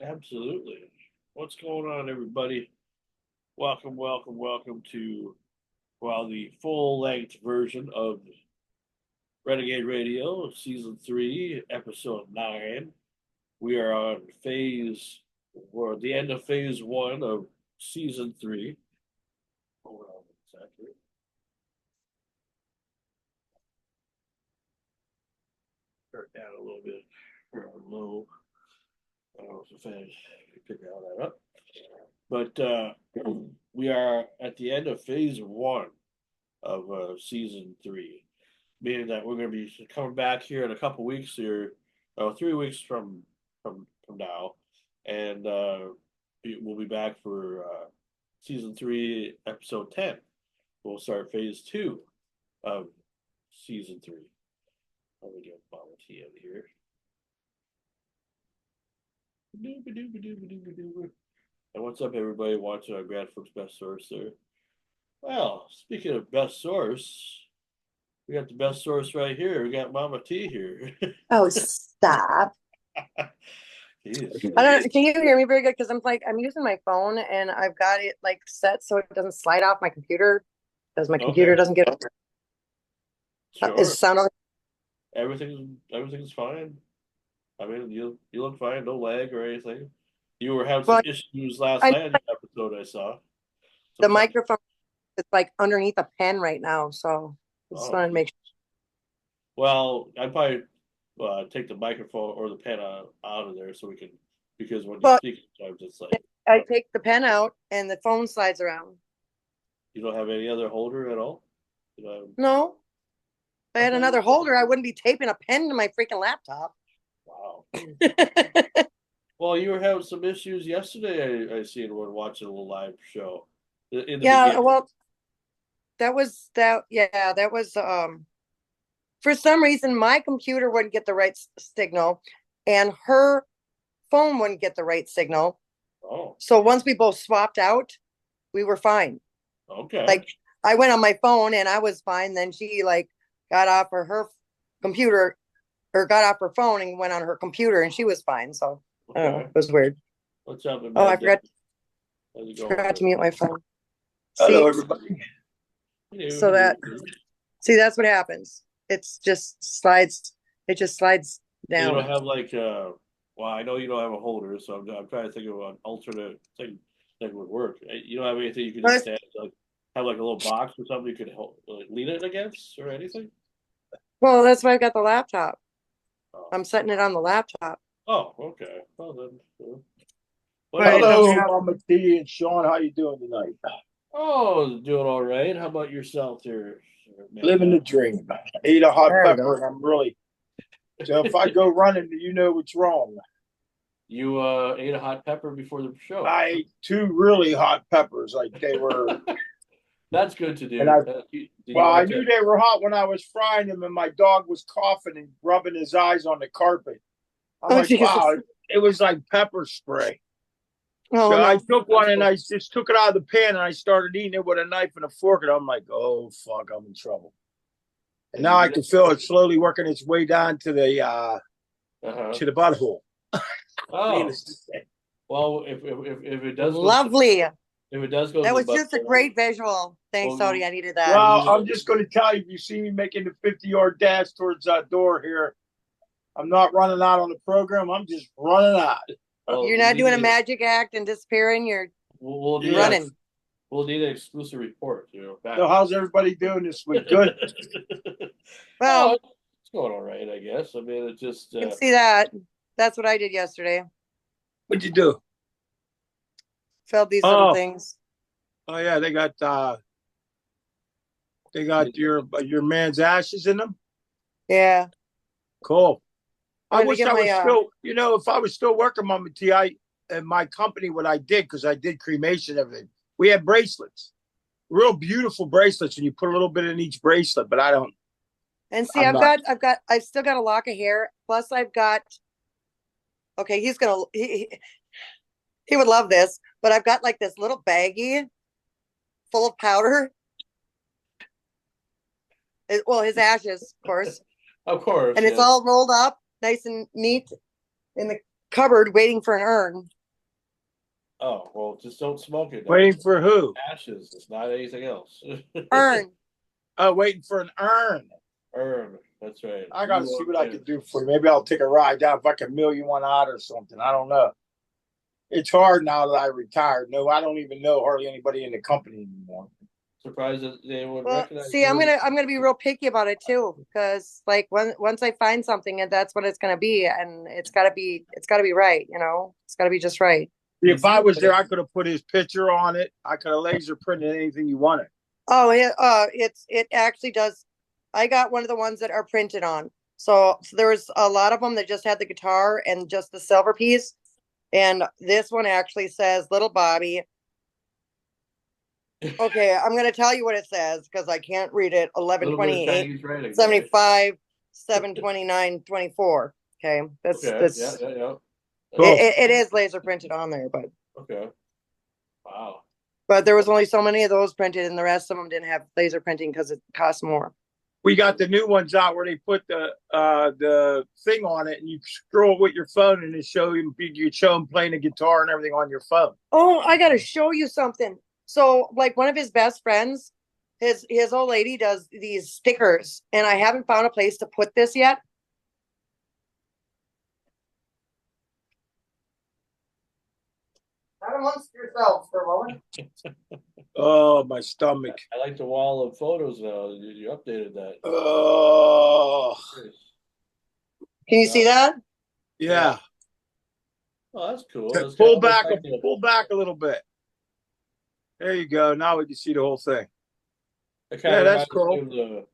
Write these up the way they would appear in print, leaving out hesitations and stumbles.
Absolutely. What's going on, everybody? Welcome to, the full length version of Renegade Radio, Season 3, Episode 9. We are on we're at the end of Phase 1 of Season 3. Hold on a second. Turn it down a little bit. We're on low. I don't know if I can pick all that up. But we are at the end of Phase 1 of Season 3, meaning that we're going to be coming back here in a couple weeks here, 3 weeks from now, and we'll be back for Season 3, Episode 10. We'll start Phase 2 of Season 3. Let me get Mama T in here. And what's up, everybody watching our Bradford's Best Source there? Well, speaking of best source, we got the best source right here. We got Mama T here. Oh, stop. Jeez. I don't, can you hear me very good? Because I'm using my phone and I've got it like set so it doesn't slide off my computer because my computer doesn't get over. Sure. Is sound okay? Everything's fine. I mean, you look fine, no lag or anything. You were having some issues last night in the episode I saw. The microphone is like underneath a pen right now, so I just wanted to make sure. Well, I'd probably take the microphone or the pen out of there so we can, because when you speak, sometimes it's like. I take the pen out and the phone slides around. You don't have any other holder at all? No. If I had another holder, I wouldn't be taping a pen to my freaking laptop. Wow. Well, you were having some issues yesterday. I seen when watching a little live show. Well, that was for some reason my computer wouldn't get the right signal, and her phone wouldn't get the right signal. Oh. So once we both swapped out, we were fine. Okay. Like I went on my phone and I was fine. Then she got off her computer or got off her phone and went on her computer and she was fine. So I don't know. It was weird. What's up? Oh, I forgot to mute my phone. Hello, everybody. So that's what happens. It just slides down. You don't have I know you don't have a holder, so I'm trying to think of an alternate thing that would work. You don't have anything you can just have like a little box or something you could lean it against or anything? Well, that's why I got the laptop. Oh. I'm setting it on the laptop. Oh, okay. Well then. Hello, Mama T and Sean. How you doing tonight? Oh, doing all right. How about yourself there? Living the dream. I ate a hot pepper and I'm really. So if I go running, you know what's wrong. You ate a hot pepper before the show. I ate 2 really hot peppers. Like they were. That's good to do. And I knew they were hot when I was frying them, and my dog was coughing and rubbing his eyes on the carpet. I'm like, Jesus. Wow, it was like pepper spray. Oh, so no. I took one and I just took it out of the pan and I started eating it with a knife and a fork, and I'm like, oh fuck, I'm in trouble. And now I can feel it slowly working its way down to the butthole. Oh, well, if it does, lovely. If it does go, that was just a great visual. Thanks, Sodi. I needed that. Well, I'm just going to tell you, if you see me making the 50-yard dash towards that door here, I'm not running out on the program. I'm just running out. Well, you're not doing a magic act and disappearing. You're running. We'll need an exclusive report. So how's everybody doing this week? Good. Well, it's going all right, I guess. I mean, it just. You can see that. That's what I did yesterday. What'd you do? Filled these little things. Oh yeah, they got your man's ashes in them. Yeah. Cool. I wish I was still, if I was still working, Mama T, and my company, what I did, because I did cremation and everything, we had bracelets, real beautiful bracelets, and you put a little bit in each bracelet, but I don't. And see, I've still got a lock of hair. Plus I've got, okay, he would love this, but I've got like this little baggie full of powder. His ashes, of course. Of course. And it's all rolled up nice and neat in the cupboard waiting for an urn. Oh, well, just don't smoke it. Waiting for who? Ashes. It's not anything else. Urn. Oh, waiting for an urn. Urn. That's right. I gotta see what I can do for you. Maybe I'll take a ride down if I can mail you one out or something. I don't know. It's hard now that I retired. No, I don't even know hardly anybody in the company anymore. Surprised that they would Well, recognize. see, I'm gonna be real picky about it too, because like once I find something, and that's what it's gonna be, and it's gotta be right, you know, it's gotta be just right. If I was there, I could have put his picture on it. I could have laser printed anything you wanted. Oh, it actually does. I got one of the ones that are printed on. So there was a lot of them that just had the guitar and just the silver piece, and this one actually says "Little Bobby." Okay, I'm gonna tell you what it says because I can't read it. 11/28, 75, 7/29, 24. Okay, that's Okay. that's. Yeah. Cool. It is laser printed on there, but Okay. Wow. but there was only so many of those printed, and the rest of them didn't have laser printing because it costs more. We got the new ones out where they put the thing on it, and you scroll with your phone, and it show you show him playing the guitar and everything on your phone. Oh, I gotta show you something. So, like one of his best friends, his old lady does these stickers, and I haven't found a place to put this yet. Not amongst yourselves for a moment. Oh, my stomach. I like the wall of photos now. You updated that. Oh, Can you see that? yeah. Oh, that's cool. That's Pull kinda back, like the- pull back a little bit. There you go. Now we can see the whole thing. it kinda Yeah, that's reminds me cool. of the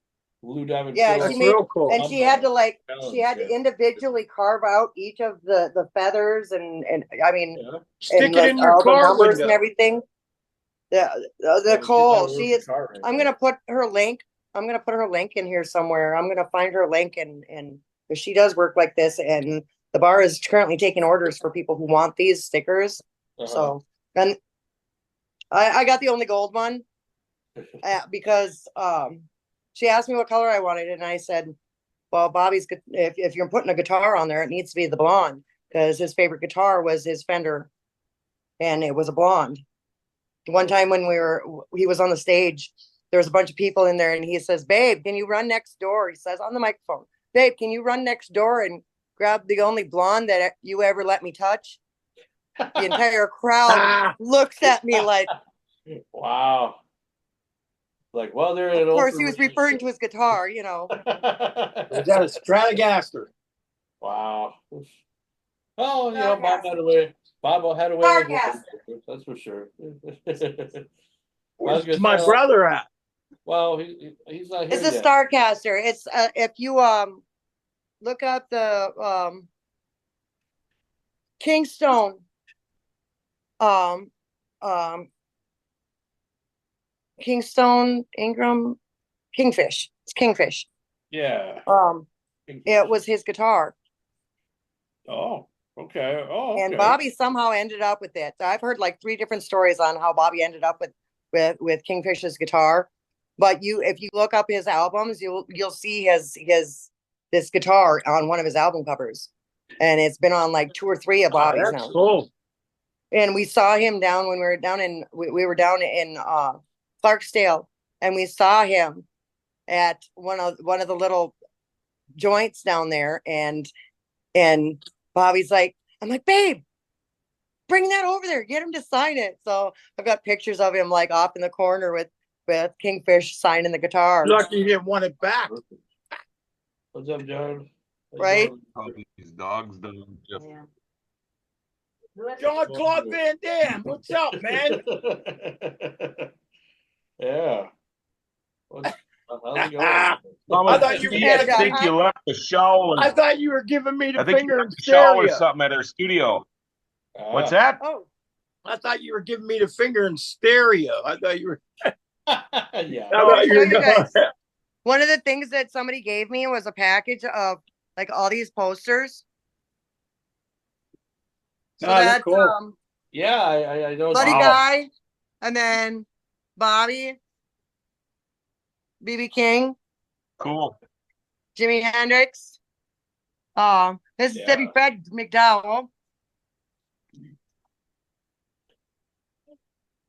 Blue Diamond. Yeah, Phil- That's real cool. And she had to Yeah. individually carve out each of the feathers and I mean Yeah. Stick and it like in your all the car numbers and window. everything. The Yeah, Nicole, she's she got a is. car right I'm there. gonna put her link. I'm gonna put her link in here somewhere. I'm gonna find her link and because she does work like this, and the bar is currently taking orders for people who want these stickers. Uh-huh. So and I got the only gold one because she asked me what color I wanted, and I said, well, Bobby's if you're putting a guitar on there, it needs to be the blonde because his favorite guitar was his Fender, and it was a blonde. One time when he was on the stage, there was a bunch of people in there, and he says, "Babe, can you run next door?" He says on the microphone, "Babe, can you run next door and grab the only blonde that you ever let me touch?" The entire crowd looks at me like, Wow. Like, well, they're in an of course, open he was referring to his guitar, you know. Was that a Stratocaster? Wow. Oh, you know, Bob had a way. Bob had a way with it, that's for sure. Where's my brother at? Well, he's not here It's a yet. Starcaster. It's if you look up the Kingstone um Kingstone Ingram Kingfish. It's Kingfish. Yeah. It was his guitar. Oh, okay. Oh, okay. And Bobby somehow ended up with it. I've heard like 3 different stories on how Bobby ended up with Kingfish's guitar. But if you look up his albums, you'll see this guitar on one of his album covers, and it's been on like 2 or 3 of Bobby's That's now. cool. And we saw him down when we were down in Clarksdale, and we saw him at one of the little joints down there, and Bobby's like, I'm like, babe, bring that over there, get him to sign it. So I've got pictures of him like off in the corner with Kingfish signing the guitar. Lucky you didn't want it back. What's up, John? Right? These dogs don't just Jean-Claude Van Damme, what's up, man? Yeah. How's it going? I thought you were I think you left the show. I thought you were giving me the I think you finger in left the show or stereo. something at our studio. What's that? Oh, I thought you were giving me the finger in stereo. I thought you were. Yeah. I thought you were you guys. going. One of the things that somebody gave me was a package of like all these posters. So that's cool. Yeah, I know. Buddy Wow. Guy, and then Bobby, BB King, Cool. Jimi Hendrix, Mississippi Yeah. Fred McDowell,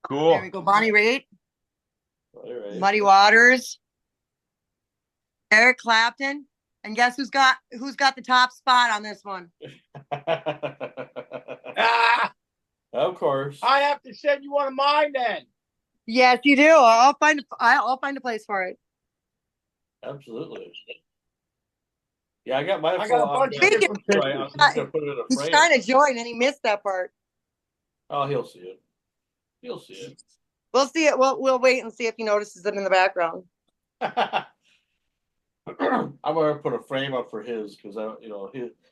Cool. There we go. Bonnie Raitt, All right. Muddy Waters, Eric Clapton, and guess who's got the top spot on this one? Ah, Of course. I have to send you one of mine then. Yes, you do. I'll find a place for it. Absolutely. Yeah, I got my I got a bunch of different Right, I was just gonna put it in a He's frame. trying to join and he missed that part. Oh, he'll see it. He'll see it. We'll see it. We'll wait and see if he notices it in the background. I'm gonna put a frame up for his because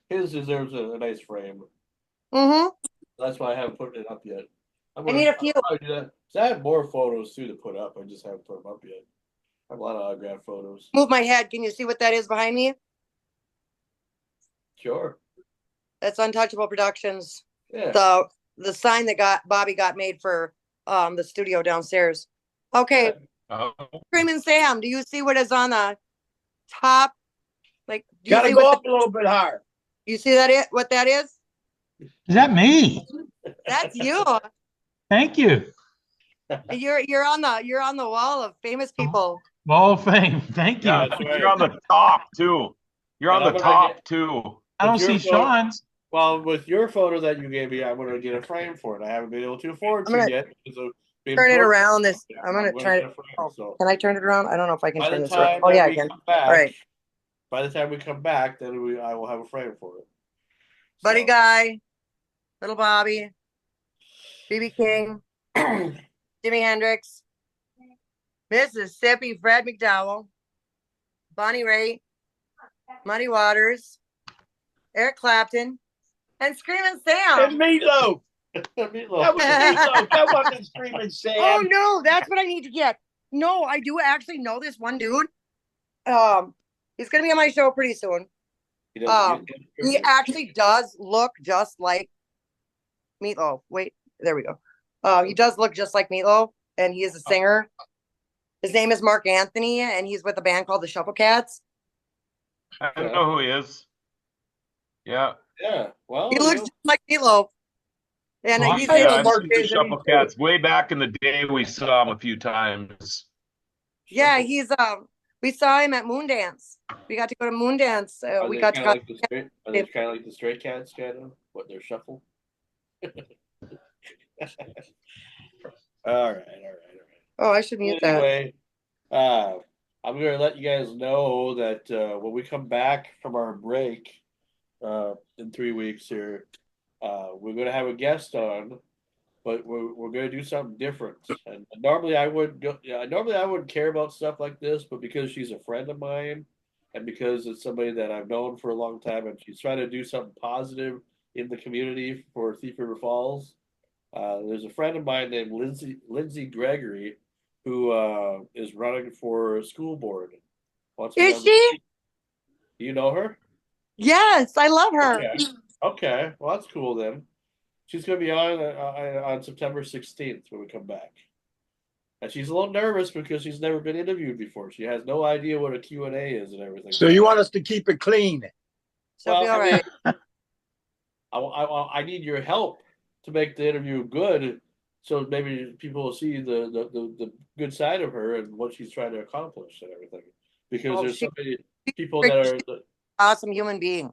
his deserves a nice frame. Mm-hmm. That's why I haven't put it up yet. I need a few. I'll do that. So I have more photos too to put up. I just haven't put them up yet. I have a lot of autograph photos. Move my head. Can you see what that is behind me? Sure. That's Untouchable Productions. Yeah. The sign that Bobby got made for the studio downstairs. Okay. Screaming Sam, do you see what is on the top? Like, Gotta go up a little bit higher. You see that what that is? Is that me? That's you. Thank you. You're on the wall of famous people. Wall of Fame. Thank you. Yeah, you're on the top too. You're on the top too. I don't see Sean's. Well, with your photo that you gave me, I'm gonna get a frame for it. I haven't been able to afford to yet. Turn it around. I'm gonna try to. Can I turn it around? I don't know if I can turn this around. Oh yeah, I can. All right. By the time we come back, then I will have a frame for it. Buddy Guy, Little Bobby, BB King, Jimi Hendrix, Mississippi Fred McDowell, Bonnie Raitt, Muddy Waters, Eric Clapton, and Screaming Sam. And Meatloaf. That was Meatloaf. That wasn't Screaming Sam. Oh no, that's what I need to get. No, I do actually know this one dude. He's gonna be on my show pretty soon. He actually does look just like Meatloaf. Wait, there we go. He does look just like Meatloaf, and he is a singer. His name is Mark Anthony, and he's with a band called the Shuffle Cats. I know who he is. Yeah. Yeah. Well, he looks just like Meatloaf. And he's the Shuffle Cats way back in the day. We saw him a few times. Yeah, he's we saw him at Moondance. We got to go to Moondance. We got to go. Are they kind of like the Stray Cats, kind of what they're shuffle? All right. Oh, I should mute that. Anyway, I'm going to let you guys know that when we come back from our break in 3 weeks here, we're going to have a guest on, but we're going to do something different. And normally I wouldn't care about stuff like this, but because she's a friend of mine, and because it's somebody that I've known for a long time, and she's trying to do something positive in the community for Thief River Falls. There's a friend of mine named Lindsay Gregory, who is running for school board. Is she? Do you know her? Yes, I love her. Okay. Well, that's cool then. She's going to be on September 16th when we come back. And she's a little nervous because she's never been interviewed before. She has no idea what a Q&A is and everything. So you want us to keep it clean? She'll be all right. I need your help to make the interview good, so maybe people will see the good side of her and what she's trying to accomplish and everything. Because there's so many people that are awesome human being.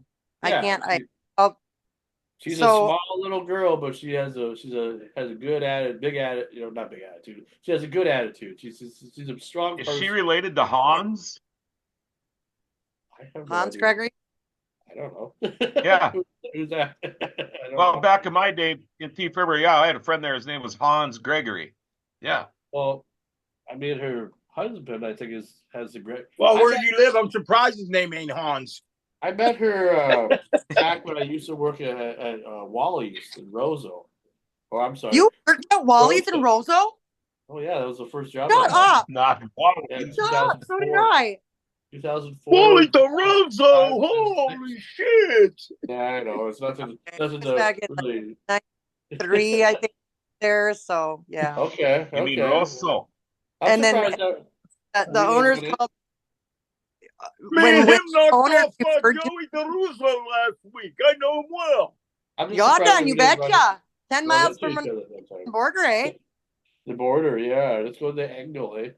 She's a small little girl, but she has a good attitude, not big attitude. She has a good attitude. She's a strong person. Is she related to Hans? Hans Gregory? I don't know. Yeah. Who's that? Well, back in my day in Thief River, I had a friend there. His name was Hans Gregory. Yeah. Well, I mean, her husband, I think, has a great. Well, where do you live? I'm surprised his name ain't Hans. I met her back when I used to work at Wally's in Roseau. Oh, I'm sorry. You worked at Wally's in Roseau? Oh yeah, that was the first job. Shut up! Not Wally's. Shut up! So did I. 2004. Wally the Roseau! Holy shit! Yeah, I know. It's nothing. Back in 93, I think. There, so yeah. Okay. You mean Roseau? And then the owner's called. Man, him knocked off Joey DeRusso last week. I know him well. Y'all done, you betcha. 10 miles from the border, eh? The border, yeah. Let's go to the Angle, eh?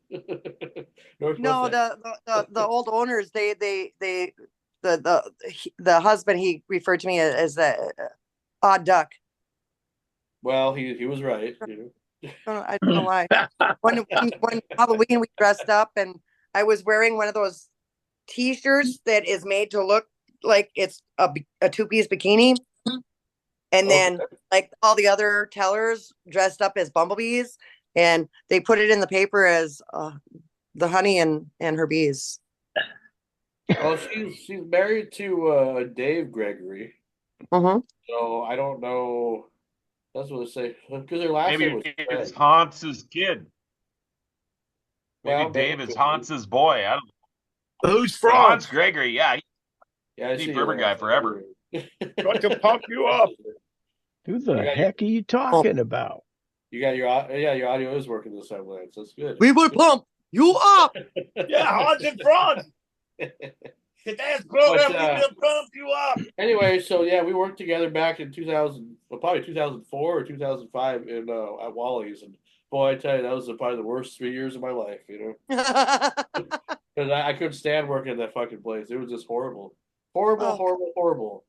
Northwest No, Angle. the old owners, the husband, he referred to me as the odd duck. Well, he was right, I don't know why. When Halloween we dressed up and I was wearing one of those t-shirts that is made to look like it's a two-piece bikini. And then Okay. like all the other tellers dressed up as bumblebees and they put it in the paper as the honey and her bees. Well, she's married to Dave Gregory, Mm-hmm. so I don't know. That's what I say because her last name Maybe was it's Craig. Hans's kid. Maybe Well, maybe Dave is could be. Hans's boy. I don't know. Who's But Hans Franz? Gregory, yeah, Yeah, I he's a see Deep you River guy laughing. forever. Got to pump you up. Who the You got heck are you talking about? You got your audio is working this time, Lance. That's good. We will pump you up. Yeah, Hans and Franz. His ass blow But, up, we will pump you up. Anyway, so yeah, we worked together back in 2000, well, probably 2004 or 2005 in at Wally's, and boy, I tell you, that was probably the worst 3 years of my life, because I couldn't stand working at that fucking place. It was just horrible, horrible, Oh, horrible, horrible.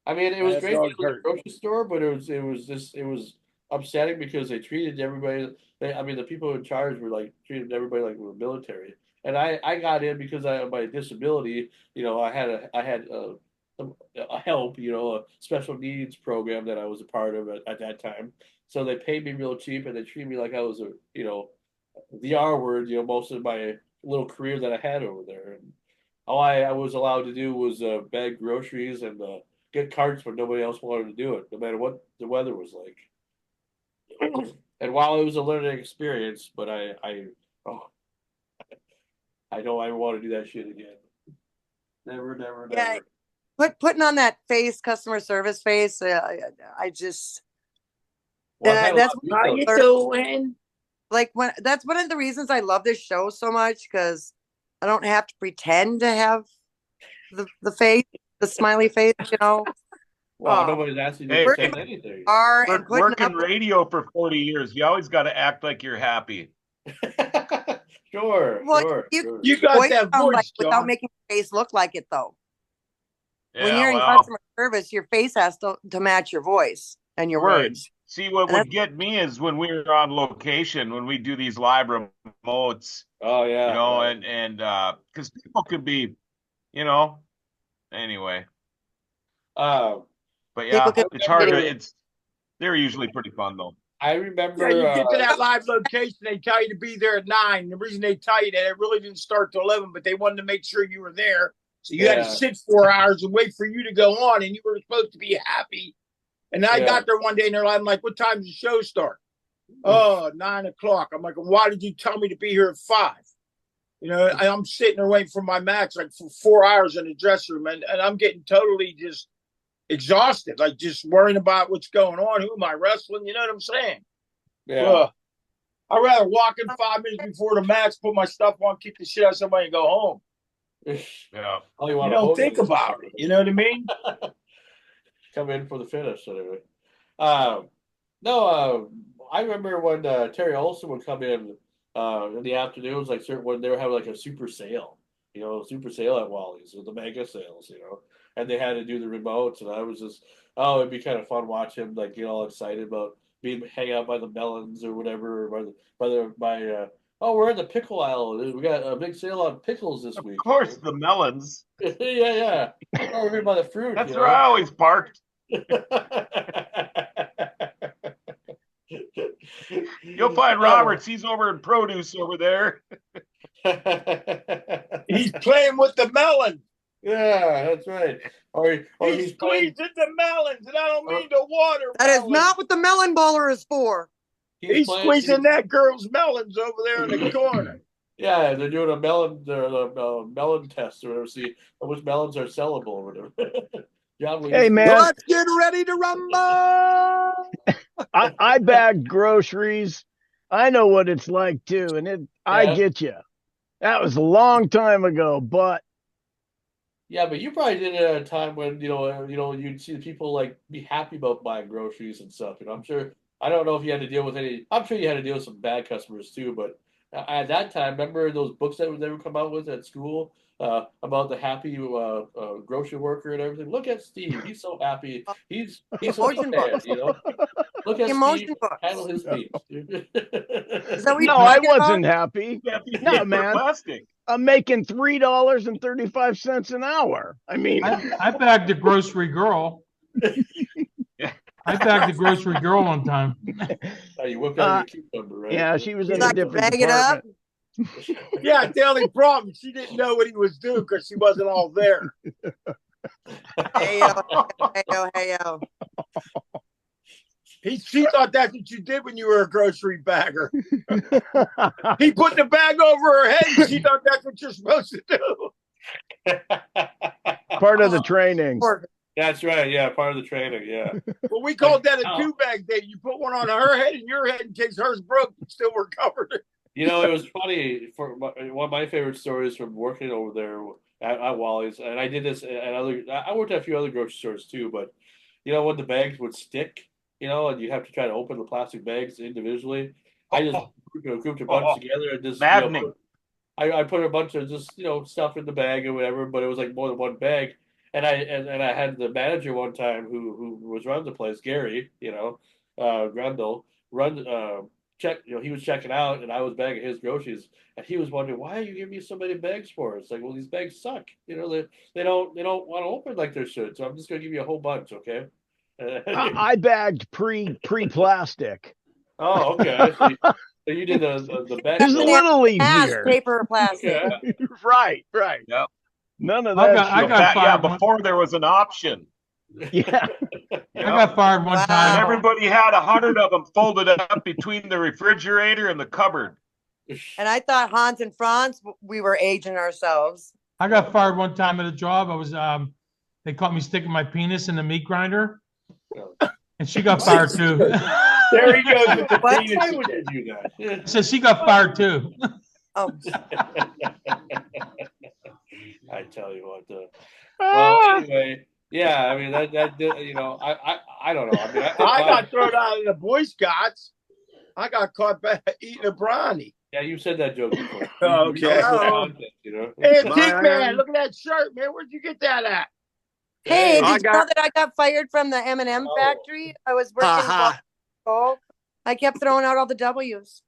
I mean, it was That great dog dealing at hurt. the grocery store, but it was upsetting because they treated everybody. I mean, the people in charge were like treated everybody like we were military. And I got in because of my disability. I had a help, a special needs program that I was a part of at that time. So they paid me real cheap, and they treated me like I was the R word. Most of my little career that I had over there, and all I was allowed to do was bag groceries and get carts when nobody else wanted to do it, no matter what the weather was like. And while it was a learning experience, but oh, I know I want to do that shit again. Never, never, yeah. never. Putting on that face, customer service face. I just Well, I've had a that's lot of How retail- you doing? like that's one of the reasons I love this show so much because I don't have to pretend to have the face, the smiley face. Well, nobody's asking you Hey, to pretend anything. And putting working up with, radio for 40 years, you always got to act like you're happy. Sure, well, sure, you sure. You got voice that sound voice, like without John. making your face look like it though. When Yeah, you're in well, customer service, your face has to match your voice and your right. words. See, what And would get me is when we're on location, when we do these live remotes, Oh yeah, right. and because people could be, anyway. Um, But People yeah, could it's hard remember- to. They're usually pretty fun though. I Yeah, remember. you get to that live location, they tell you to be there at 9. The reason they tell you that it really didn't start till 11, but they wanted to make sure you were there. So you had to Yeah. sit 4 hours and wait for you to go on, and you were supposed to be happy. And I Yeah. got there one day, and they're like, I'm like, what time does the show start? Oh, 9 o'clock. I'm like, why did you tell me to be here at 5? I'm sitting there waiting for my match like for 4 hours in the dressing room, and I'm getting totally just exhausted, like just worrying about what's going on. Who am I wrestling? You know what I'm saying? Yeah. I'd rather walk in 5 minutes before the match, put my stuff on, kick the shit out of somebody, and go home. Yeah. All You want don't think about it. You know what I mean? Come in for the finish anyway. No, I remember when Terry Olson would come in the afternoons, like certain when they were having like a super sale, super sale at Wally's or the mega sales, and they had to do the remotes, and I was just, it'd be kind of fun watching him like get all excited about being hang out by the melons or whatever, or oh, we're in the pickle aisle. We got a big sale on pickles this week. Of course, the melons. Yeah. Oh, we're here by the fruit. That's where I always parked. You'll find Roberts. He's over in produce over there. He's playing with the melon. Yeah, that's right. Or He's squeezing the melons, and I don't mean the water. That is not what the melon baller is for. He's squeezing that girl's melons over there in the corner. Yeah, they're doing a melon test or whatever. See which melons are sellable or whatever. Hey, man. Let's get ready to rumble. I bagged groceries. I know what it's like too, and I get you. That was a long time ago, but yeah, but you probably did it at a time when you'd see people like be happy about buying groceries and stuff. I'm sure I don't know if you had to deal with any. I'm sure you had to deal with some bad customers too, but at that time, remember those books that they would come out with at school about the happy grocery worker and everything. Look at Steve; he's so happy. He's so Emotion sad, books. you know. Look The at Steve emotion handle books. his meat. Is that what you're No, I talking about? wasn't happy. Yeah, piece No, of man. plastic. I'm making $3.35 an hour. I mean, I bagged the grocery girl. I bagged the grocery girl one time. You whipped out your cucumber, right? yeah, she was in So a I can different bag it up. department. Yeah, the only problem, she didn't know what he was doing because she wasn't all there. Hey yo, hey yo, hey yo. She thought that's what you did when you were a grocery bagger. He put the bag over her head and she thought that's what you're supposed to do. Part of the training. That's right. Yeah, part of the training. Yeah. Well, we called that a two-bag day. You put one on her head and your head in case hers broke, you still were covered. You know, it was funny. One of my favorite stories from working over there at Wally's, and I did this at other. I worked at a few other grocery stores too, but you know when the bags would stick, you know, and you have to try to open the plastic bags individually. I just grouped a bunch together and just Maddening. I put a bunch of just stuff in the bag or whatever, but it was like more than one bag. And I had the manager one time who was running the place, Gary, Grundle, check, he was checking out, and I was bagging his groceries, and he was wondering, why are you giving me so many bags for? It's like, well, these bags suck. They don't want to open like they should. So I'm just gonna give you a whole bunch, okay? I bagged pre-plastic. Oh, okay. So you did the bag. It's a little Has easier. paper or plastic. Okay. Right. Yeah. None of I that. got shit. fired Yeah, one- before there was an option. Yeah. I got fired one And time. everybody had 100 of them folded up between the refrigerator and the cupboard. And I thought Hans and Franz, we were aging ourselves. I got fired one time at a job. I was they caught me sticking my penis in the meat grinder, and she got fired too. There he goes with the What? Why penis. would you do that? So she got fired too. Oh, I tell you what. Well, anyway, yeah. I mean that I don't know. I mean, I got thrown out of the Boy Scouts. I got caught back eating a brownie. Yeah, you said that joke before. Okay. Hey, My Dick Man, iron. look at that shirt, man. Where'd you get that at? hey, I did you know that I got fired from the M&M Oh. factory? I was working. Ha I kept throwing out all the W's.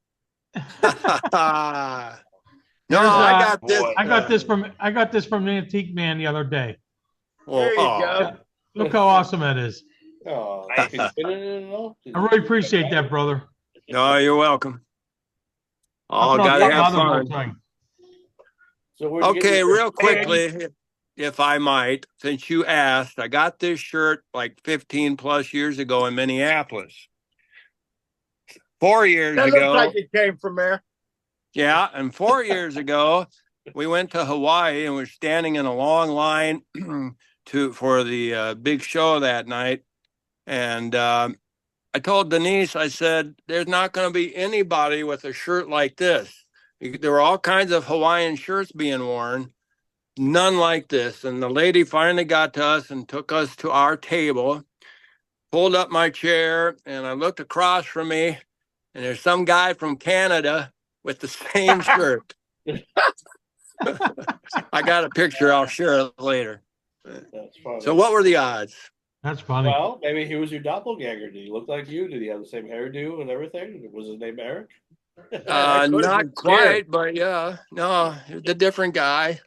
ha. No, Here's, I got this. boy. I got this from the Antique Man the other day. Well, There you oh, go. Look how awesome that is. Oh, Nice. can you fit it in at all? I really appreciate that, brother. No, you're welcome. I'll Oh, throw gotta out have another little fun. thing. So where'd you get Okay, your- real quickly, if I might, since you asked, I got this shirt like 15 plus years ago in Minneapolis. 4 years That ago. looks like it came from there. Yeah, and 4 years ago, we went to Hawaii and we're standing in a long line for the big show that night. And I told Denise, I said, there's not going to be anybody with a shirt like this. There were all kinds of Hawaiian shirts being worn, none like this. And the lady finally got to us and took us to our table, pulled up my chair, and I looked across from me, and there's some guy from Canada with the same shirt. I got a picture. I'll share it later. That's funny. So what were the odds? That's funny. Well, maybe he was your doppelganger. Did he look like you? Did he have the same hairdo and everything? Was his name Eric? That could've been Not scared. quite, but yeah. No, he was a different guy.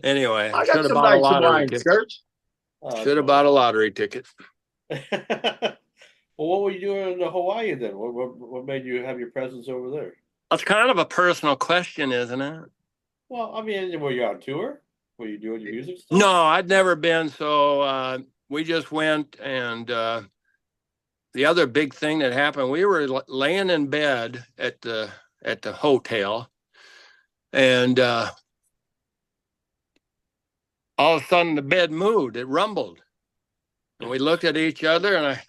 Anyway, I should got have some bought a nice lottery Hawaiian ticket. shirts. Should have bought a lottery ticket. Well, what were you doing in Hawaii then? What made you have your presence over there? That's kind of a personal question, isn't it? Well, I mean, were you on tour? Were you doing your music stuff? No, I'd never been. So we just went, and the other big thing that happened, we were laying in bed at the hotel, and all of a sudden the bed moved. It rumbled, and we looked at each other, and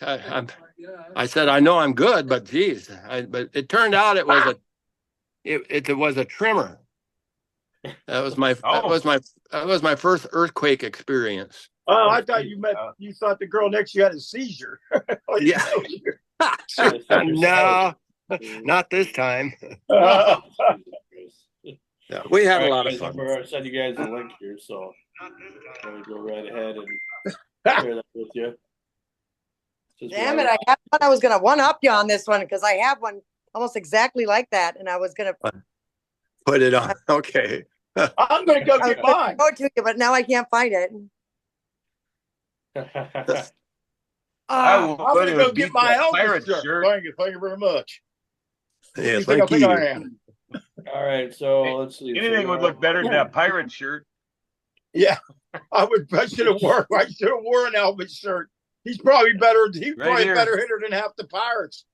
I said, "I know I'm good, but geez," but it turned out it was it was a tremor. That was my first earthquake experience. Oh, I thought you thought the girl next to you had a seizure. Yeah. No, not this time. Uh, No, we had a lot of guys, fun. I send you guys a link here, so I'm gonna go right ahead and share that with you. Damn it! I thought I was gonna one up you on this one because I have one almost exactly like that, and I was gonna put it on. Okay. I'm gonna go get mine. Go to you, but now I can't find it. I'm gonna go get my Elvis shirt. Thank you very much. Yeah, thank you. I am. All right, so let's see. Anything would look better than that pirate shirt. Yeah, I should have worn an Elvis shirt. He's probably better. He's probably a better hitter than half the Pirates,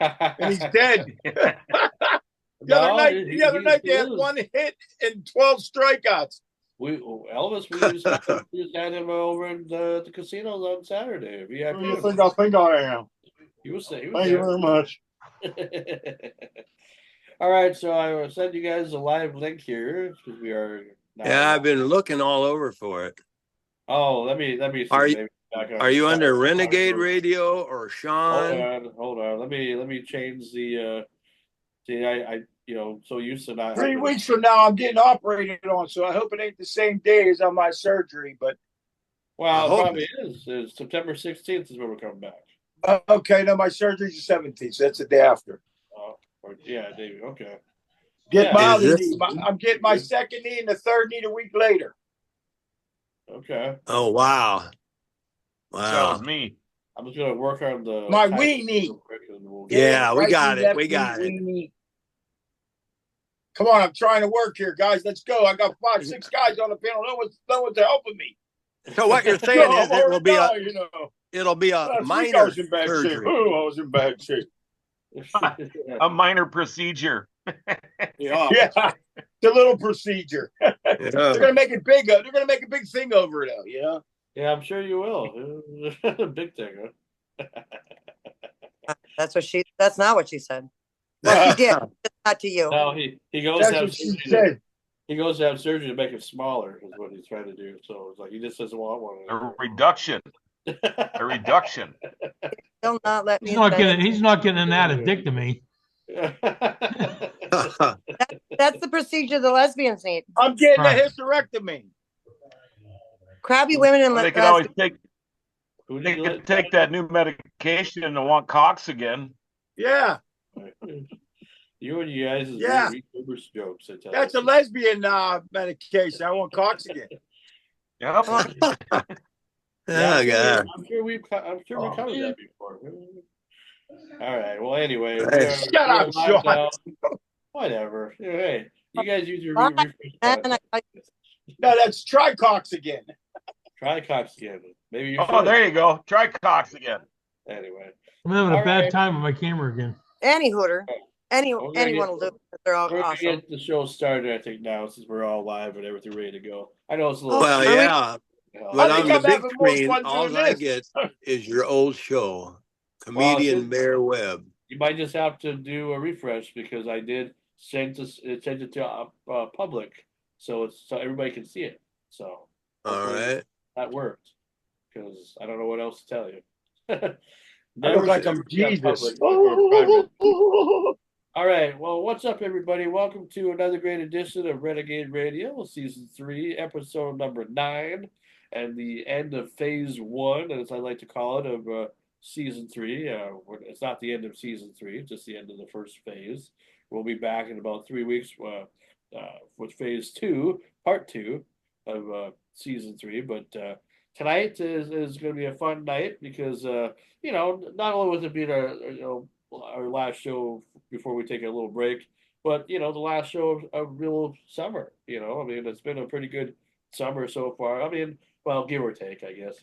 and he's dead. The other night they had 1 hit and 12 strikeouts. Elvis, we just had him over in the casinos on Saturday. VIP. Who do you think I am? He was Thank you very much. All right, so I will send you guys a live link here because we are. Yeah, I've been looking all over for it. Oh, let me see. Are you under Renegade Radio or Sean? Hold on. Let me change the. See, I so used to not. 3 weeks from now, I'm getting operated on, so I hope it ain't the same day as on my surgery. But well, it probably is. It's September 16th is when we're coming back. Okay, no, my surgery's the 17th. So that's the day after. Yeah, David. Okay. I'm getting my second knee and the third knee a week later. Okay. Oh wow. That was me. I'm just gonna work on my wee knee. Yeah, we got it. We got it. Come on, I'm trying to work here, guys. Let's go. I got 5, 6 guys on the panel. No one's helping me. So what you're saying is it'll be a minor surgery. I was in bad shape. A minor procedure. Yeah, it's a little procedure. They're gonna make it big. They're gonna make a big thing over it, you know. Yeah, I'm sure you will. Big thing, huh? That's not what she said. Well, she did, not to you. No, he goes to have surgery. He goes to have surgery to make it smaller, is what he's trying to do. So it's like he just doesn't want one. A reduction. A reduction. He'll not let me. He's not getting an addictomy. That's the procedure the lesbians need. I'm getting a hysterectomy. Crabby women and they can always take. They can take that new medication and want cocks again. Yeah. You and you guys jokes. That's a lesbian medication. I want cocks again. Yep. Oh God. I'm sure we covered that before. All right. Well, anyway, shut up, Sean. Whatever. Hey, you guys use your refresh button. No, that's try cocks again. Try cocks again. Maybe you. Oh, there you go. Try cocks again. Anyway, I'm having a bad time with my camera again. Any hooter. Anyone will do it. They're all we're awesome. gonna get the show started, I think, now since we're all live and everything ready to go. I know it's a little. Well, yeah. But on the big screen, all I this. get is your old show, comedian Mayor Webb. You might just have to do a refresh because I did send it to public, so everybody can see it. So all right, that worked because I don't know what else to tell you. I look like I'm Jesus. All right. Well, what's up, everybody? Welcome to another great edition of Renegade Radio, Season 3, Episode number 9, and the end of Phase 1, as I like to call it, of Season 3. It's not the end of Season 3, it's just the end of the first phase. We'll be back in about 3 weeks with Phase 2, Part 2 of Season 3. But tonight is going to be a fun night because, not only was it being our last show before we take a little break, but the last show of real summer. It's been a pretty good summer so far. Well, give or take, I guess.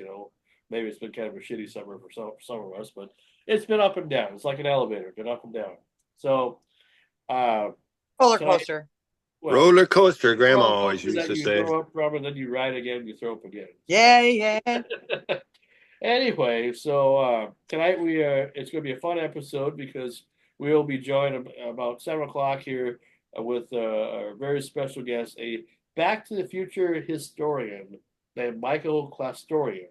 Maybe it's been kind of a shitty summer for some of us, but it's been up and down. It's like an elevator, been up and down. So, roller coaster. Roller coaster, Grandma always used to say. You throw up from and then you ride again, you throw up again. Yeah. Anyway, so tonight it's going to be a fun episode because we'll be joined about 7:00 here with a very special guest, a Back to the Future historian, named Michael KLASTORIN.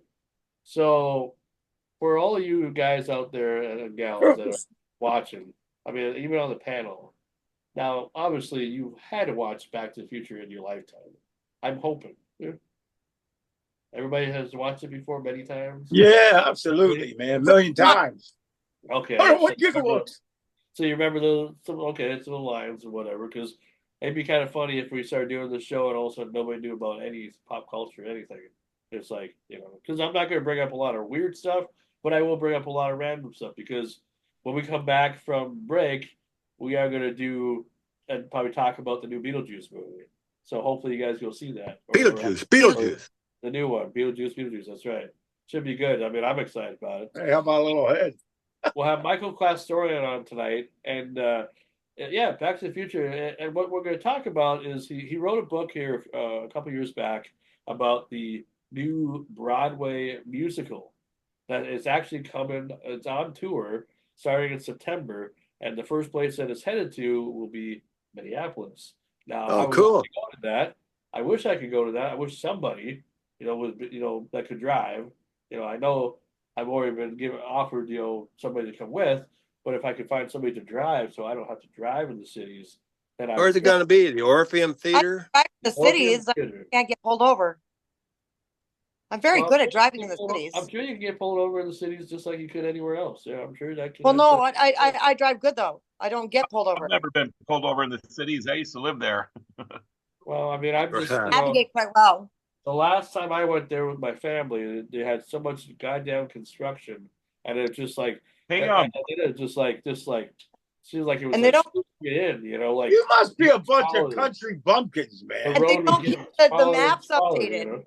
So for all of you guys out there and gals that are watching, I mean, even on the panel, now obviously you had to watch Back to the Future in your lifetime. I'm hoping. Everybody has watched it before many times. Yeah, absolutely, man. A million times. Okay. 101 gigawatts. So you remember it's the lines or whatever, because it'd be kind of funny if we started doing the show and all of a sudden nobody knew about any pop culture or anything. It's like, because I'm not going to bring up a lot of weird stuff, but I will bring up a lot of random stuff, because when we come back from break, we are going to do and probably talk about the new Beetlejuice movie. So hopefully you guys go see that. Beetlejuice. The new one, Beetlejuice. That's right. Should be good. I mean, I'm excited about it. Hey, how about a little head? We'll have Michael KLASTORIN on tonight, and Back to the Future. And what we're going to talk about is he wrote a book here a couple years back about the new Broadway musical that is actually coming. It's on tour starting in September, and the first place that it's headed to will be Minneapolis. Now, I would love to go to that. I wish I could go to that. I wish somebody, that could drive. I know I've already been offered, somebody to come with, but if I could find somebody to drive so I don't have to drive in the cities, then Where's it going to be? The Orpheum Theater? The cities, I can't get pulled over. I'm very good at driving in the cities. I'm sure you can get pulled over in the cities just like you could anywhere else. Yeah, I'm sure that can. Well, no, I drive good though. I don't get pulled over. I've never been pulled over in the cities. I used to live there. Well, I mean, I'm just navigate quite well. The last time I went there with my family, they had so much goddamn construction, and it's just like, it just like seems like it was. And they don't get in, like you must be a bunch of country bumpkins, man. And they don't keep the maps updated.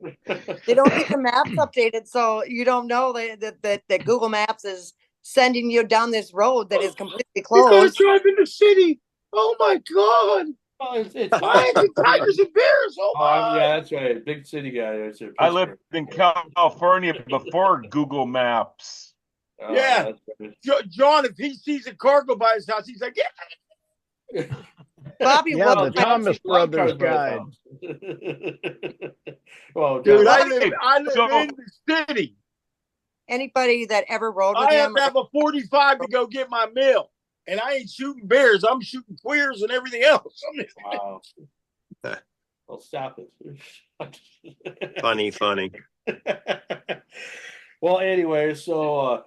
They don't keep the maps updated, so you don't know that Google Maps is sending you down this road that is completely closed. You guys drive in the city. Oh my god. Lions and tigers and bears. Oh my. Yeah, that's right. Big city guy. I lived in California before Google Maps. Yeah. John, if he sees a car go by his house, he's like, yeah. Bobby, the Thomas Brothers guide. Well, dude, I live in the city. Anybody that ever rode with him, I have to have a 45 to go get my mail. And I ain't shooting bears. I'm shooting queers and everything else. Wow. Well, stop it. Funny. Well, anyway, so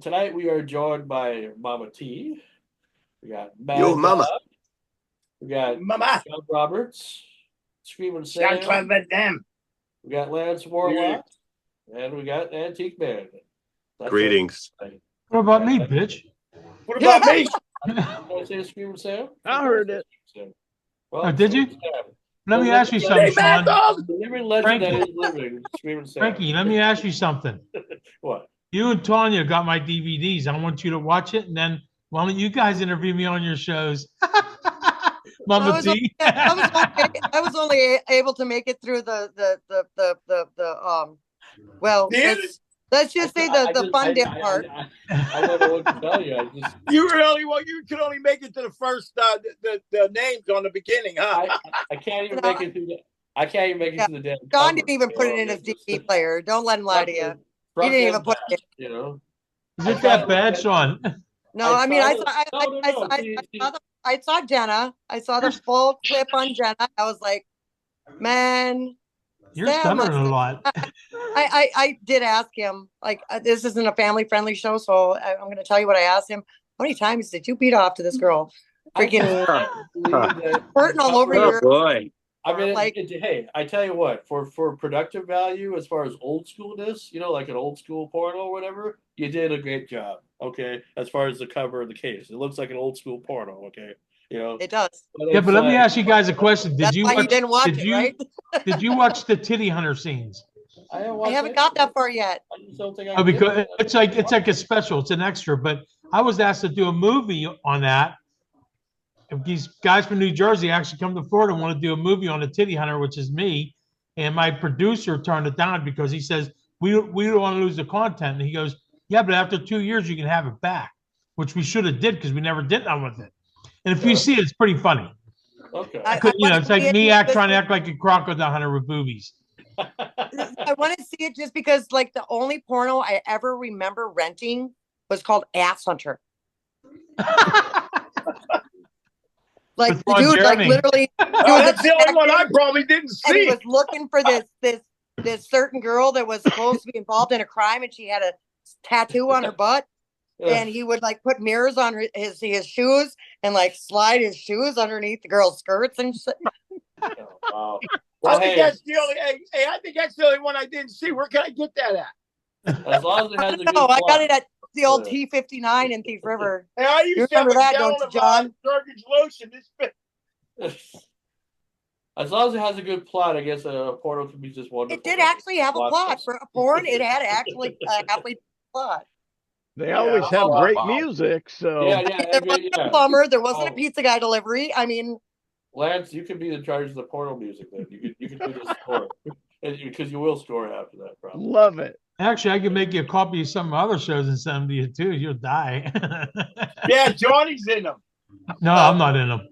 tonight we are joined by Mama T. We got Yo, Mama. We got Mama. John Roberts, Screaming Sam. We got Lance Warlock, and we got Antique Man. Greetings. What about me, bitch? What about me? Did I say Screaming Sam? I heard it. Well, did you? Let me ask you something, Sean. Living legend that is living. Screaming Sam. Frankie, let me ask you something. What? You and Tanya got my DVDs. I want you to watch it, and then why don't you guys interview me on your shows? Mama T. I was only able to make it through let's just say the fun dip part. I don't know what to tell you. You could only make it to the first the names on the beginning, huh? I can't even make it through the. I can't even make it to the damn. John didn't even put it in his DVD player. Don't let him lie to you. He didn't even put it. Is it that bad, Sean? No, I mean, I saw Jenna. I saw the full clip on Jenna. I was like, man. You're stuttering a lot. I did ask him, like, this isn't a family-friendly show, so I'm going to tell you what I asked him. How many times did you beat off to this girl? Freaking hurting all over your... Boy. I mean, hey, I tell you what, for productive value, as far as old schoolness, like an old school porno or whatever, you did a great job, okay? As far as the cover of the case. It looks like an old school porno, okay? It does. But let me ask you guys a question. Did you didn't watch it, right? Did you watch the titty hunter scenes? I haven't got that far yet. Because it's like a special, it's an extra. But I was asked to do a movie on that. If these guys from New Jersey actually come to Florida and want to do a movie on the titty hunter, which is me, and my producer turned it down because he says we don't want to lose the content. And he goes, yeah, but after 2 years you can have it back, which we should have did because we never did that with it. And if you see it, it's pretty funny. Okay. It's like me trying to act like a crocodile hunter with boobies. I want to see it just because, like, the only porno I ever remember renting was called Ass Hunter. Like With the Ron dude, like Jeremy. literally, Oh, that's the only one I probably didn't and he see. was looking for this certain girl that was supposed to be involved in a crime, and she had a tattoo on her butt. And he would like put mirrors on his shoes and like slide his shoes underneath the girl's skirts and shit. Wow. I think that's the only. Hey, I think that's the only one I didn't see. Where can I get that at? As long as it has a good No, I plot. got it at the old T59 in Thief River. Hey, I You used to have remember a that, gallon don't you, of John? Garbage lotion. As long as it has a good plot, I guess a porno can be just wonderful. It did actually have a Watch plot this. for a porn. It had actually a halfway plot. They always have Oh, great wow. music, so Yeah, There wasn't a plumber. There wasn't a Oh. pizza guy delivery. I mean, Lance, you can be in charge of the porno music then. You can do the score. Because you will score after that, probably. love it. Actually, I could make you a copy of some other shows and send them to you too. You'll die. Yeah, Johnny's in them. No, I'm not in them.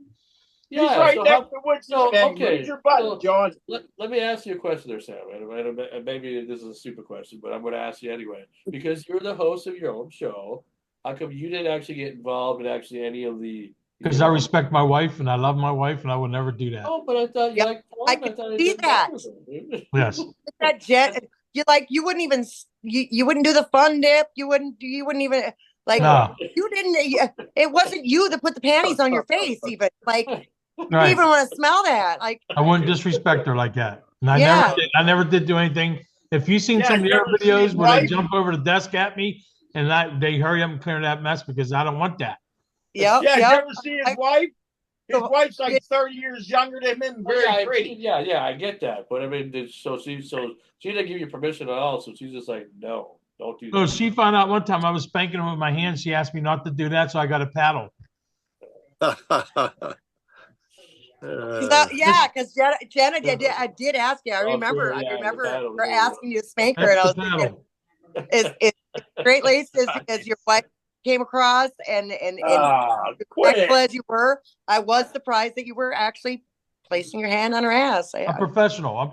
He's right so next to what's his name. okay. Raise your button, John. Let me ask you a question there, Sam. And maybe this is a stupid question, but I'm going to ask you anyway. Because you're the host of your own show, how come you didn't actually get involved in actually any of the? Because I respect my wife and I love my wife and I would never do that. Oh, but I thought you Yeah, liked porn. I could see that. Yes. That you wouldn't even you wouldn't do the fun dip. You wouldn't even like No. you didn't. It wasn't you that put the panties on your face. Even like you Right. didn't even want to smell that. Like I wouldn't disrespect her like that. And Yeah. I never did do anything. If you've seen Yeah, some of the you other ever seen videos his where they wife? jump over the desk at me and they hurry up and clear that mess because I don't want that. Yep, Yeah, you yep. ever see his wife? His wife's like 30 years younger than him, very pretty. Yeah, I get that, but I mean, so she didn't give you permission at all. So she's just like, no, don't do that. So she found out one time I was spanking her with my hand. She asked me not to do that, so I got a paddle. Yeah, because Jenna did ask you. I remember. Sure, yeah, I remember the paddle, her there you go. asking you to spank her, and I was That's the thinking, paddle. is straight laced as your wife came across, and Quit sexual it. as you were, I was surprised that you were actually placing your hand on her ass. I'm professional. I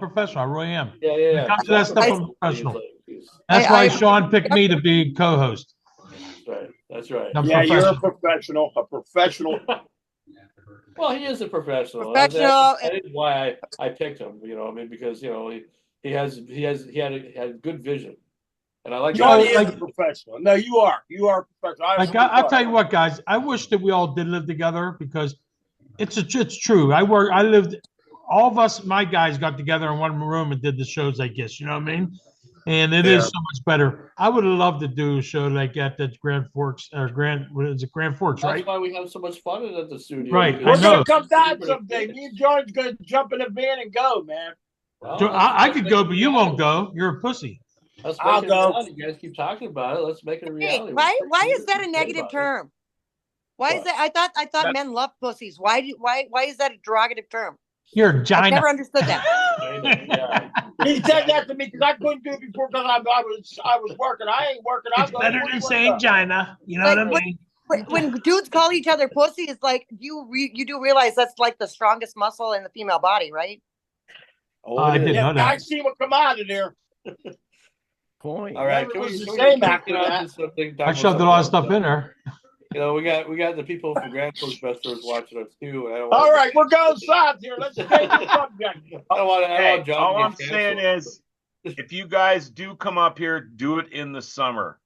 really am. Yeah. When it comes to that stuff, I'm professional. That's I- why I- Sean picked me to be co-host. That's right. I'm Yeah, you're a professional. professional. Well, he is a professional. Professional. That is why I picked him. I mean, because he had good vision, and I like. Johnny So, is like- a professional. No, you are. You are a professional. Like I'll tell you what, guys. I wish that we all did live together because it's true. I lived. All of us, my guys, got together in one room and did the shows. I guess you know what I mean. And it is so much better. I would have loved to do a show like that at Grand Forks or what is it, Grand Forks, That's right? why we have so much fun at the studio. Right, We're I know. gonna come down someday. Me and John's gonna jump in a van and go, man. So I could go, but you won't go. You're a pussy. Let's I'll make it go. reality. You guys keep talking about it. Let's make it a Hey, reality. why is that a negative term? Why is that? I thought men love pussies. Why is that a derogative term? You're a I've giant. never understood that. Yeah. He said that to me because I couldn't do it before because I was working. I ain't working. It's better than saying Gina. You know Like, what I mean? When dudes call each other pussy, it's like you do realize that's like the strongest muscle in the female body, right? Oh, I it is. didn't know I that. see what come out of there. Point. All right, Never can was we the can same we after get on that. to something? I shoved a lot of stuff in there. We got the people from Grand Forks Besters watching us too. And I don't All want right, we're going south here. Let's change the subject. I don't want to. Hey, John all to get I'm saying canceled. is, if you guys do come up here, do it in the summer.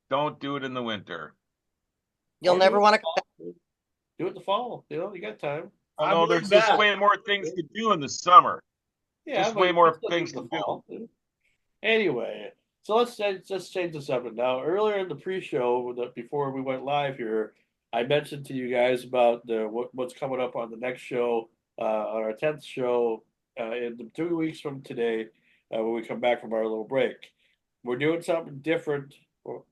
Don't do it in the winter. You'll Or never do it want in the fall. Do it in the fall. You got time. I No, believe there's just that. way more things to do in the summer. Yeah, Just but way you more can still things do it in to the do. fall. Anyway, so let's change the subject now. Earlier in the pre-show, before we went live here, I mentioned to you guys about what's coming up on the next show, on our 10th show, in 2 weeks from today, when we come back from our little break. We're doing something different,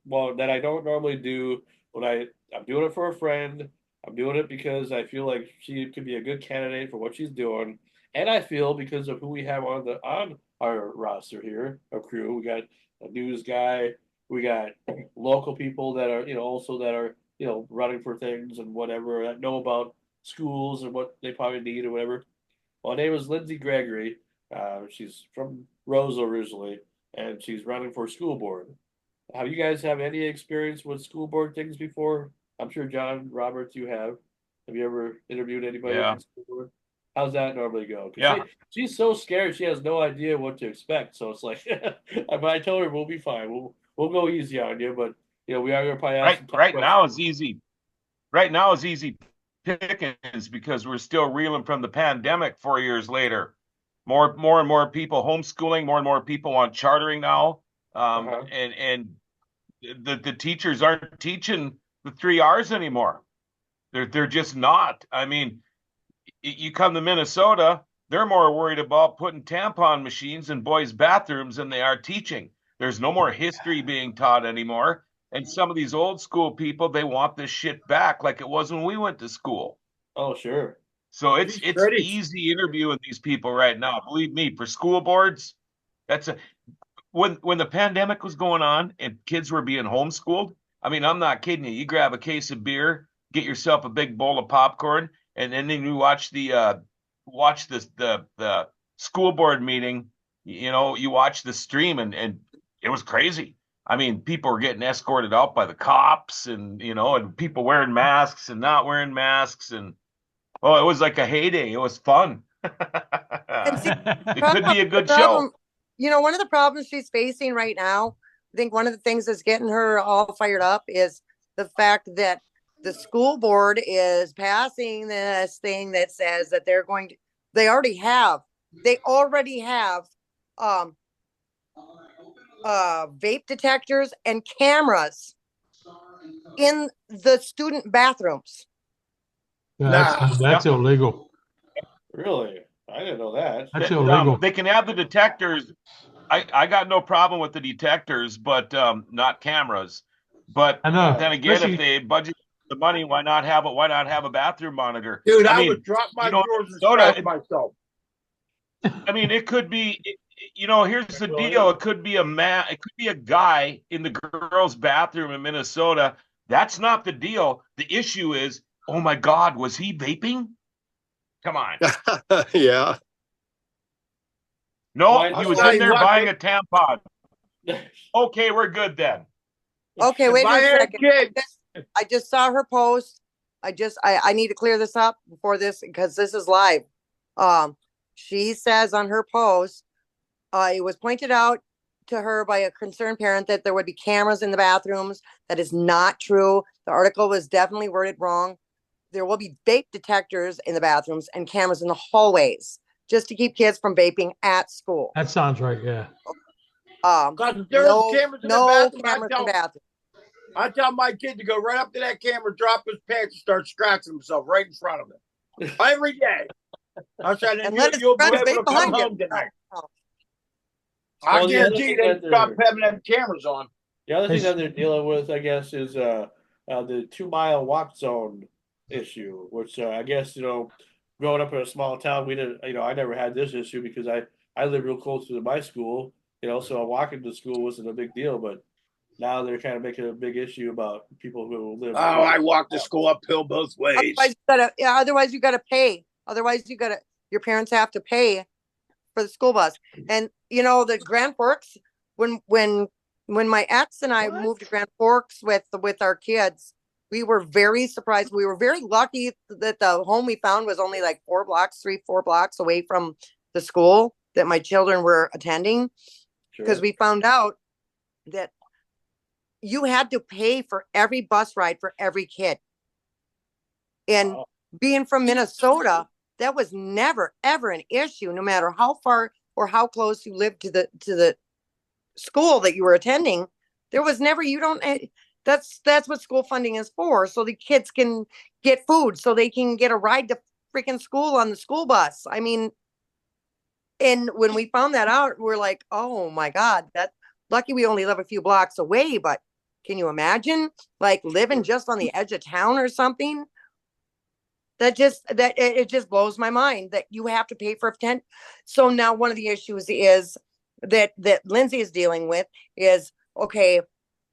well, that I don't normally do. I'm doing it for a friend. I'm doing it because I feel like she could be a good candidate for what she's doing, and I feel because of who we have on our roster here, our crew. We got a news guy. We got local people that are, also that are, running for things and whatever, that know about schools and what they probably need or whatever. Well, her name is Lindsay Gregory. She's from Rose originally, and she's running for school board. Have you guys have any experience with school board things before? I'm sure John Roberts, you have. Have you ever interviewed anybody Yeah. from school board? How's that normally go? 'Cause Yeah. she's so scared she has no idea what to expect. So it's like, but I told her we'll be fine. We'll go easy on you, but we are gonna probably ask some tough Right now questions. is easy. Right now is easy pickings because we're still reeling from the pandemic 4 years later. More and more people homeschooling, more and more people on chartering now. Uh-huh. And the teachers aren't teaching the 3 R's anymore. They're just not. I mean, you come to Minnesota, they're more worried about putting tampon machines in boys' bathrooms than they are teaching. There's no more history being taught anymore. And some of these old school people, they want this shit back like it was when we went to school. Oh, sure. So it's These critics. easy interviewing these people right now. Believe me, for school boards, that's when the pandemic was going on and kids were being homeschooled. I mean, I'm not kidding you. You grab a case of beer, get yourself a big bowl of popcorn, and then you watch the school board meeting. You watch the stream, and it was crazy. I mean, people were getting escorted out by the cops, and and people wearing masks and not wearing masks, and it was like a heyday. It was fun. see, It could be a good problem, show. one of the problems she's facing right now, I think one of the things that's getting her all fired up is the fact that the school board is passing this thing that says that they already have vape detectors and cameras in the student bathrooms. That's illegal. Really? I didn't know that. That's illegal. They can have the detectors. I got no problem with the detectors, but not cameras. But I know. then again, if they budget the money, why not have a bathroom monitor? Dude, I mean, would drop my drawers and Minnesota, scratch myself. I mean, it could be. Here's the deal. It could be it could be a guy in the girls' bathroom in Minnesota. That's not the deal. The issue is, oh my God, was he vaping? Come on. Yeah. No, Why- he was I'll in there tell you what, buying a tampon. Okay, we're good then. Okay, wait If I a had second. kids, I just saw her post. I need to clear this up before this because this is live. She says on her post, it was pointed out to her by a concerned parent that there would be cameras in the bathrooms. That is not true. The article was definitely worded wrong. There will be vape detectors in the bathrooms and cameras in the hallways just to keep kids from vaping at school. That sounds right. Yeah. because there's cameras in the bathroom, cameras in the bathroom. I tell my kid to go right up to that camera, drop his pants, and start scratching himself right in front of him every day. I said, And and let us you'll be spread able to vape come behind you. home tonight. Oh. I Well, the other guarantee thing they that they're- stop having them cameras on. The other thing It's- that they're dealing with, I guess, is the 2 mile walk zone issue, which I guess growing up in a small town, we didn't. I never had this issue because I live real close to my school. So walking to school wasn't a big deal, but now they're kind of making a big issue about people who live. Oh, I walk to school uphill both ways. Otherwise you gotta pay. Otherwise your parents have to pay for the school bus. And the Grand Forks, when my ex and I moved to Grand Forks with our kids, we were very surprised. We were very lucky that the home we found was only like 4 blocks away from the school that my children were attending. Because we found out that you had to pay for every bus ride for every kid. And being from Minnesota, that was never, ever an issue, no matter how far or how close you lived to the school that you were attending. There was never, that's what school funding is for. So the kids can get food, so they can get a ride to freaking school on the school bus. I mean, and when we found that out, we're like, oh my God, lucky we only live a few blocks away, but can you imagine like living just on the edge of town or something? It just blows my mind that you have to pay for a tent. So now one of the issues is that Lindsay is dealing with is, okay,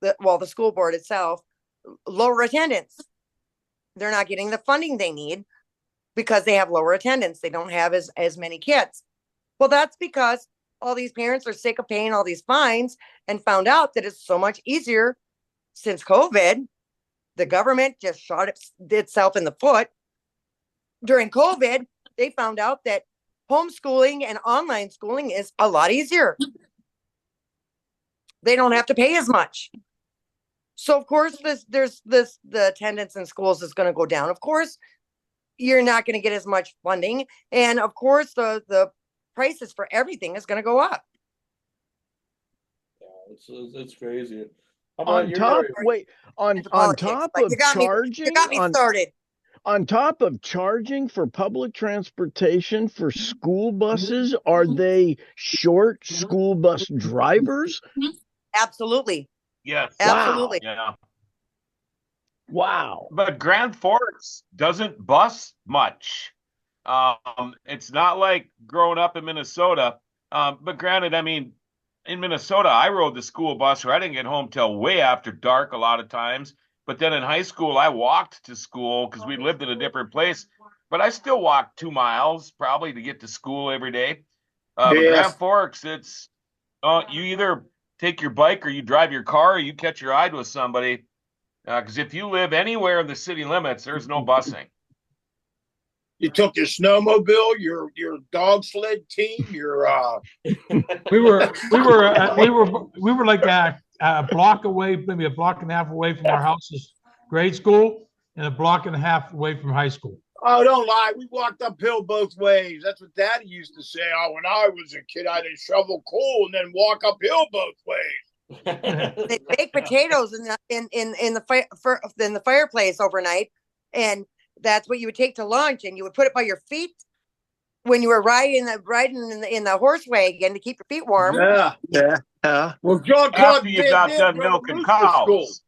the school board itself, lower attendance. They're not getting the funding they need because they have lower attendance. They don't have as many kids. Well, that's because all these parents are sick of paying all these fines and found out that it's so much easier since COVID. The government just shot itself in the foot. During COVID, they found out that homeschooling and online schooling is a lot easier. They don't have to pay as much. So of course, the attendance in schools is going to go down. Of course, you're not going to get as much funding, and of course, the prices for everything is going to go up. Yeah, it's crazy. On top, wait, on top of charging, you got me started. On top of charging for public transportation for school buses, are they short school bus drivers? Absolutely. Yes. Absolutely. Yeah. Wow. But Grand Forks doesn't bus much. It's not like growing up in Minnesota. But granted, I mean, in Minnesota, I rode the school bus where I didn't get home till way after dark a lot of times. But then in high school, I walked to school because we lived in a different place. But I still walked 2 miles probably to get to school every day. But Grand Forks, it's you either take your bike or you drive your car or you catch your ride with somebody. Because if you live anywhere in the city limits, there's no busing. You took your snowmobile, your dog sled team, your we were like a block away, maybe a block and a half away from our house's grade school, and a block and a half away from high school. Oh, don't lie. We walked uphill both ways. That's what Daddy used to say. Oh, when I was a kid, I did shovel coal and then walk uphill both ways. They bake potatoes in the fireplace overnight, and that's what you would take to lunch, and you would put it by your feet when you were riding in the horse wagon to keep your feet warm. Yeah. Well, John after you got done milking cows.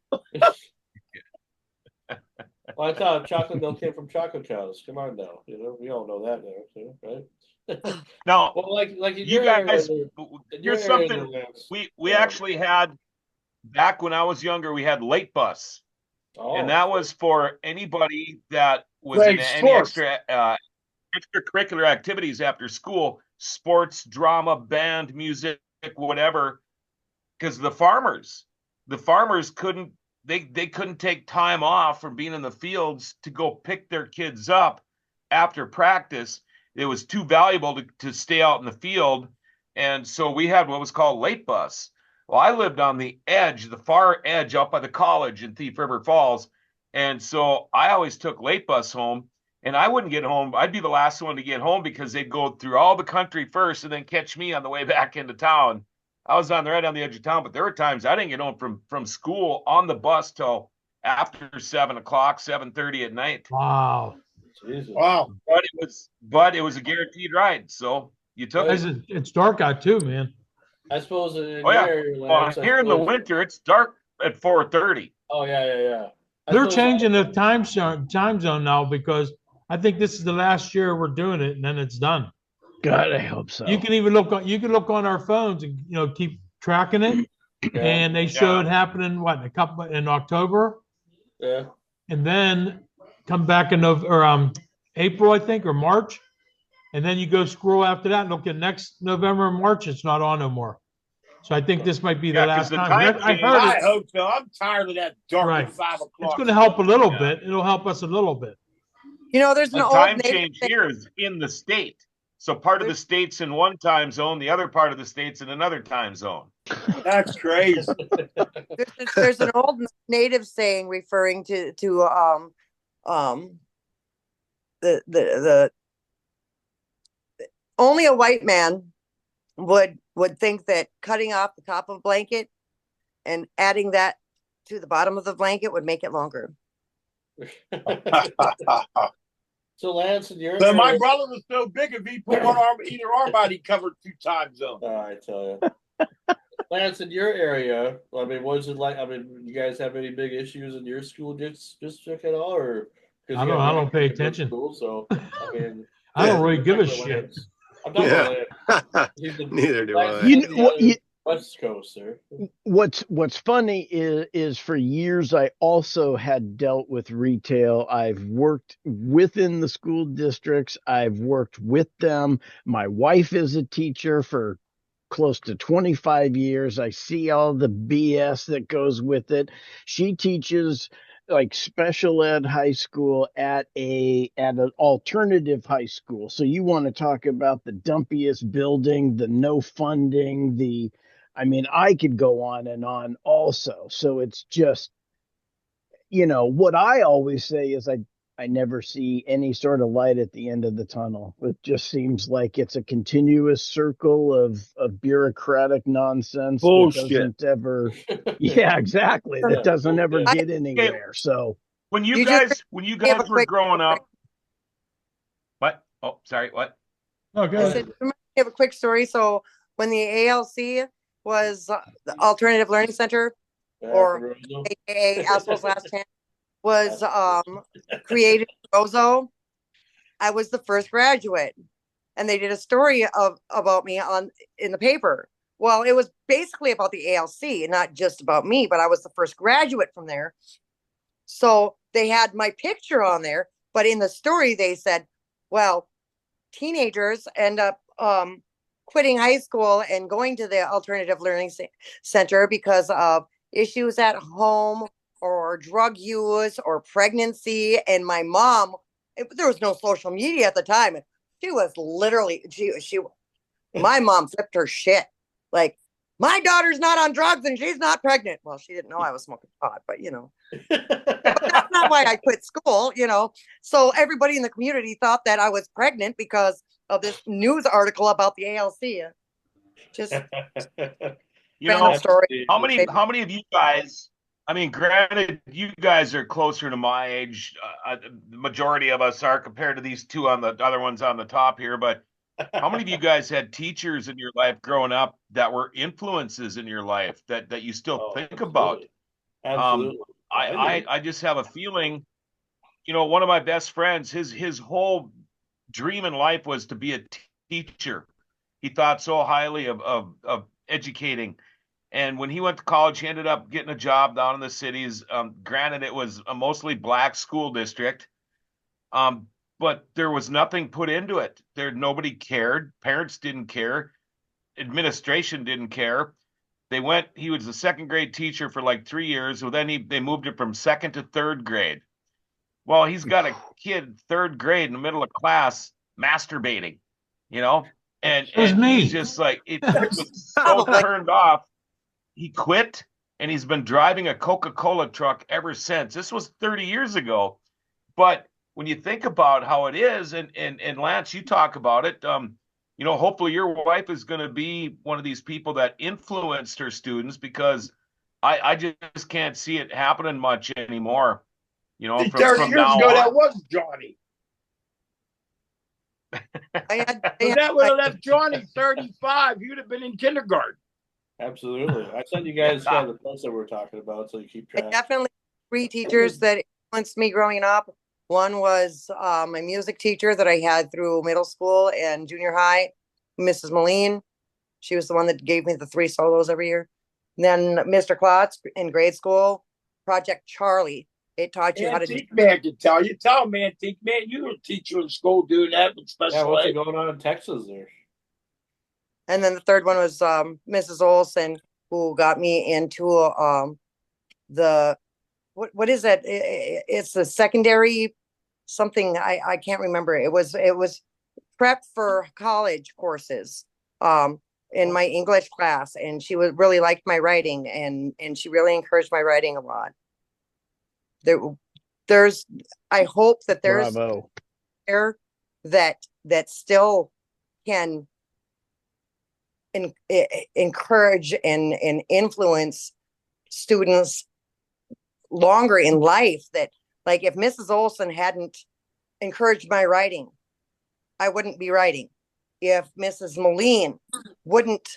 Well, I thought chocolate milk came from chocolate cows. Come on now, we all know that now, right? No, well, like you guys, here's something we actually had back when I was younger. We had late bus, and that was for anybody that was in any extracurricular activities after school, sports, drama, band, music, whatever. Because the farmers couldn't. They couldn't take time off from being in the fields to go pick their kids up after practice. It was too valuable to stay out in the field. And so we had what was called late bus. Well, I lived on the far edge up by the college in Thief River Falls. And so I always took late bus home, and I wouldn't get home. I'd be the last one to get home because they'd go through all the country first and then catch me on the way back into town. I was right on the edge of town, but there were times I didn't get home from school on the bus till after 7 o'clock, 7:30 at night. Wow. Jesus. Wow. But it was a guaranteed ride. So you took it. It's dark out too, man. I suppose in here in the winter, it's dark at 4:30. Oh, yeah. They're changing the time zone now because I think this is the last year we're doing it, and then it's done. God, I hope so. You can even look on our phones and keep tracking it. Yeah. And they showed happening in October. Yeah. And then come back in April, I think, or March. And then you go scroll after that and look at next November and March, it's not on no more. So I think this might be the last time. I hope so. I'm tired of that dark at 5 o'clock. It's going to help a little bit. It'll help us a little bit. There's an time change here is in the state. So part of the state's in one time zone, the other part of the state's in another time zone. That's crazy. There's an old native saying referring to the only a white man would think that cutting off the top of a blanket and adding that to the bottom of the blanket would make it longer. So Lance, in your my brother was so big, if he put either arm out, he covered 2 time zones. I tell you. Lance, in your area, I mean, what is it like? I mean, you guys have any big issues in your school district at all, or? I don't pay attention. School, so I mean, I don't really give a shit. I'm not Neither do I. West Coast, sir. What's funny is for years I also had dealt with retail. I've worked within the school districts. I've worked with them. My wife is a teacher for close to 25 years. I see all the BS that goes with it. She teaches like special ed high school at an alternative high school. So you want to talk about the dumpiest building, the no funding, I mean, I could go on and on also. So it's just, what I always say is I never see any sort of light at the end of the tunnel. It just seems like it's a continuous circle of bureaucratic nonsense Bullshit. that doesn't ever, yeah, exactly. That doesn't ever Yeah. get anywhere. So when you guys were growing up, what? Oh, sorry, what? Oh, good. I said, I have a quick story. So when the ALC was the Alternative Learning Center, or AKA Asshole's Last Chance, was created in Roseau, I was the first graduate, and they did a story about me in the paper. Well, it was basically about the ALC, not just about me, but I was the first graduate from there. So they had my picture on there, but in the story they said, well, teenagers end up quitting high school and going to the Alternative Learning Center because of issues at home or drug use or pregnancy. And my mom, there was no social media at the time. She was literally, my mom flipped her shit. Like, my daughter's not on drugs and she's not pregnant. Well, she didn't know I was smoking pot, but but that's not why I quit school, So everybody in the community thought that I was pregnant because of this news article about the ALC. Just story. How many of you guys? I mean, granted, you guys are closer to my age. The majority of us are compared to these two on the other ones on the top here. But how many of you guys had teachers in your life growing up that were influences in your life that you still think about? Absolutely. I just have a feeling, one of my best friends, his whole dream in life was to be a teacher. He thought so highly of educating. And when he went to college, he ended up getting a job down in the cities. Granted, it was a mostly black school district, but there was nothing put into it. Nobody cared. Parents didn't care. Administration didn't care. He was a second grade teacher for like 3 years. So then they moved it from second to third grade. Well, he's got a kid, third grade in the middle of class, masturbating, and he's just like, it was so turned off. He quit, and he's been driving a Coca-Cola truck ever since. This was 30 years ago. But when you think about how it is, and Lance, you talk about it, hopefully your wife is going to be one of these people that influenced her students, because I just can't see it happening much anymore. 30 years ago, that was Johnny. That would have left Johnny 35. You'd have been in kindergarten. Absolutely. I sent you guys the posts that we're talking about, so you keep track. Definitely 3 teachers that influenced me growing up. One was my music teacher that I had through middle school and junior high, Mrs. Moline. She was the one that gave me the 3 solos every year. And then Mr. Klotz in grade school, Project Charlie. It taught you how to do. Man can tell you. Tell him, Antique Man, you were a teacher in school doing that with special what's ed. going on in Texas there? And then the third one was Mrs. Olson, who got me into what is that? It's the secondary something. I can't remember. It was prep for college courses in my English class, and she really liked my writing, and she really encouraged my writing a lot. I hope that there's there that still can encourage and influence students longer in life. That, like, if Mrs. Olson hadn't encouraged my writing, I wouldn't be writing. If Mrs. Moline wouldn't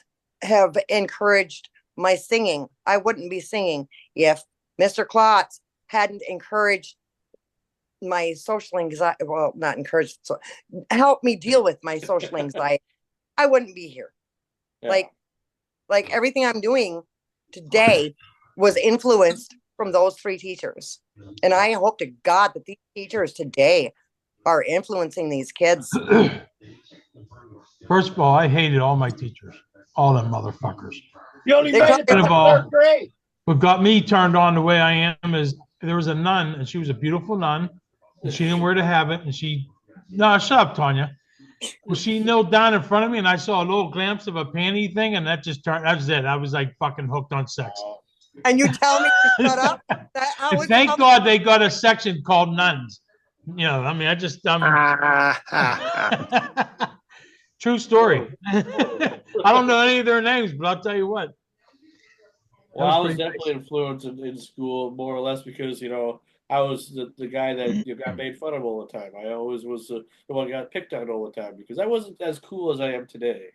have encouraged my singing, I wouldn't be singing. If Mr. Klotz hadn't encouraged my social anxiety, well, not encouraged, so help me deal with my social anxiety, I wouldn't be here. Yeah. Like everything I'm doing today was influenced from those 3 teachers. And I hope to God that these teachers today are influencing these kids. First of all, I hated all my teachers. all them motherfuckers. You only They made talk it to the about- third grade. What got me turned on the way I am is there was a nun, and she was a beautiful nun, and she didn't wear the habit, and no, shut up, Tanya. Well, she knelt down in front of me, and I saw a little glimpse of a panty thing, and that was it. I was like fucking hooked on sex. And you tell me to shut up? I And was thank God they got a section called nuns. You know, I mean, true story. I don't know any of their names, but I'll tell you what. Well, I was definitely influenced in school more or less because, I was the guy that got made fun of all the time. I always was the one who got picked on all the time because I wasn't as cool as I am today,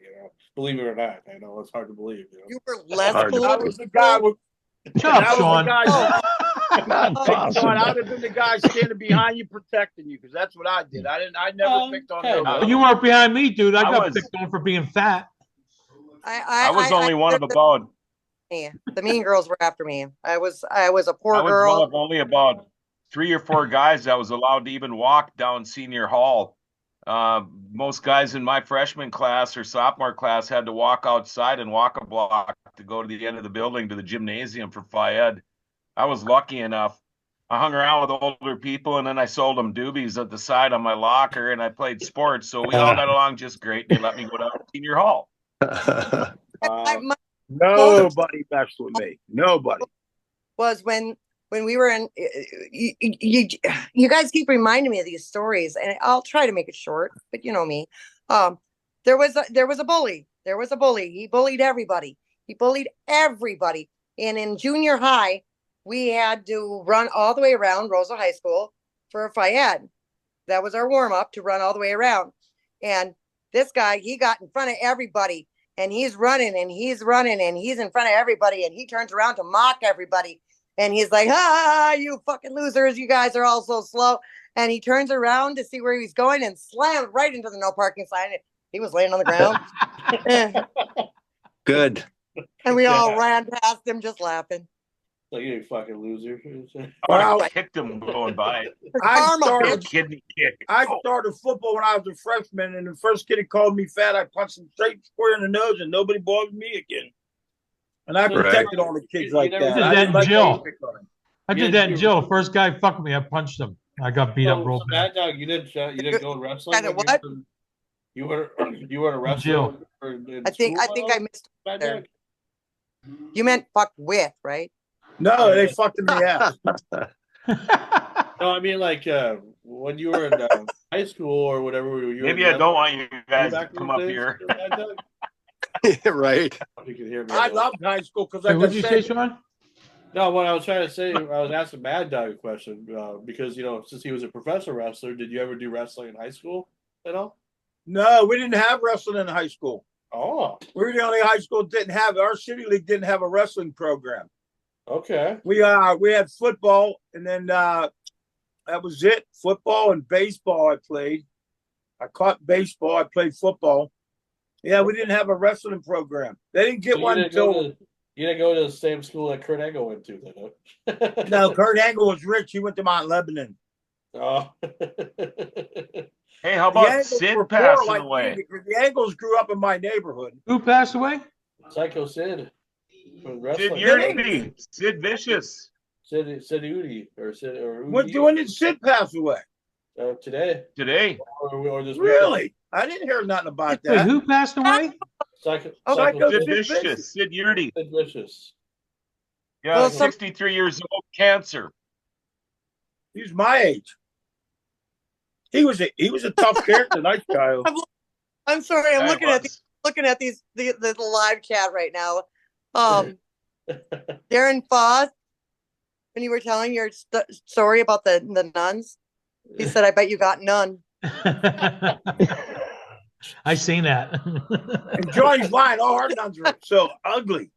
believe it or not. I know it's hard to believe. You were less Hard to cool. I was the guy with. Shut up, I was Sean. the guy. Not Hey, Sean, I possible. would have been the guy standing behind you, protecting you, because that's what I did. I never picked on okay. nobody. You weren't behind me, dude. I I got was- picked on for being fat. I was only one of about. The mean girls were after me. I was a poor I was girl. one of only about 3 or 4 guys that was allowed to even walk down senior hall. Most guys in my freshman class or sophomore class had to walk outside and walk a block to go to the end of the building to the gymnasium for Phi Ed. I was lucky enough. I hung around with older people, and then I sold them doobies at the side on my locker, and I played sports. So we all got along just great. They let me go down to senior hall. My Nobody messed with me. Nobody. was when we were in. You guys keep reminding me of these stories, and I'll try to make it short. But you know me. There was a bully. There was a bully. He bullied everybody. And in junior high, we had to run all the way around Rosa High School for a Phi Ed. That was our warm up to run all the way around. And this guy, he got in front of everybody, and he's running and he's in front of everybody, and he turns around to mock everybody. And he's like, you fucking losers. You guys are all so slow. And he turns around to see where he's going and slams right into the no parking sign. He was laying on the ground. Good. And we all ran past him just laughing. Like, you fucking loser. I kicked him going by. I Kidney kick. started football when I was a freshman, and the first kid that called me fat, I punched him straight square in the nose, and nobody bothered me again. And I protected all the kids like that. did that in jail. I did that in jail. The first guy fucked me. I punched him. I got beat up real bad. Mad Dog, you didn't go wrestling. Kind of what? You were a wrestler. Jill. I think I missed Mad there. Dog? You meant fuck with, right? No, they fucked in the ass. No, I mean like when you were in high school or whatever. Maybe I don't want you guys to come up here. Right. You can hear me. I loved high school because Hey, what did you say, Sean? No, what I was trying to say, I was asking Mad Dog a question because since he was a professional wrestler, did you ever do wrestling in high school at all? No, we didn't have wrestling in high school. Oh, We were the only high school that didn't have. Our city league didn't have a wrestling program. okay. We had football, and then that was it. Football and baseball I played. I caught baseball. I played football. Yeah, we didn't have a wrestling program. They didn't get So one until. You didn't go to the same school that Kurt Angle went to, then? Huh? No, Kurt Angle was rich. He went to Mount Lebanon. Oh. Hey, how The about Angles Sid were passing poor like away? me because the Angles grew up in my neighborhood. Who passed away? Psycho Sid. From Sid wrestling. Yurdy, Sid Vicious. Sid Udi or Udi. When did Sid pass away? Today Today. or this weekend. Really? I didn't hear nothing about Wait, that. who passed away? Psycho Psycho Sid Sid Vicious, Sid Yurdy. Sid Vicious. Yeah, Well, 63 years old, cancer. He's my age. He was a tough character, nice guy. I'm sorry. I'm Yeah, looking at the live chat right now. Darren Foss, when you were telling your story about the nuns, he said, "I bet you got none." I seen that. And Johnny's lying. All our nuns are so ugly.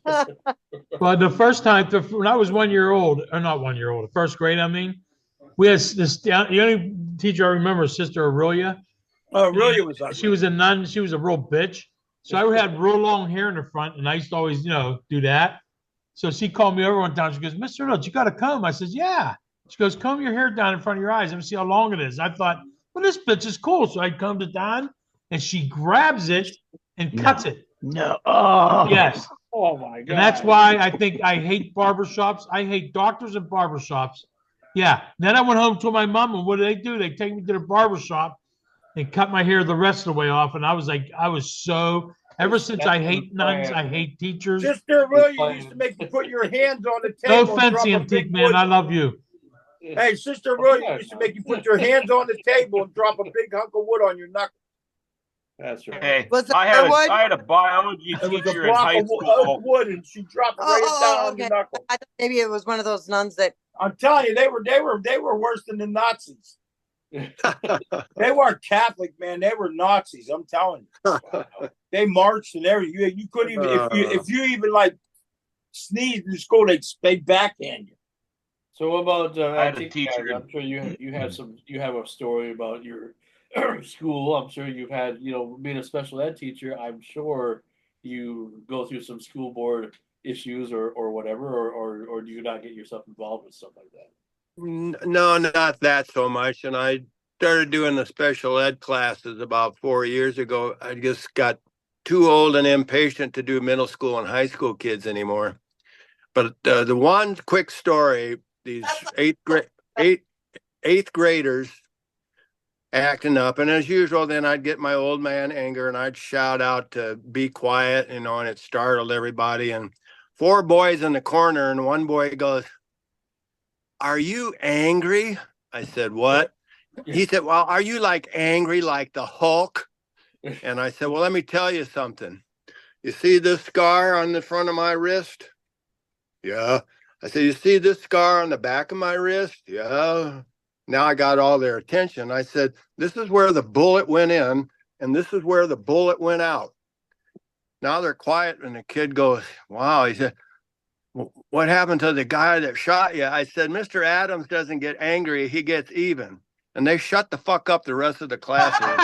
Well, the first time, when I was 1 year old, or not 1 year old, the first grade, I mean, we had this, the only teacher I remember is Sister Aurelia. Oh, really? Was ugly. She was a nun. She was a real bitch. So I had real long hair in the front, and I used to always, do that. So she called me over one time. She goes, "Mr. Reynolds, you got to comb." I says, "Yeah." She goes, "Comb your hair down in front of your eyes. Let me see how long it is." I thought, well, this bitch is cool. So I combed it down, and she grabs it and cuts it. No. Oh. Yes. Oh my God. And that's why I think I hate barbershops. I hate doctors and barbershops. Yeah. Then I went home to my mom, and what do? They take me to the barbershop and cut my hair the rest of the way off. And I was like, ever since I hate nuns, I hate teachers. Sister William used to make you put your hands on the No table. offense, Antique Man. I love you. Hey, Sister William used to make you put your hands on the table and drop a big hunk of wood on your knuckle. That's right. Hey, Was it I had wood? a biology It was a teacher in block high of school. wood, and she dropped it right down on your knuckle. I thought maybe it was one of those nuns that. I'm telling you, they were worse than the Nazis. They weren't Catholic, man. They were Nazis. I'm telling you. They marched and everything. You couldn't even if you even like sneezed in school, they'd backhand you. So what about I had a teacher. I'm sure you have a story about your school. I'm sure you've had, being a special ed teacher, I'm sure you go through some school board issues or whatever, or do you not get yourself involved with stuff like that? No, not that so much. And I started doing the special ed classes about 4 years ago. I just got too old and impatient to do middle school and high school kids anymore. But the one quick story, these eighth graders acting up, and as usual, then I'd get my old man anger and I'd shout out to be quiet, and it startled everybody. And 4 boys in the corner, and one boy goes, "Are you angry?" I said, "What?" He said, "Well, are you like angry like the Hulk?" And I said, "Well, let me tell you something. You see this scar on the front of my wrist?" "Yeah." I said, "You see this scar on the back of my wrist?" "Yeah." Now I got all their attention. I said, "This is where the bullet went in, and this is where the bullet went out." Now they're quiet, and the kid goes, "Wow." He said, "What happened to the guy that shot you?" I said, "Mr. Adams doesn't get angry, he gets even." And they shut the fuck up the rest of the classroom.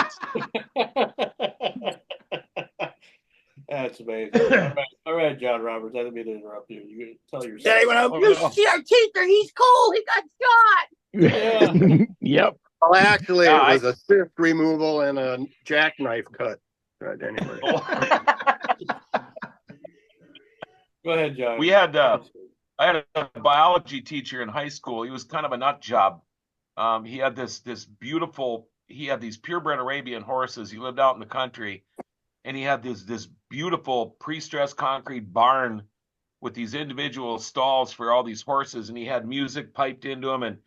That's amazing. All right, John Roberts. I didn't mean to interrupt you. You tell your Yeah, you see our teacher, he's cool. He got shot. Yeah. Yep. Well, actually, it was a cyst removal and a jackknife cut. But anyway. Go ahead, John. I had a biology teacher in high school. He was kind of a nut job. He had he had these purebred Arabian horses. He lived out in the country, and he had this beautiful pre-stressed concrete barn with these individual stalls for all these horses, and he had music piped into him, and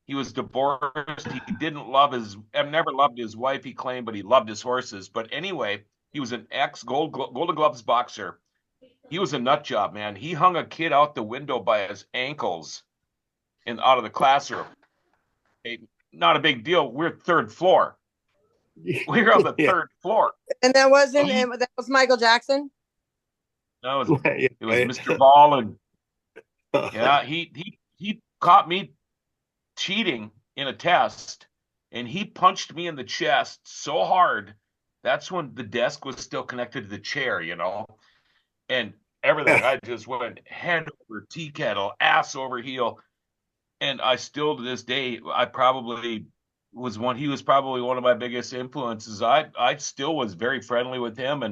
he was divorced. He didn't never loved his wife, he claimed, but he loved his horses. But anyway, he was an Golden Gloves boxer. He was a nut job, man. He hung a kid out the window by his ankles out of the classroom. Not a big deal. We're third floor. We're on the third floor. And that was Michael Jackson? No, it was Mr. Ball, and yeah, he caught me cheating in a test, and he punched me in the chest so hard. That's when the desk was still connected to the chair, and everything. I just went head over tea kettle, ass over heel. And I still, to this day, he was probably one of my biggest influences. I still was very friendly with him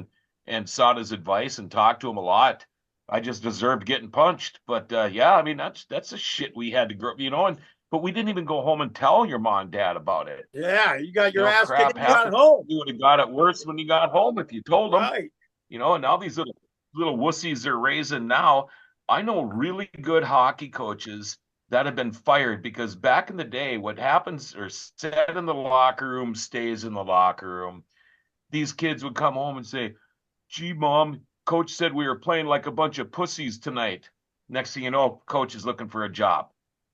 and sought his advice and talked to him a lot. I just deserved getting punched. But yeah, I mean, that's a shit we had to grow up, but we didn't even go home and tell your mom and dad about it. Yeah, you got your ass kicked when you got home. You would have got it worse when you got home if you told them. Right. And now these little wussies they're raising now. I know really good hockey coaches that have been fired because back in the day, what happens or said in the locker room stays in the locker room. These kids would come home and say, "Gee, Mom, Coach said we were playing like a bunch of pussies tonight." Next thing you know, Coach is looking for a job.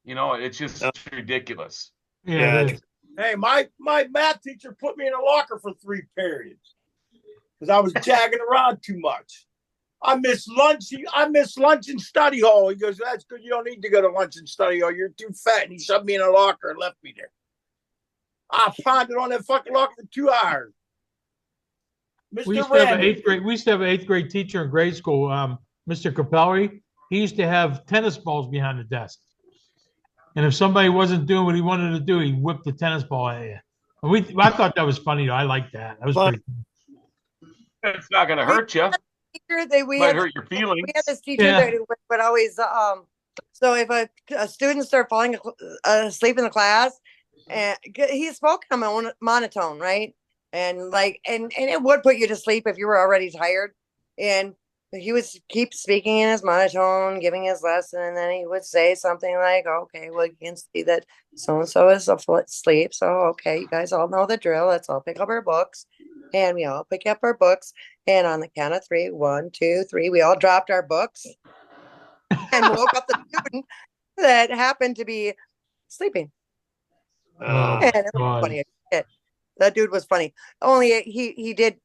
It's just ridiculous. Yeah. Hey, my math teacher put me in a locker for 3 periods because I was jagging around too much. I missed lunch. I missed lunch in study hall. He goes, "That's good. You don't need to go to lunch in study hall. You're too fat." And he shoved me in a locker and left me there. I pondered on that fucking locker for 2 hours. We used to have an eighth grade teacher in grade school, Mr. Capelli. He used to have tennis balls behind the desk. And if somebody wasn't doing what he wanted to do, he whipped the tennis ball at you. And I thought that was funny. I liked that. That was pretty cool. It's not going to hurt you. teacher that we Might had, hurt your feelings. we had this teacher Yeah. that would always, so if a student started falling asleep in the class, and he spoke in a monotone, right? And like, and it would put you to sleep if you were already tired. And he would keep speaking in his monotone, giving his lesson, and then he would say something like, "Okay, well, you can see that so and so is asleep. So, okay, you guys all know the drill. Let's all pick up our books." And we all pick up our books. And on the count of 3, 1, 2, 3, we all dropped our books and woke up the student that happened to be sleeping. Oh, And it was God. funny. That dude was funny. Only he did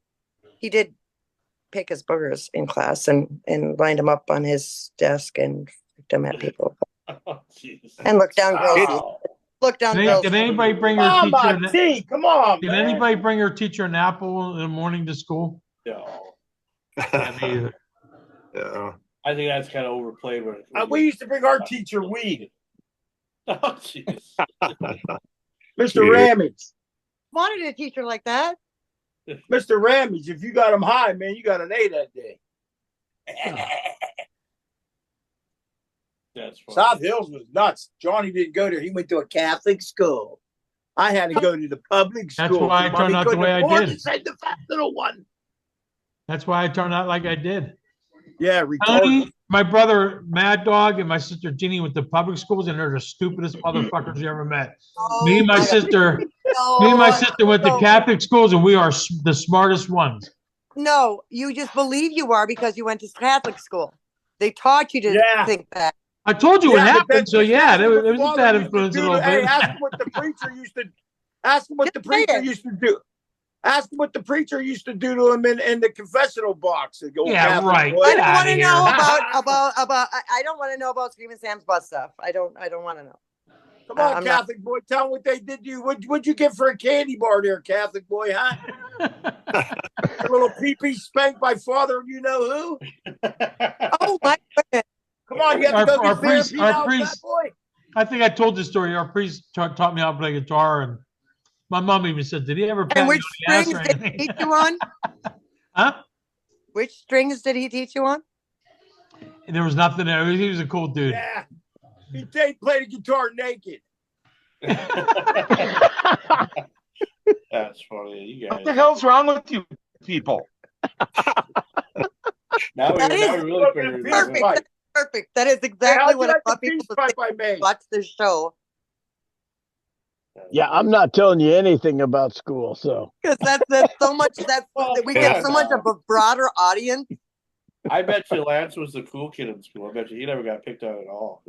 pick his boogers in class and lined them up on his desk and flicked them at people Oh, jeez. and looked down girls. Oh, Looked down Did, girls. did anybody bring your Mama, teacher? T, come on, Did man. anybody bring your teacher an apple in the morning to school? No, Yeah, me either. Yeah. I think that's kind of overplayed. We used to bring our teacher weed. Oh, jeez. Mr. Yeah. Ramage. Wanted a teacher like that. Mr. Ramage, if you got him high, man, you got an A that day. That's funny. South Hills was nuts. Johnny didn't go there. He went to a Catholic school. I had to go to the public school. That's why I Mommy turned out the couldn't way I afford did. to send the fat little one. That's why I turned out like I did. Yeah, retarded. Tony, my brother Mad Dog, and my sister Ginny went to public schools, and they're the stupidest motherfuckers you ever met. Me and my sister, me and my sister went to Catholic schools, and we are the smartest ones. No, you just believe you are because you went to Catholic school. They taught you to Yeah. think that. I told you what Yeah, but happened, then so yeah, there was a Father bad used to influence a do little Hey, bit. ask him what the preacher used to. Ask him what the Just say preacher it. used to do. Ask him what the preacher used to do to him in the confessional box. The old Yeah, Catholic right. boy. I Get don't outta want to here. know about. I don't want to know about Screaming Sam's butt stuff. I don't want to know. Come on, I'm not- Catholic boy. Tell him what they did to you. What'd you get for a candy bar there, Catholic boy, huh? A little pee-pee spanked by father, you know who? Oh my goodness! Come on, you have to go Our get priest- therapy our now, priest- fat boy. I think I told this story. Our priest taught me how to play guitar, and my mom even said, "Did he ever pat And you which on the ass strings or did he anything?" teach you on? Huh? Which strings did he teach you on? There was nothing there. He was a cool dude. Yeah. He played the guitar naked. That's funny. You What guys. the hell's wrong with you people? Now That we're is really figuring it out. Perfect. That's perfect. That is Hey, exactly how'd you what I like want the people peace to pipe think I made? watch this show. Yeah, I'm not telling you anything about school, so Because that's so much Well, we come get on so much now. of a broader audience. I bet you Lance was the cool kid in school. I bet you he never got picked on at all.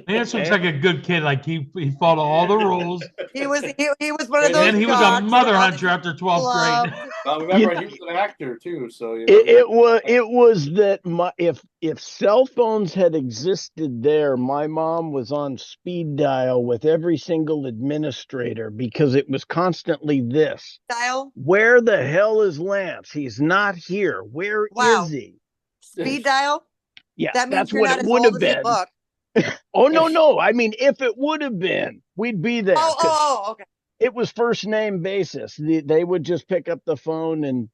Lance looks like a good kid. Like he followed all the rules. He was one of And those. And he was a jocks mother that all hunter the after 12th grade. loved. Well, remember, he was an actor too, so you know. it was that if cell phones had existed there, my mom was on speed dial with every single administrator because it was constantly this. Style. Where the hell is Lance? He's not here. Where Wow. is he? Speed dial. Yeah, That means that's you're what not it as would old have as you been. look. Oh no! I mean, if it would have been, we'd be there. 'Cause Oh, okay. it was first name basis. They would just pick up the phone and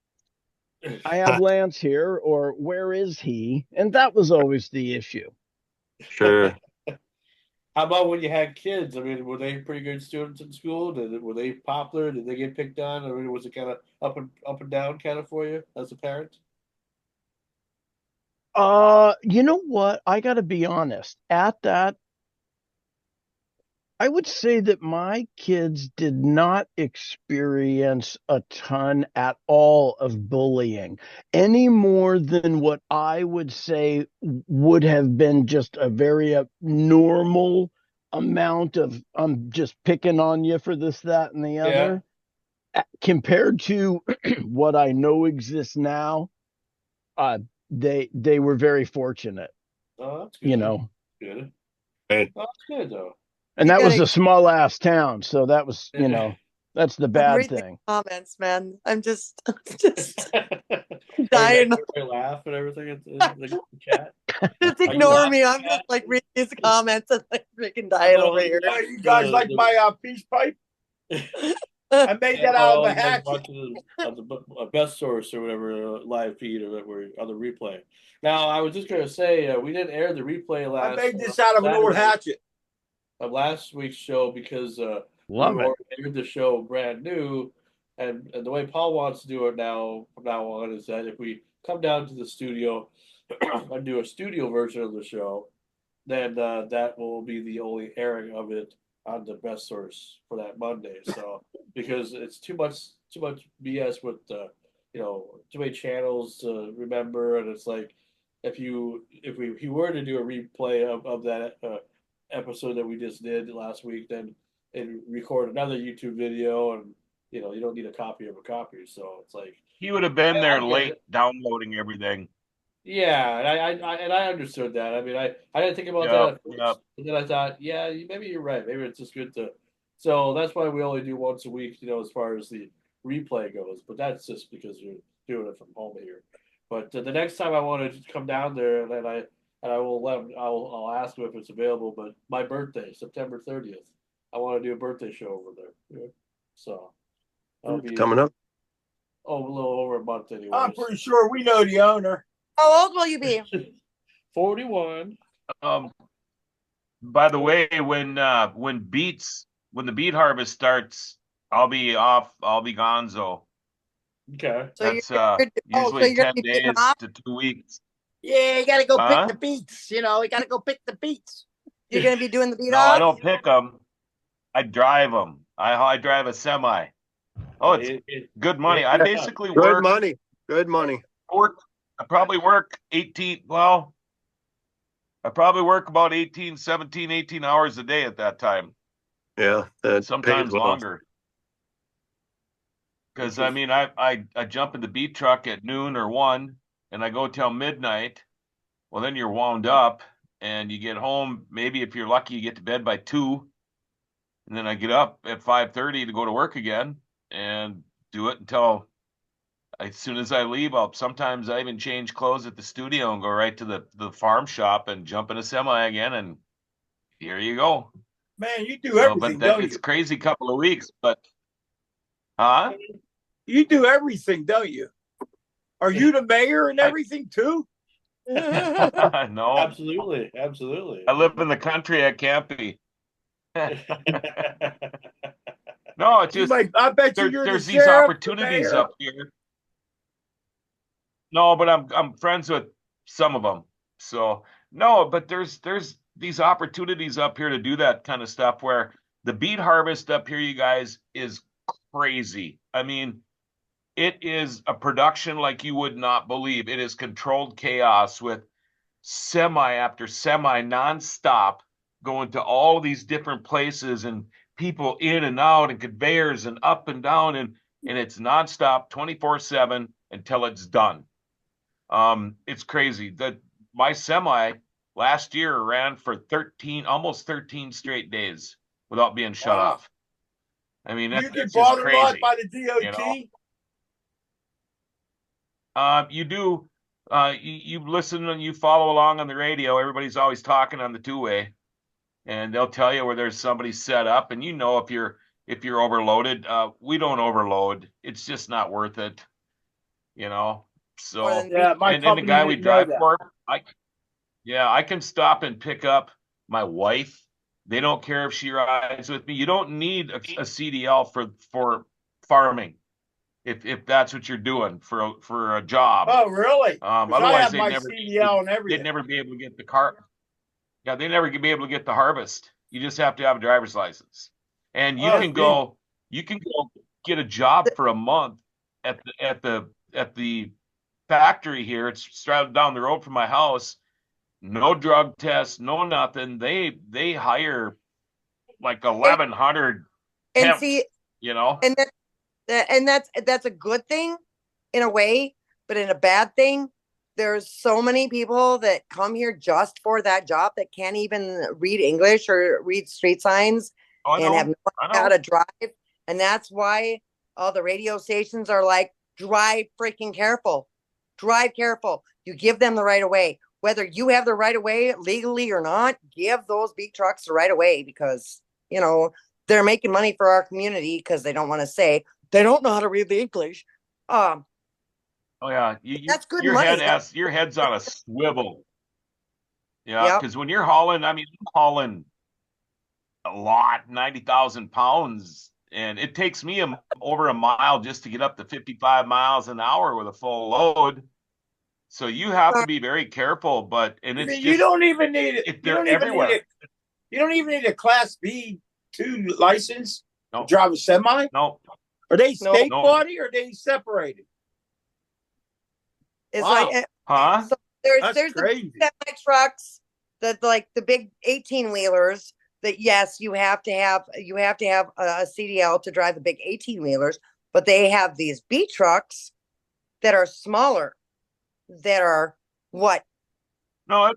I have Lance here, or where is he? And that was always the issue. Sure. How about when you had kids? I mean, were they pretty good students in school? Were they popular? Did they get picked on? I mean, was it kind of up and down kind of for you as a parent? You know what? I got to be honest. At that, I would say that my kids did not experience a ton at all of bullying, any more than what I would say would have been just a very normal amount of I'm just picking on you for this, that, and the other. Compared to what I know exists now, they were very fortunate, Oh, that's good. you know. Good. Hey. Oh, that's good though. And You that was gotta- a small ass town, so that was, you know, that's the I'm bad reading the thing. comments, man. I'm just Everybody dying. laugh and everything in the chat. Just you ignore laughing me. I'm at just that? like reading these comments and like freaking dying Oh, over here. Hey, you guys like my peace pipe? I made that out all of a you guys hatchet. watching on the best source or whatever live feed of it, or on the replay. Now, I was just going to say we didn't air the replay I last. made this out of an old Saturday hatchet. of last week's show because we Love it. aired the show brand new, and the way Paul wants to do it now from now on is that if we come down to the studio and do a studio version of the show, then that will be the only airing of it on the best source for that Monday. So because it's too much BS with too many channels to remember, and it's like if we were to do a replay of that episode that we just did last week, then and record another YouTube video, and you don't need a copy of a copy. So it's like He would have been I there get late it. downloading everything. Yeah, and I understood that. I mean, I didn't think about that Yep, at first, yep. and then I thought, yeah, maybe you're right. Maybe it's just good to. So that's why we only do once a week, as far as the replay goes. But that's just because we're doing it from home here. But the next time I want to come down there, and then I will let him, I'll ask him if it's available. But my birthday, September 30th, I want to do a birthday show over there. Yeah. So that'll It's be coming up. a little over a month anyway. I'm pretty sure we know the owner. How old will you be? 41. By the way, when the beet harvest starts, I'll be off. I'll be gonzo. Okay. So That's so usually you're gonna 10 be picking days off? to 2 weeks. Yeah, you got to go pick Huh? the beets. You got to go pick the beets. You're gonna be doing the beat No, I off? don't pick them. I drive them. I drive a semi. Oh, it's good money. I basically Good work. money. Good money. I probably work 18. Well, I probably work about 18, 17, 18 hours a day at that time. Yeah, that Sometimes pays well. longer. Because I mean, I jump in the beat truck at noon or 1, and I go till midnight. Well, then you're wound up, and you get home. Maybe if you're lucky, you get to bed by 2, and then I get up at 5:30 to go to work again and do it until as soon as I leave. Sometimes I even change clothes at the studio and go right to the farm shop and jump in a semi again, and here you go. Man, you do So, everything, but don't it's you? crazy couple of weeks, but huh? You do everything, don't you? Are you the mayor and everything too? No, Absolutely. I live in the country. I can't be. No, it's just I bet you're the there's these sheriff, the opportunities mayor. up here. No, but I'm friends with some of them. So no, but there's these opportunities up here to do that kind of stuff where the beet harvest up here, you guys, is crazy. I mean, it is a production like you would not believe. It is controlled chaos with semi after semi nonstop going to all these different places and people in and out and conveyors and up and down and it's nonstop 24/7 until it's done. It's crazy that my semi last year ran for 13, almost 13 straight days without being shut Wow. off. I mean, You that's get just bothered a lot crazy. by the DOT. You do. You listen and you follow along on the radio. Everybody's always talking on the two-way, and they'll tell you where there's somebody set up, and if you're overloaded. We don't overload. It's just not worth it, you know. So, Yeah, my and the company guy we didn't know drive that. for, I can stop and pick up my wife. They don't care if she rides with me. You don't need a CDL for farming. If that's what you're doing for a job. Oh, really? 'Cause I Otherwise have my CDL and they'd everything. never be able to get the car. Yeah, they'd never be able to get the harvest. You just have to have a driver's license, and you can go get a job for a month at the factory here. It's straight down the road from my house. No drug tests, no nothing. They hire like 1,100 And temps, see, you know. and that's a good thing in a way, but in a bad thing, there's so many people that come here just for that job that can't even read English or read street signs and have no idea how to drive. And that's why all the radio stations are like, drive freaking careful. Drive careful. You give them the right of way. Whether you have the right of way legally or not, give those beat trucks the right of way because, they're making money for our community because they don't want to say they don't know how to read the English. Oh yeah, That's good your money. your head's on a swivel. Yeah, Yep. because when you're hauling, I mean, I'm hauling a lot, 90,000 pounds, and it takes me over a mile just to get up to 55 miles an hour with a full load. So you have to be very careful, and it's You don't even need it. You they're don't even everywhere. need it. You don't even need a Class B2 license No. to drive a semi. No, Are they state No. body or are they separated? It's Wow. like huh? so That's there's the crazy. semi trucks that like the big 18 wheelers that yes you have to have a CDL to drive the big 18 wheelers, but they have these B trucks that are smaller that are what No,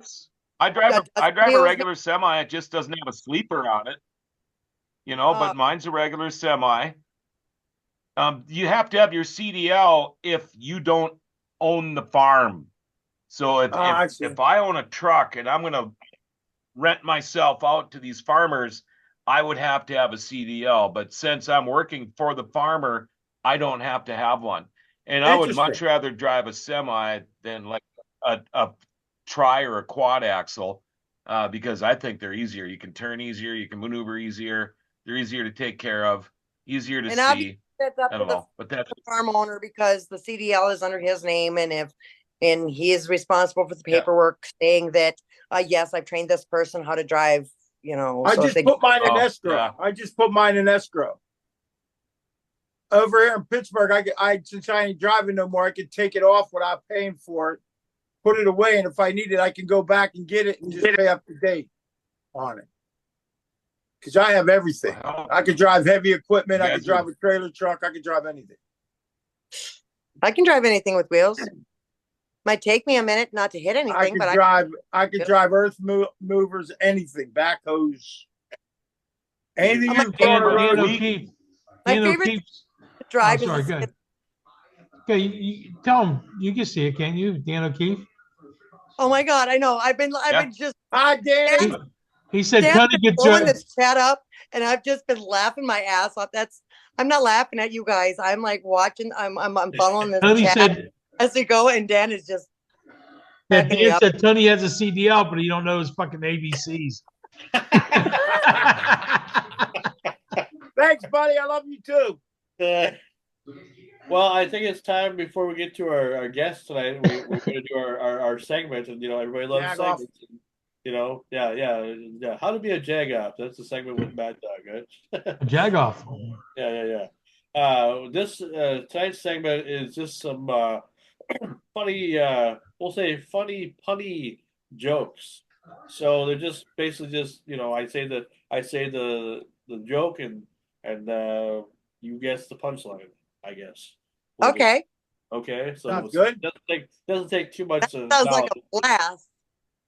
I drive a a regular semi. It just doesn't have a sleeper on it, but mine's a regular semi. You have to have your CDL if you don't own the farm. So if I own a truck and I'm going to rent myself out to these farmers, I would have to have a CDL. But since I'm working for the farmer, I don't have to have one. And I would much rather drive a semi than like a tri or a quad axle because I think they're easier. You can turn easier, you can maneuver easier, they're easier to take care of, easier to see. That's up I to don't know, but that's the farm owner because the CDL is under his name, and he is responsible for the paperwork saying that yes, I've trained this person how to drive. I just put mine in escrow. Yeah. I just put mine in escrow. Over here in Pittsburgh, since I ain't driving no more, I can take it off without paying for it, put it away, and if I need it, I can go back and get it and just pay up to date on it. Because I have everything. I could drive heavy equipment. I could drive a trailer truck. I could drive anything. I can drive anything with wheels. Might take me a minute not to hit anything, I could drive earth movers, anything, backhoes, anything you throw on the road. My favorite to drive sorry, is good. Okay, you tell him you can see it, can't you, Dan O'Keefe? Oh my God, I know. I've been just. Hi, Dan. He said, "Tony, get blowing this chat up," and I've just been laughing my ass off. I'm not laughing at you guys. I'm like watching. I'm following this chat as we go, and Dan is just. Dan said Tony has a CDL, but he don't know his fucking ABCs. Thanks, buddy. I love you too. Well, I think it's time before we get to our guests tonight. We're going to do our segment, and everybody loves segments. Yeah. How to be a jagoff. That's the segment with Mad Dog, right? A jagoff. Yeah. This tonight's segment is just some funny. We'll say funny, punny jokes. So they're just basically just I say the joke and you guess the punchline. I guess. Okay. Okay. So sounds good. Doesn't take too much. Sounds like a blast.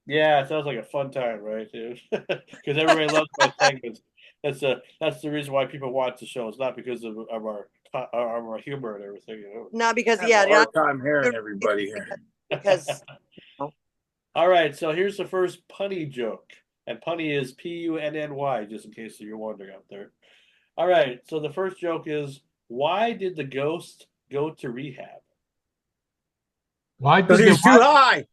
Yeah, it sounds like a fun time, right? Because everybody loves my segments. That's the reason why people watch the show. It's not because of our humor and everything. Not because hard time hearing everybody here. Because. All right, so here's the first punny joke, and punny is PUNNY, just in case you're wondering out there. All right, so the first joke is, why did the ghost go to rehab? Why? Because he was too high.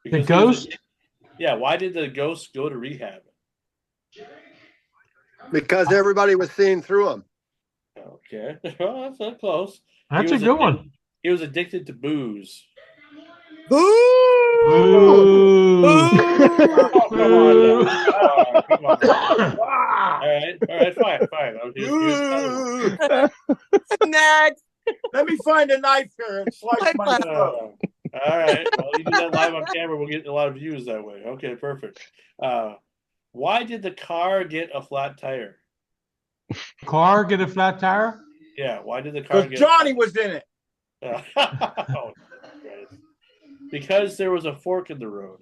The ghost? Yeah, why did the ghost go to rehab? Because everybody was seeing through him. Okay, well, that's not close. That's a good one. He was addicted to booze. Boo! Boo! Oh, come on. Come on. All right, fine. Next. Let me find a knife here and slice my throat. All right. Well, you do that live on camera, we'll get a lot of views that way. Okay, perfect. Why did the car get a flat tire? Car get a flat tire? Yeah, why did the car get Johnny was in it. Oh, because there was a fork in the road.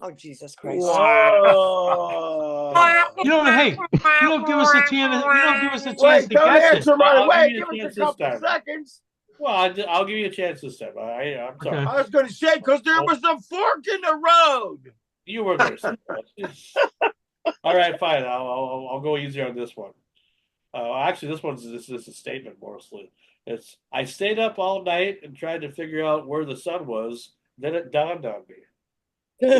Oh, Jesus Christ. Whoa. Hey, you don't give us a chance. You don't give us a chance Wait, to don't guess answer it. right away. Give us a couple seconds. Well, I'll give you a chance this time. I'm sorry. Okay. I was going to say, because there was a fork in the road. You were going to say that. All right, fine. I'll go easier on this one. Actually, this is a statement mostly. It's I stayed up all night and tried to figure out where the sun was. Then it dawned on me.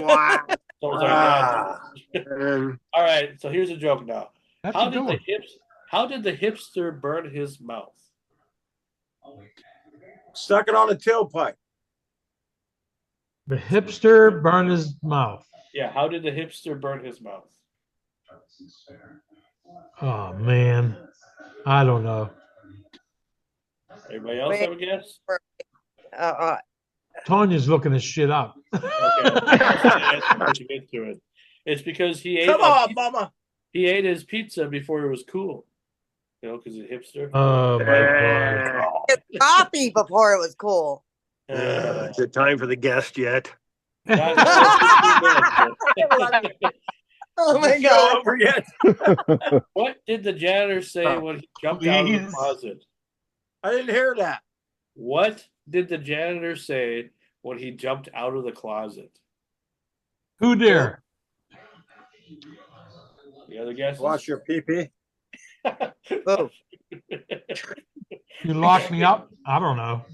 Wow. So it was our dad. Um, All right, so here's a joke now. That's How a did good the one. how did the hipster burn his mouth? Stuck it on a tailpipe. The hipster burned his mouth. Yeah, how did the hipster burn his mouth? Oh man, I don't know. Everybody else Wait. have a guess? Tanya's looking this shit up. Okay, let's get to it. It's because Come on, mama. he ate his pizza before it was cool. You know, because he's a hipster. Oh my god. It's coffee before it was cool. is it time for the guest yet? Not- Oh my Go god. over yet. What did the janitor say when he jumped out of the Please. closet? I didn't hear that. What did the janitor say when he jumped out of the closet? Who dare? The other guesses? Wash your pee-pee. Oh. You locked me up? I don't know.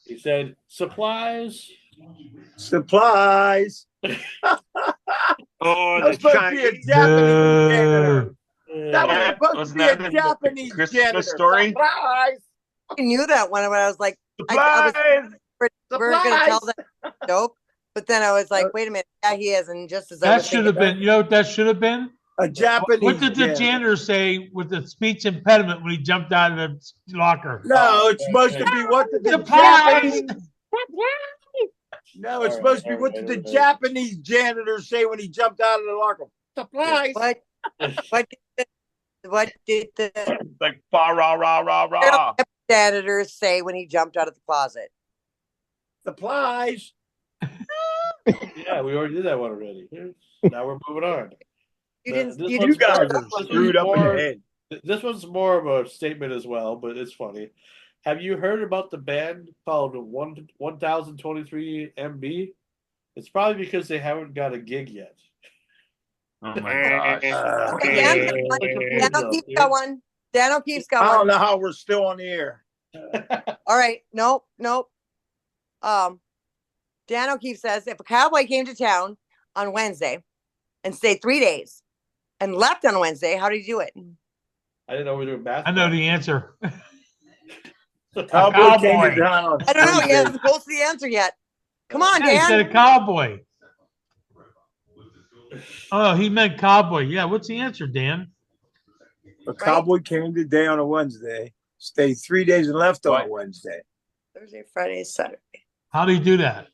He said, supplies. Supplies. Oh, That was the supposed to be a Chinese. Japanese janitor. That was Uh, supposed Wasn't to be that a in the Japanese Christmas janitor. story? Surprise. I knew that one, but I was like, Supplies. we're gonna tell Supplies. them joke, but then I was like, wait a minute, yeah, he is, and just as I That was should have thinking, been, you know what that should have been? A Japanese What did the janitor say with the speech impediment when he jumped out of the locker? No, it's supposed to be what did the Surprise! Japanese. No, it's All supposed to right, be what all did right, the all right. Japanese janitor say when he jumped out of the locker? Supplies. what did the Like ba rah rah rah rah. janitor say when he jumped out of the closet? Supplies. Yeah, we already did that one already. Now we're moving on. You didn't. This You one's You guys more- are this one's screwed up in more- the head. This one's more of a statement as well, but it's funny. Have you heard about the band called 1023 MB? It's probably because they haven't got a gig yet. Oh my gosh. Dan O'Keefe's got one. Dan O'Keefe's I got don't one. know how we're still on the air. All right. Nope. Dan O'Keefe says if a cowboy came to town on Wednesday and stayed 3 days and left on Wednesday, how did he do it? I didn't know we were doing I basketball. know the answer. Cowboy came cowboy. to town. I don't know. He hasn't posted the answer yet. Come on, Yeah, he said Dan. a cowboy. Oh, he meant cowboy. Yeah, what's the answer, Dan? A cowboy came today on a Wednesday, stayed 3 days and left on a What? Wednesday. Thursday, Friday, Saturday. How do you do that?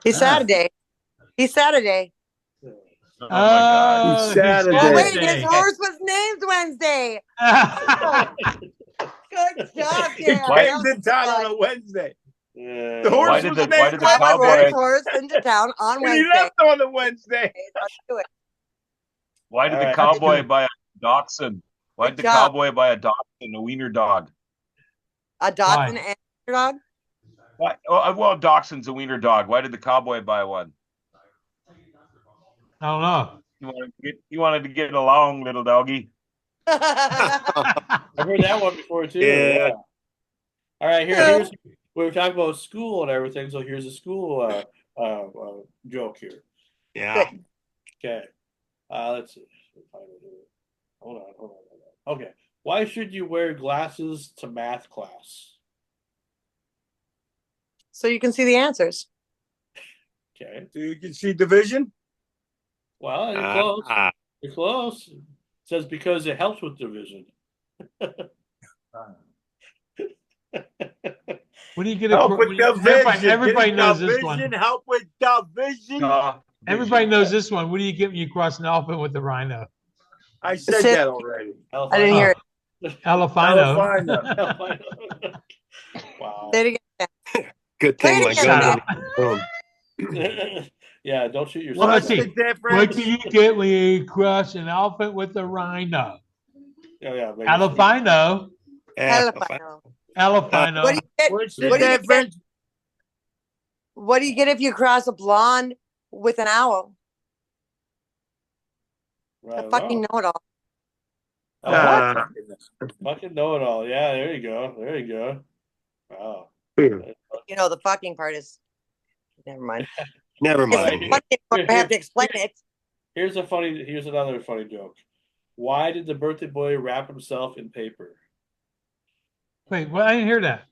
He's Saturday. He's Saturday. Oh my God. He's Saturday. Oh, wait, Saturday. his horse was named Wednesday. Good job, He Dan. Why- came to town on a Wednesday. Yeah. The horse Why did was the- named why did the I Wednesday, rode cowboy- his horse into town on and he Wednesday. left on a Wednesday. Let's do it. Why did All the right. cowboy buy a dachshund? Why did Good the job. cowboy buy a dachshund, a wiener dog? A Dotson and a dog. Why? Well, dachshund's a wiener dog. Why did the cowboy buy one? I don't know. He wanted to get along, little doggy. I've heard that one before too. Yeah. Yeah. All right, here's we were talking about school and everything. So here's a school joke here. Yeah. Okay. Let's see. Hold on. Okay. Why should you wear glasses to math class? So you can see the answers. Okay. So you can see division. Well, you're close. You're close. It says because it helps with division. What do you get? Help with division. Everybody Get knows this division. one. Help with division. Everybody knows this one. What do you get when you cross an elephant with a rhino? I said that already. I didn't hear it. Elephino. Elefino. Wow. Say it again. Good Play thing it my again, gun Dan. didn't boom. Yeah, don't shoot yourself. Well, let's What's see. the difference? What do you get when you cross an elephant with a rhino? Yeah, Elefino. Elefino. Elefino. What do you get? What's What the do you difference? What do you get if you cross a blonde with an owl? A fucking know-it-all. Oh, fucking know-it-all. Yeah, there you go. There you go. Wow. You know, the fucking part is. Never mind. Never It's mind. funny if I have to explain it. Here's another funny joke. Why did the birthday boy wrap himself in paper? Wait, well, I didn't hear that.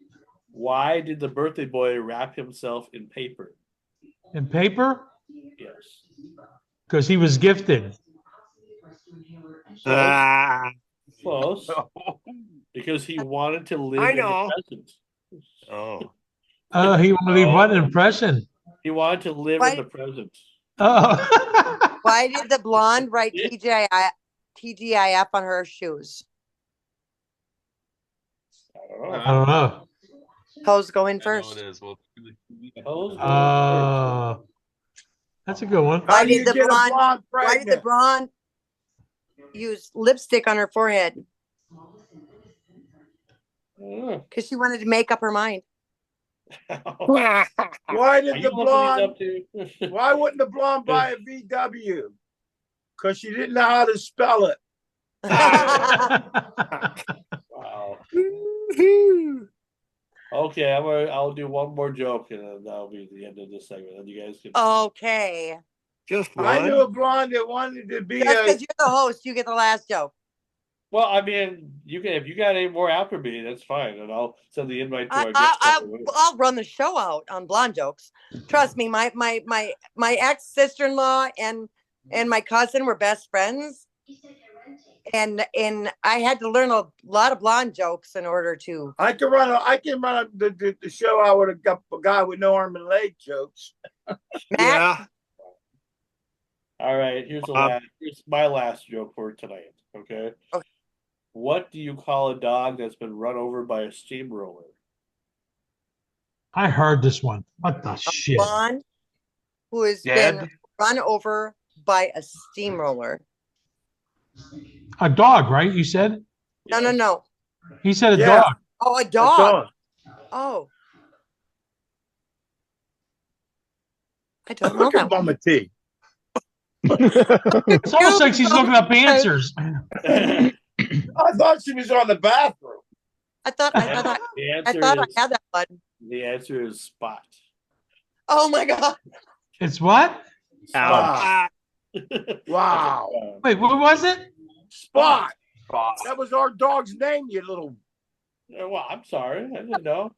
Why did the birthday boy wrap himself in paper? In paper? Yes. Because he was gifted. Close. Because he wanted to live I in the know. present. Oh. Oh, he wanted to leave what impression? He wanted to live in the present. Oh. Why did the blonde write TGIF on her shoes? I don't know. Hose going first. That's a good one. Why did the blonde use lipstick on her forehead? Because she wanted to make up her mind. Why did the blonde? Why Why wouldn't the blonde buy a VW? Because she didn't know how to spell it. Wow. Okay, I'll do one more joke and then that'll be the end of this segment. And you guys can. Okay. Just one. I knew a blonde that wanted to be Just because you're the host, you get the last joke. Well, I mean, you can if you got any more after me, that's fine, and I'll send the invite to our next I'll run the show out on blonde jokes. Trust me, my ex sister-in-law and my cousin were best friends, and I had to learn a lot of blonde jokes in order to. I can run the show out with a guy with no arm and leg jokes. Matt? Yeah. All right, here's my last joke for tonight. Okay. What do you call a dog that's been run over by a steamroller? I heard this one. What the shit? Blonde who has been run over by a steamroller. A dog, right? You said? No. He said a dog. Oh, a dog. Oh. I don't know that one. Tea. It's almost like she's looking up answers. I thought she was on the bathroom. I thought I had that one. The answer is Spot. Oh my god! It's what? Spot. Wow. Wait, what was it? Spot. That was our dog's name, you little. Well, I'm sorry, I didn't know.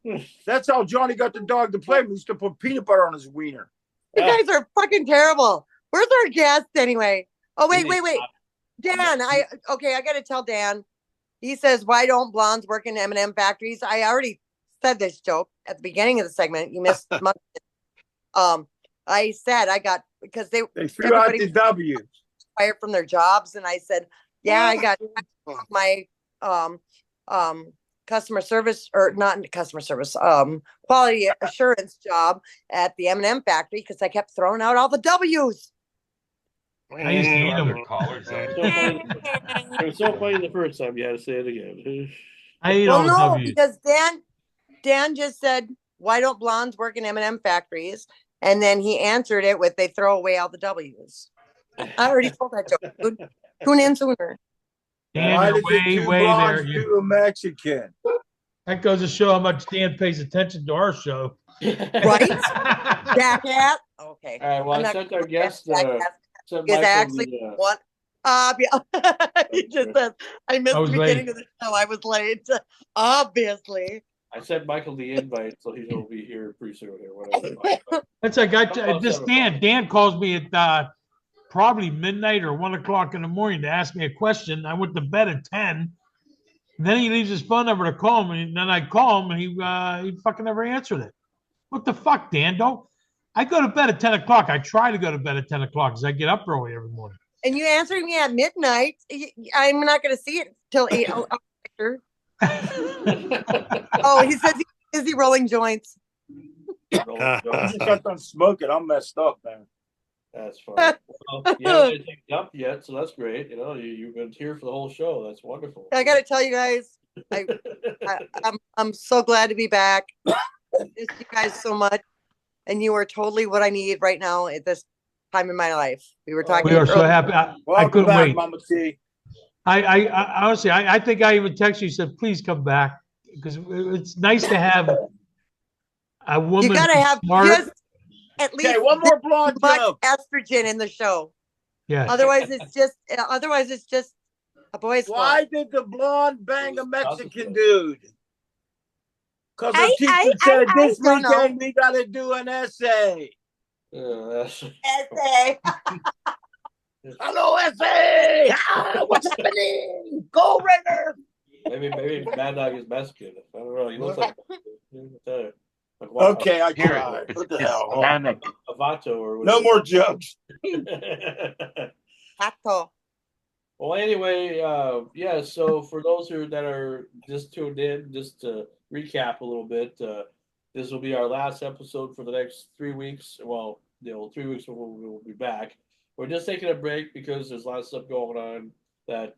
That's how Johnny got the dog to play. We used to put peanut butter on his wiener. You guys are fucking terrible. Where's our guest anyway? Oh wait. Dan, I got to tell Dan. He says, "Why don't blondes work in M&M factories?" I already said this joke at the beginning of the segment. You missed. I said I got because they threw out the W's, fired from their jobs, and I said, "Yeah, I got my customer service or not customer service, quality assurance job at the M&M factory because I kept throwing out all the W's." I used to eat them. It was so funny the first time you had to say it again. I eat all the W's. Because Dan just said, "Why don't blondes work in M&M factories?" And then he answered it with, "They throw away all the W's." I already told that joke, dude. Tune in sooner. Dan, Why you're did you way there. do a Mexican? That goes to show how much Dan pays attention to our show. Right? Jackass. Okay. All right, well, I sent our guest is actually what he just said. I missed the beginning of the show. I was late. Obviously. I sent Michael the invite, so he'll be here pretty soon or whatever. That's like this Dan. Dan calls me at probably midnight or 1 o'clock in the morning to ask me a question. I went to bed at 10. Then he leaves his phone number to call me, and then I call him, and he fucking never answered it. What the fuck, Dan? I go to bed at 10 o'clock. I try to go to bed at 10 o'clock because I get up early every morning. And you answered me at midnight. I'm not going to see it till 8 later. Oh, he says he's busy rolling joints. I just got done smoking. I'm messed up, man. That's fine. Well, you haven't been up yet, so that's great. You know, you've been here for the whole show. That's wonderful. I got to tell you guys, I'm so glad to be back. I miss you guys so much. And you are totally what I need right now at this time in my life. We were Oh, talking. We are so earlier. happy. I Welcome couldn't back, wait. Mama T. I honestly, I think I even texted you, said, please come back, because it's nice to have a You woman gotta who's have smart. just at Okay, least one this more blonde much joke. estrogen in the show. Yes. Otherwise, it's just a boy's club. Why did the blonde bang a Mexican dude? Because the I teacher said this don't know. weekend we got to do an essay. Essay. Hello, essay. Ah, what's happening? Go Raiders! Maybe Mad Dog is Mexican. I don't know. He looks like Okay, I Here, tried. it's What the hell? Hispanic. a Vato or No whatever. more jokes. Taco. Well, anyway, yeah. So for those that are just tuned in, just to recap a little bit, this will be our last episode for the next 3 weeks. Well, 3 weeks we'll be back. We're just taking a break because there's a lot of stuff going on. That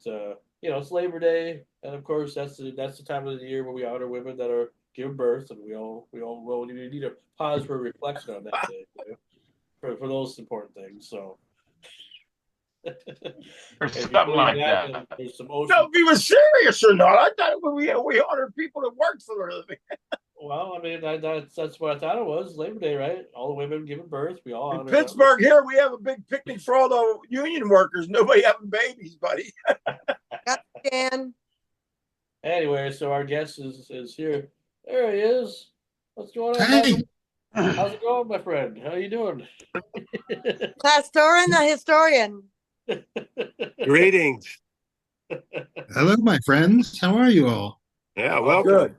it's Labor Day, and of course that's the time of the year where we honor women that are giving birth, and we all need to pause for reflection on that day, for those important things. So. Or something like that. There's some No, ocean. if he was serious or not. I thought we honored people that worked for a living. Well, I mean, that's what I thought it was. Labor Day, right? All the women giving birth. We all In honor them. Pittsburgh, here we have a big picnic for all the union workers. Nobody having babies, buddy. Dan. Anyway, so our guest is here. There he is. What's going on? Hey. How's it going, my friend? How you doing? KLASTORIN, the historian. Greetings. Hello, my friends. How are you all? Yeah, welcome. Good.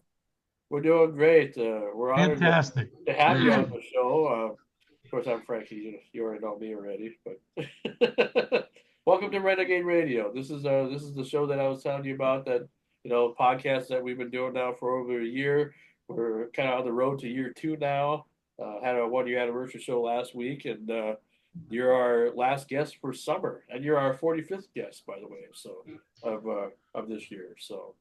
We're doing great. We're honored Fantastic. to have you on the show. Of course, I'm Frankie. You already know me already, but welcome to Renegade Radio. This is the show that I was telling you about. That podcast that we've been doing now for over a year. We're kind of on the road to year 2 now. Had our 1-year anniversary show last week, and you're our last guest for summer, and you're our 45th guest, by the way. So of this year, so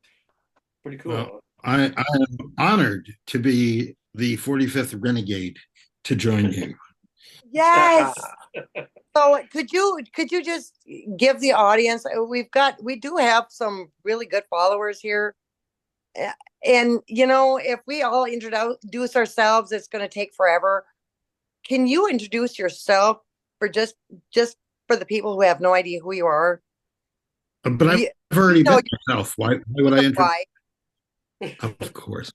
pretty cool. Well, I am honored to be the 45th Renegade to join you. Yes. So could you just give the audience? We do have some really good followers here, and if we all introduce ourselves, it's going to take forever. Can you introduce yourself for just for the people who have no idea who you are? But I've already met myself. Why would I introduce? Why? Of course.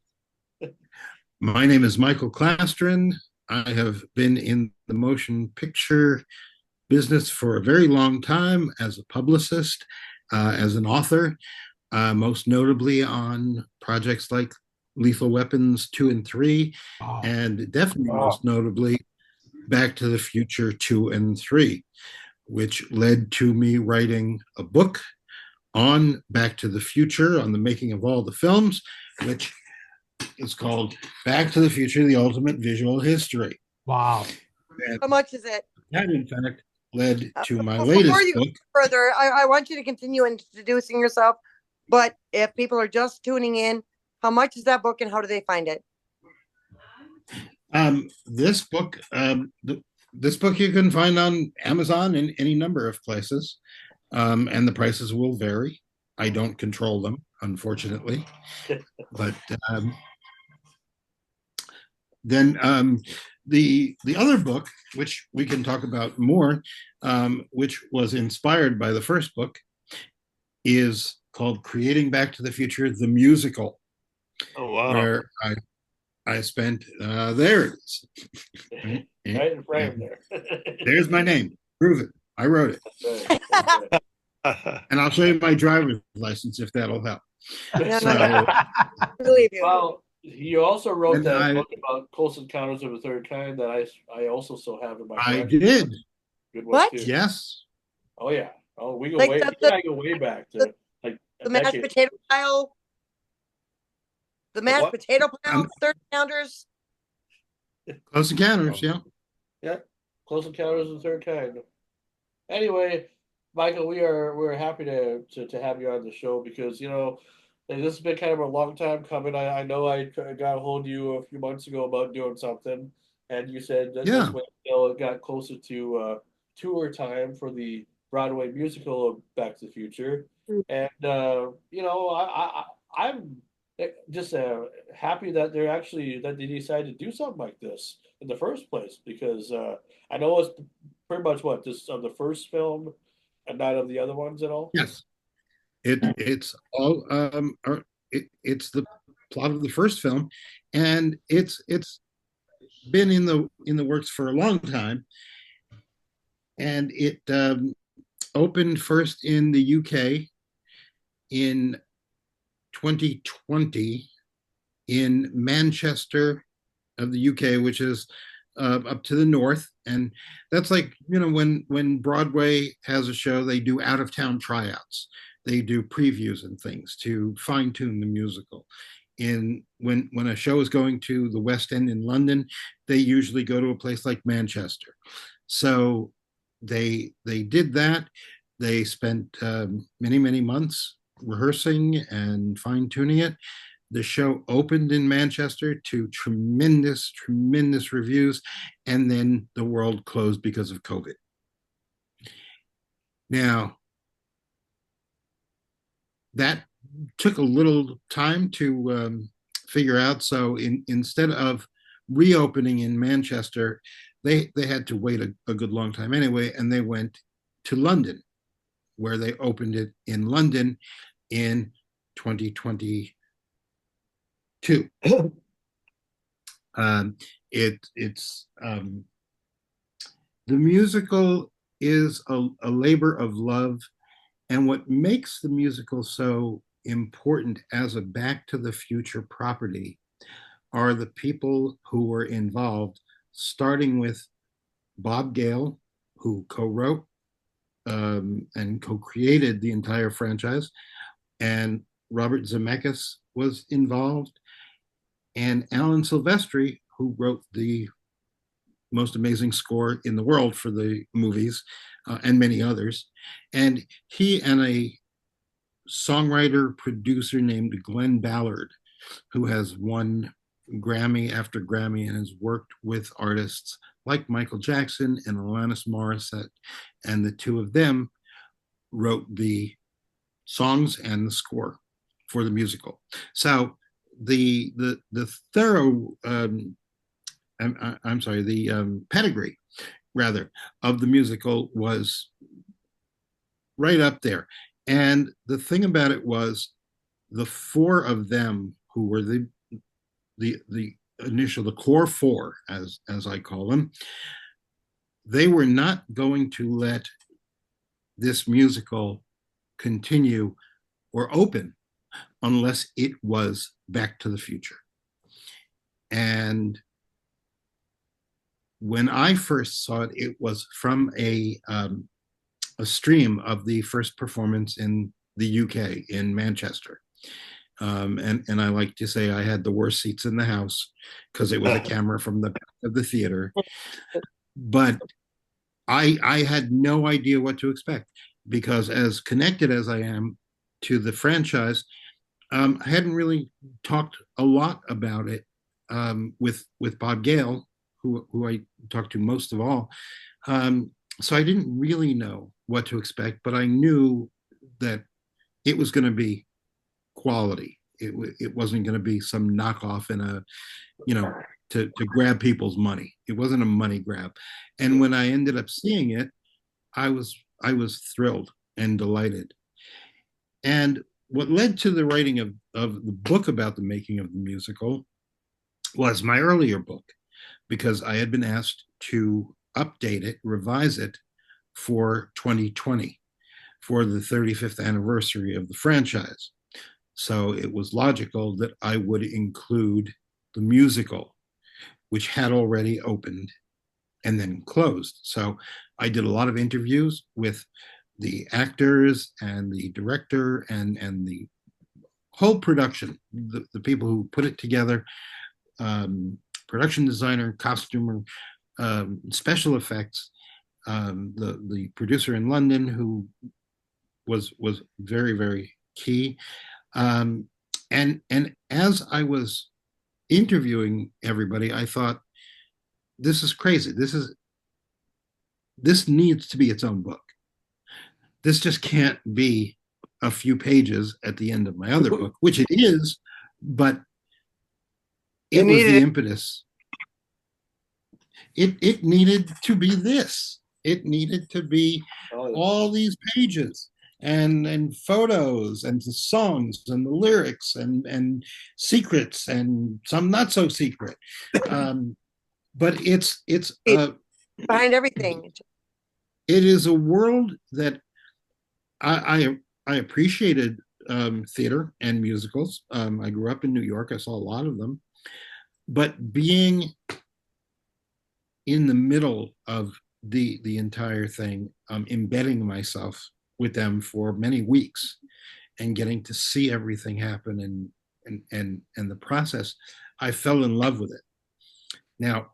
My name is Michael KLASTORIN. I have been in the motion picture business for a very long time as a publicist, as an author, most notably on projects like Lethal Weapons 2 and 3, and definitely most notably Back to the Future 2 and 3, which led to me writing a book on Back to the Future, on the making of all the films, which is called Back to the Future, The Ultimate Visual History. Wow. And how much is it? that, in fact, led to my Before latest you book. go further, I want you to continue introducing yourself, but if people are just tuning in, how much is that book and how do they find it? This book you can find on Amazon in any number of places, and the prices will vary. I don't control them, unfortunately. But then the other book, which we can talk about more, which was inspired by the first book, is called Creating Back to the Future, the Musical. Oh, wow. Where I spent, there it is. Right in frame there. There's my name. Prove it. I wrote it. And I'll show you my driver's license if that'll help. So, believe you. Well, you also wrote And that book about Close Encounters of the Third Kind that I also still have in my I collection. did. Good one, What? too. Yes. Oh yeah. Oh, we go Like way. the- You and I go way back to like a The mashed decade. potato pile. The mashed What? potato pile, 30 pounders. Close Encounters, yeah. Yeah, Close Encounters of the Third Kind. Anyway, Michael, we're happy to have you on the show because this has been kind of a long time coming. I know I got a hold of you a few months ago about doing something, and you said that Yeah. let's wait until it got closer to tour time for the Broadway musical of Back to the Future, and you know, I'm just happy that that they decided to do something like this in the first place, because I know it's pretty much what this of the first film and not of the other ones at all. Yes, it's all it's the plot of the first film, and it's been in the works for a long time, and it opened first in the UK in 2020 in Manchester of the UK, which is up to the north. And that's like, you know, when Broadway has a show, they do out of town tryouts. They do previews and things to fine tune the musical. In when a show is going to the West End in London, they usually go to a place like Manchester. So they did that. They spent many months rehearsing and fine tuning it. The show opened in Manchester to tremendous reviews, and then the world closed because of COVID. Now, that took a little time to figure out. So instead of reopening in Manchester, they had to wait a good long time anyway, and they went to London, where they opened it in London in 2022. It's the musical is a labor of love, and what makes the musical so important as a Back to the Future property are the people who were involved, starting with Bob Gale, who co-wrote and co-created the entire franchise, and Robert Zemeckis was involved, and Alan Silvestri, who wrote the most amazing score in the world for the movies, and many others. And he and a songwriter producer named Glenn Ballard, who has won Grammy after Grammy and has worked with artists like Michael Jackson and Alanis Morissette, and the two of them wrote the songs and the score for the musical. So the thorough I'm sorry, the pedigree rather of the musical was right up there. And the thing about it was the four of them who were the initial, the core four, as I call them, they were not going to let this musical continue or open unless it was Back to the Future. And when I first saw it, it was from a stream of the first performance in the UK in Manchester. And I like to say I had the worst seats in the house because it was a camera from the back of the theater. But I had no idea what to expect, because as connected as I am to the franchise, I hadn't really talked a lot about it with Bob Gale, who I talked to most of all. So I didn't really know what to expect, but I knew that it was going to be quality. It wasn't going to be some knockoff in a, you know, to grab people's money. It wasn't a money grab. And when I ended up seeing it, I was thrilled and delighted. And what led to the writing of the book about the making of the musical was my earlier book, because I had been asked to update it, revise it for 2020, for the 35th anniversary of the franchise. So it was logical that I would include the musical, which had already opened and then closed. So I did a lot of interviews with the actors and the director and the whole production, the people who put it together, production designer, costumer, special effects, the producer in London, who was very key. And as I was interviewing everybody, I thought, this is crazy. this needs to be its own book. This just can't be a few pages at the end of my other book, which it is, but it was the impetus. It needed to be this. It needed to be all these pages and photos and the songs and the lyrics and secrets and some not so secret. But it's behind everything. It is a world that I appreciated theater and musicals. I grew up in New York. I saw a lot of them, but being in the middle of the entire thing, embedding myself with them for many weeks and getting to see everything happen and the process, I fell in love with it. Now,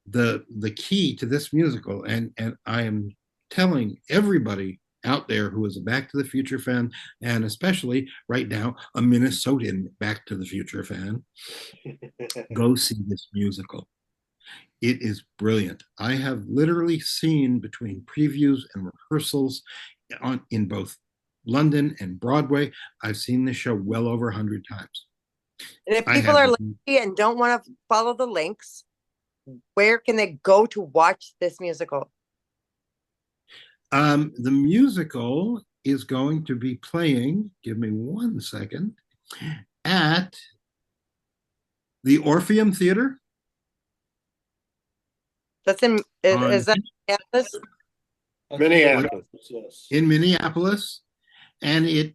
the key to this musical, and I am telling everybody out there who is a Back to the Future fan, and especially right now a Minnesotan Back to the Future fan, go see this musical. It is brilliant. I have literally seen between previews and rehearsals in both London and Broadway. I've seen this show well over 100 times. And if people are lazy and don't want to follow the links, where can they go to watch this musical? The musical is going to be playing, give me 1 second, at the Orpheum Theater. That's in, is that Minneapolis? Minneapolis. In Minneapolis. And it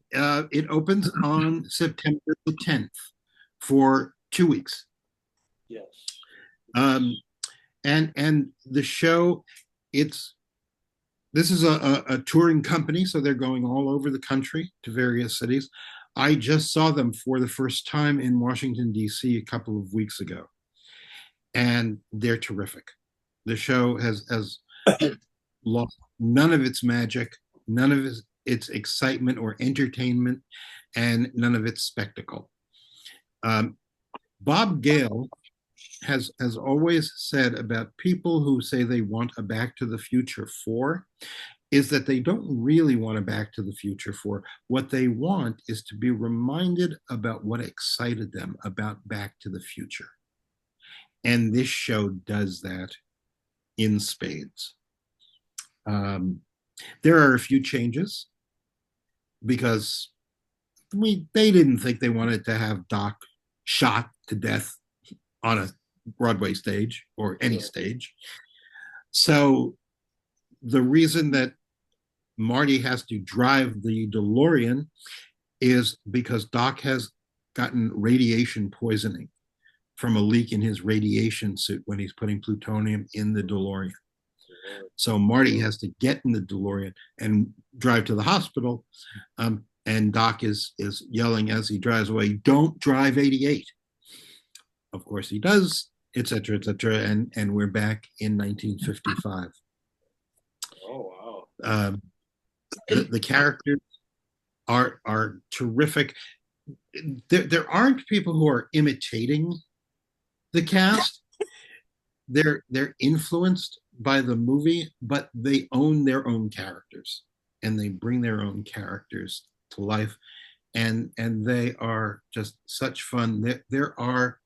opens on September the 10th for 2 weeks. Yes. And the show, this is a touring company, so they're going all over the country to various cities. I just saw them for the first time in Washington, D.C. a couple of weeks ago, and they're terrific. The show has lost none of its magic, none of its excitement or entertainment, and none of its spectacle. Bob Gale has always said about people who say they want a Back to the Future 4 is that they don't really want a Back to the Future 4. What they want is to be reminded about what excited them about Back to the Future. And this show does that in spades. There are a few changes because they didn't think they wanted to have Doc shot to death on a Broadway stage or any stage. So the reason that Marty has to drive the DeLorean is because Doc has gotten radiation poisoning from a leak in his radiation suit when he's putting plutonium in the DeLorean. So Marty has to get in the DeLorean and drive to the hospital. And Doc is yelling as he drives away, "Don't drive 88." Of course he does, etc., etc., and we're back in 1955. Oh wow! The characters are terrific. There aren't people who are imitating the cast. They're influenced by the movie, but they own their own characters and they bring their own characters to life, and they are just such fun. There are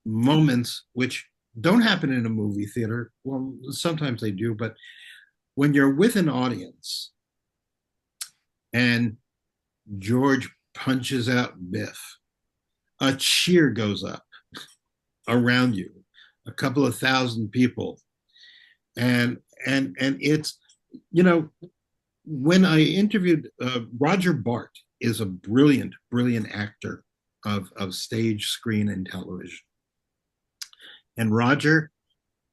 moments which don't happen in a movie theater. Well, sometimes they do, but when you're with an audience and George punches out Biff, a cheer goes up around you, a couple of thousand people, and it's, you know, when I interviewed Roger Bart is a brilliant actor of stage, screen, and television. And Roger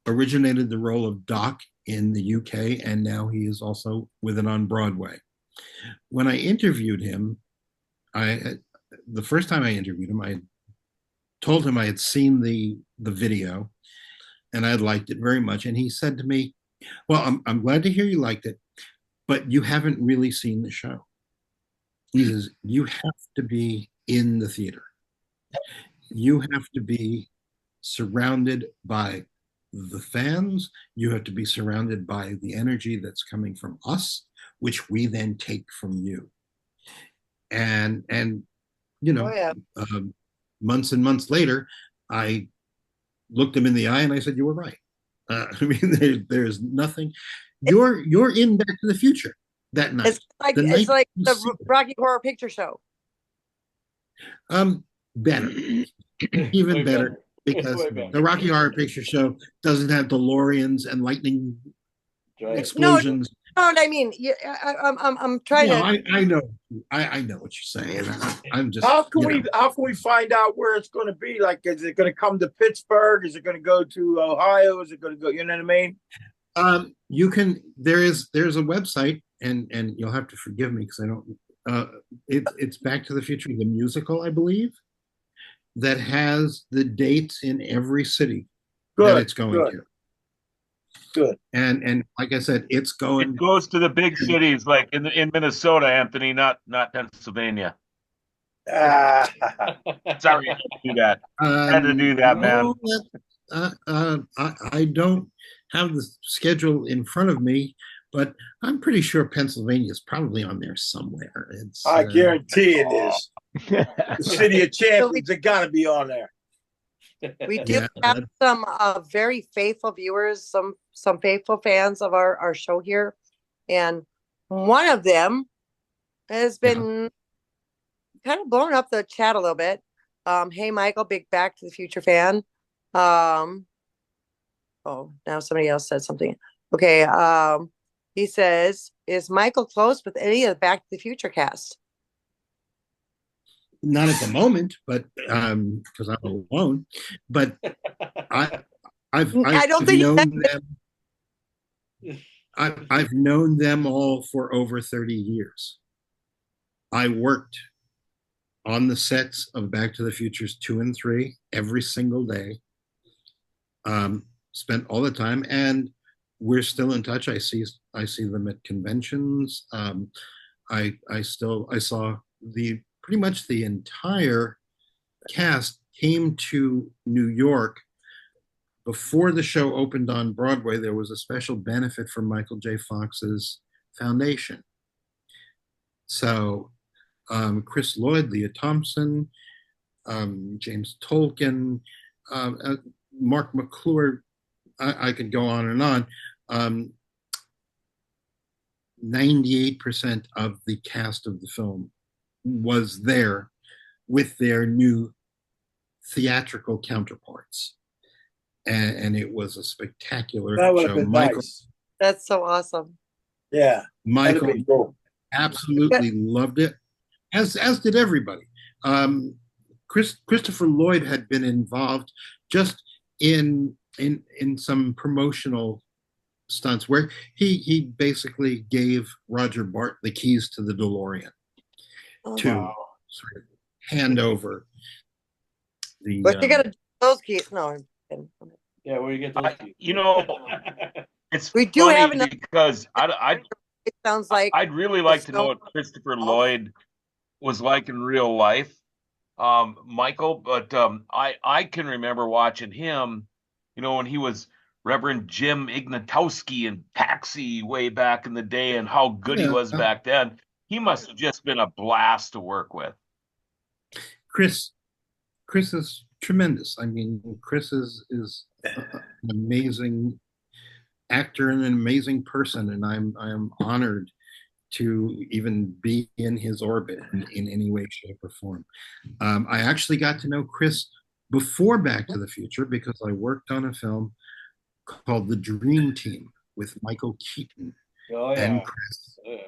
originated the role of Doc in the UK, and now he is also with it on Broadway. When I interviewed him, the first time I interviewed him, I told him I had seen the video and I liked it very much. And he said to me, "Well, I'm glad to hear you liked it, but you haven't really seen the show." He says, "You have to be in the theater. You have to be surrounded by the fans. You have to be surrounded by the energy that's coming from us, which we then take from you. And you know, Oh yeah. months and months later, I looked him in the eye and I said, "You were right." I mean, there's nothing. You're in Back to the Future that night. It's like the Rocky Horror Picture Show. Better, even better, because the Rocky Horror Picture Show doesn't have DeLoreans and lightning explosions. No, I mean, I'm trying to. I know, I know what you're saying. I'm just. How can we find out where it's going to be? Like, is it going to come to Pittsburgh? Is it going to go to Ohio? Is it going to go? You know what I mean? You can. There's a website, and you'll have to forgive me because I don't. It's Back to the Future, the musical, I believe, that has the dates in every city that it's going to. Good. And like I said, it's going. It goes to the big cities like in Minnesota, Anthony, not Pennsildania. Sorry, I had to do that. I had to do that, man. I don't have the schedule in front of me, but I'm pretty sure Pennsylvania is probably on there somewhere. I guarantee it is. The City of Champions, it got to be on there. We do have some very faithful viewers, some faithful fans of our show here, and one of them has been kind of blowing up the chat a little bit. Hey Michael, big Back to the Future fan. Oh, now somebody else said something. Okay, he says, is Michael close with any of the Back to the Future cast? Not at the moment, but because I'm alone. But I've known them. I've known them all for over 30 years. I worked on the sets of Back to the Futures 2 and 3 every single day. Spent all the time, and we're still in touch. I see them at conventions. I saw pretty much the entire cast came to New York before the show opened on Broadway. There was a special benefit for Michael J. Fox's foundation. So Chris Lloyd, Leah Thompson, James Tolkien, Mark McClure, I could go on and on. 98% of the cast of the film was there with their new theatrical counterparts, and it was a spectacular show. Michael, nice. That's so awesome. Yeah, Michael cool. Absolutely loved it, as did everybody. Christopher Lloyd had been involved just in some promotional stunts where he basically gave Roger Bart the keys to the DeLorean to sort of hand over the. But you got those keys. No. Yeah, where you get those keys? It's we do have enough because it sounds like I'd really like to know what Christopher Lloyd was like in real life, Michael. But I can remember watching him, when he was Reverend Jim Ignatowski in Taxi way back in the day, and how good he was back then. He must have just been a blast to work with. Chris is tremendous. I mean, Chris is an amazing actor and an amazing person, and I am honored to even be in his orbit in any way, shape, or form. I actually got to know Chris before Back to the Future because I worked on a film called The Dream Team with Michael Keaton and Chris. Oh, yeah.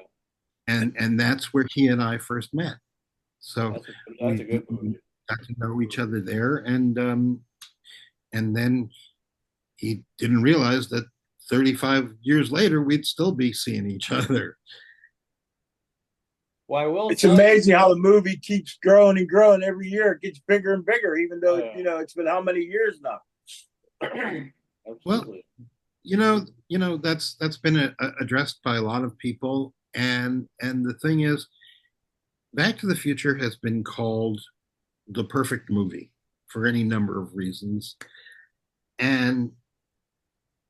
And that's where he and I first met. So that's a good movie. Got to know each other there, and then he didn't realize that 35 years later we'd still be seeing each other. Why, it's amazing how the movie keeps growing and growing every year. It gets bigger and bigger, even though it's been how many years now. Well, that's been addressed by a lot of people, and the thing is, Back to the Future has been called the perfect movie for any number of reasons, and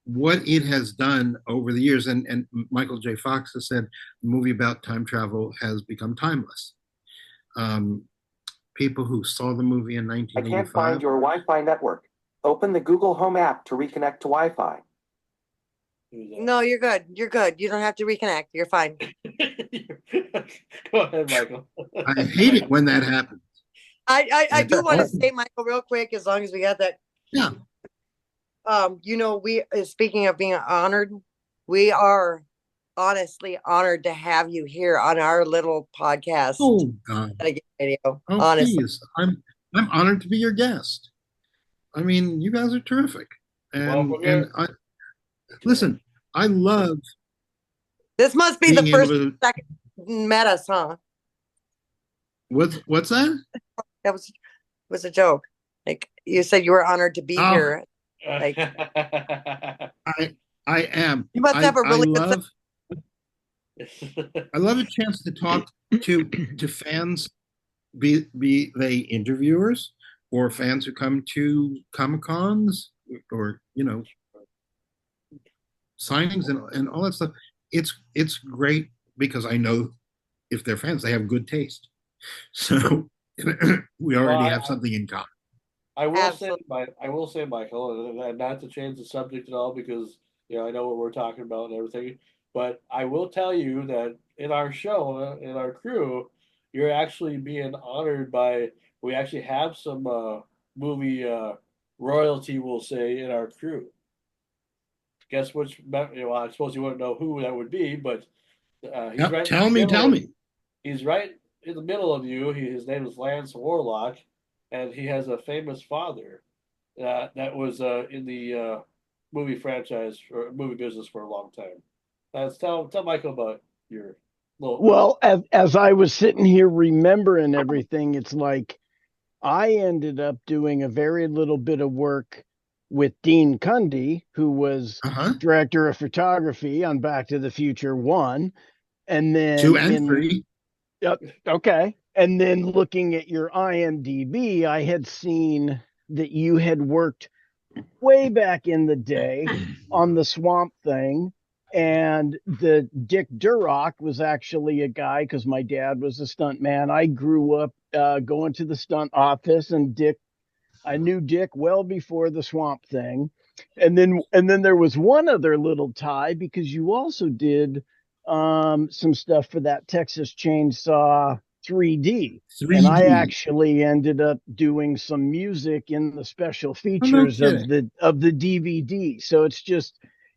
what it has done over the years, and Michael J. Fox has said the movie about time travel has become timeless. People who saw the movie in I 1985. can't find your Wi-Fi network. Open the Google Home app to reconnect to Wi-Fi. No, you're good. You're good. You don't have to reconnect. You're fine. Go ahead, Michael. I hate it when that happens. I do want to say, Michael, real quick, as long as we got that. Yeah. You know, we speaking of being honored, we are honestly honored to have you here on our little podcast. Oh God. Radio, oh honestly. Please. I'm honored to be your guest. I mean, you guys are terrific. And listen, I love this must be the first second met us, huh? What's that? That was a joke. Like you said you were honored to be here. Like I am. You must have a really good I love a chance to talk to fans, be they interviewers or fans who come to Comic-Cons or signings and all that stuff. It's great because I know if they're fans, they have good taste. So we already have something in common. I will say, Michael, and not to change the subject at all because I know what we're talking about and everything, but I will tell you that in our show, in our crew, you're actually being honored by. We actually have some movie royalty, we'll say, in our crew. Guess which? I suppose you wouldn't know who that would be, but he's right. Tell me. He's right in the middle of you. His name is Lance Warlock, and he has a famous father that was in the movie franchise or movie business for a long time. Tell Michael about your little. Well, as I was sitting here remembering everything, it's like I ended up doing a very little bit of work with Dean Cundy, who was director of photography on Back to the Future 1. And then 2 and 3. Okay. And then looking at your IMDb, I had seen that you had worked way back in the day on the Swamp Thing. And the Dick Durock was actually a guy, because my dad was a stunt man. I grew up going to the stunt office, and I knew Dick well before the Swamp Thing. And then there was one other little tie, because you also did some stuff for that Texas Chainsaw 3D. And I actually ended up doing some music in the special features of the DVD. So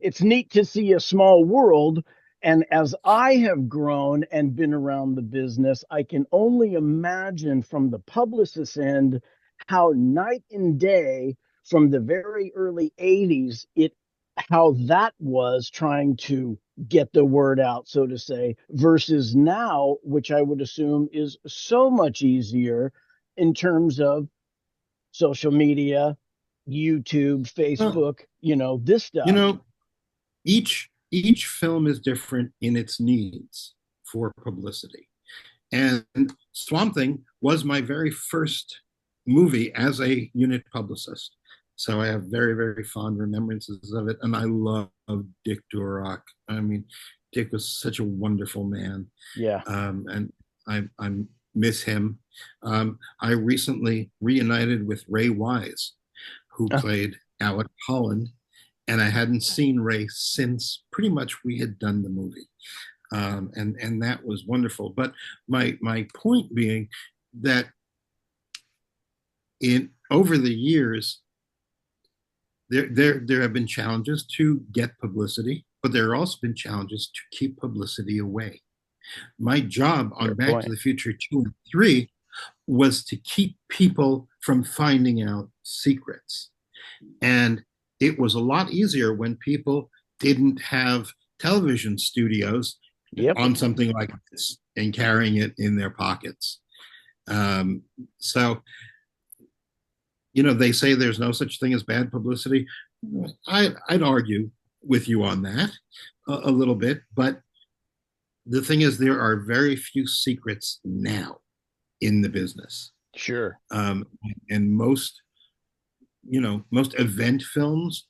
it's neat to see a small world. And as I have grown and been around the business, I can only imagine from the publicist's end how night and day from the very early 80s, how that was trying to get the word out, so to say, versus now, which I would assume is so much easier in terms of social media, YouTube, Facebook, this stuff. Each film is different in its needs for publicity. And Swamp Thing was my very first movie as a unit publicist. So I have very, very fond remembrances of it. And I love Dick Durock. I mean, Dick was such a wonderful man. Yeah. And I miss him. I recently reunited with Ray Wise, who played Alec Holland. And I hadn't seen Ray since pretty much we had done the movie. And that was wonderful. But my point being that over the years, there have been challenges to get publicity, but there have also been challenges to keep publicity away. My job on Back to the Future 2 and 3 was to keep people from finding out secrets. And it was a lot easier when people didn't have television studios on something like this and carrying it in their pockets. So, they say there's no such thing as bad publicity. I'd argue with you on that a little bit, but the thing is, there are very few secrets now in the business. Sure. And most event films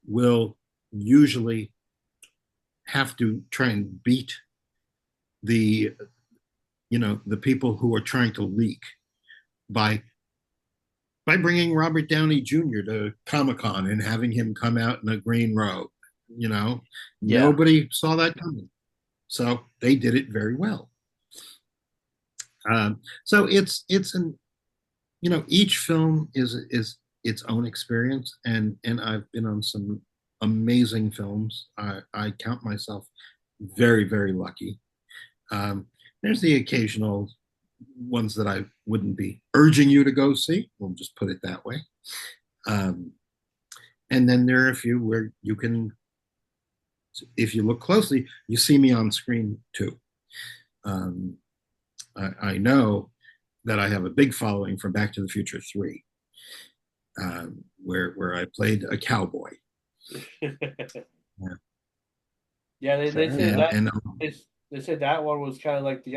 will usually have to try and beat the the people who are trying to leak by bringing Robert Downey Jr. to Comic-Con and having him come out in a green robe. Yeah. Nobody saw that coming, so they did it very well. So it's an each film is its own experience, and I've been on some amazing films. I count myself very, very lucky. There's the occasional ones that I wouldn't be urging you to go see. We'll just put it that way. And then there are a few where you can, if you look closely, you see me on screen too. I know that I have a big following from Back to the Future 3, where I played a cowboy. Yeah, they said that and they said that one was kind of like the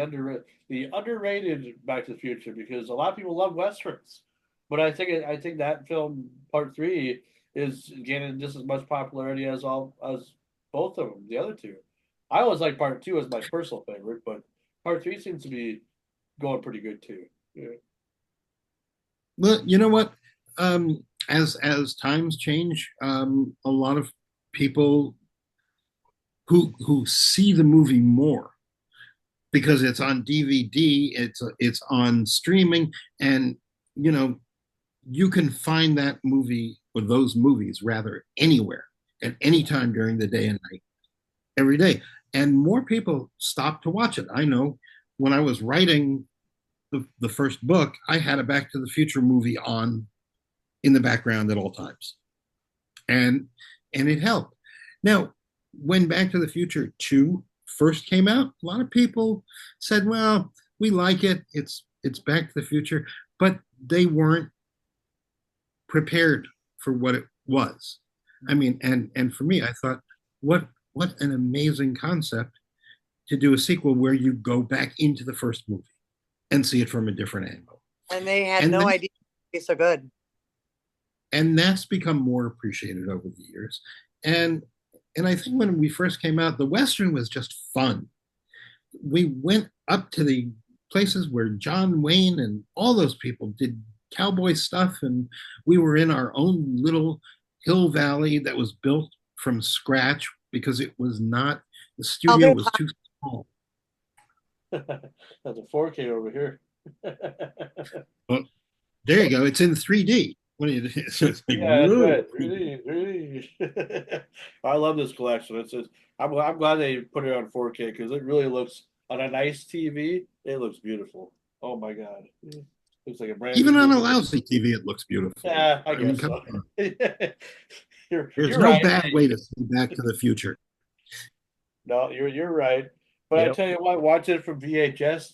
underrated Back to the Future, because a lot of people love westerns, but I think that film Part 3 is gaining just as much popularity as both of them, the other two. I always like Part 2 as my personal favorite, but Part 3 seems to be going pretty good too. Yeah. Well, you know what? As times change, a lot of people who see the movie more because it's on DVD, it's on streaming, and you can find that movie or those movies rather anywhere at any time during the day and night, every day, and more people stop to watch it. I know when I was writing the first book, I had a Back to the Future movie on in the background at all times, and it helped. Now, when Back to the Future 2 first came out, a lot of people said, "Well, we like it. It's Back to the Future," but they weren't prepared for what it was. I mean, and for me, I thought, what an amazing concept to do a sequel where you go back into the first movie and see it from a different angle. And they had no idea it would be so good. And that's become more appreciated over the years. And I think when we first came out, the Western was just fun. We went up to the places where John Wayne and all those people did cowboy stuff, and we were in our own little hill valley that was built from scratch because it was not, the studio was too small. That's a 4K over here. Well, there you go. It's in 3D. What do you? It's like, yeah, that's right. 3D. I love this collection. I'm glad they put it on 4K because it really looks, on a nice TV, it looks beautiful. Oh my God. Looks like a brand even new on a movie. lousy TV, it looks beautiful. Yeah, I guess mean, so. There's you're no right. bad way to see Back to the Future. No, you're right. But I tell you what, watching it from VHS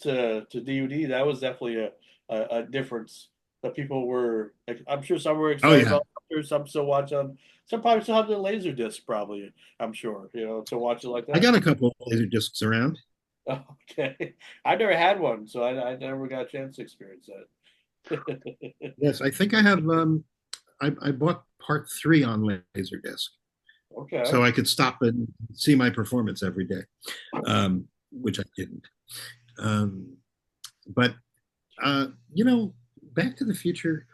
to DVD, that was definitely a difference that people were. I'm sure some were excited about. I'm sure some still watch on. Some probably still have the laser disc. Probably, I'm sure to watch it like that. I got a couple of laser discs around. Okay, I never had one, so I never got a chance to experience that. Yes, I think I have. I bought Part 3 on Laserdisc. Okay. So I could stop and see my performance every day, which I didn't. But Back to the Future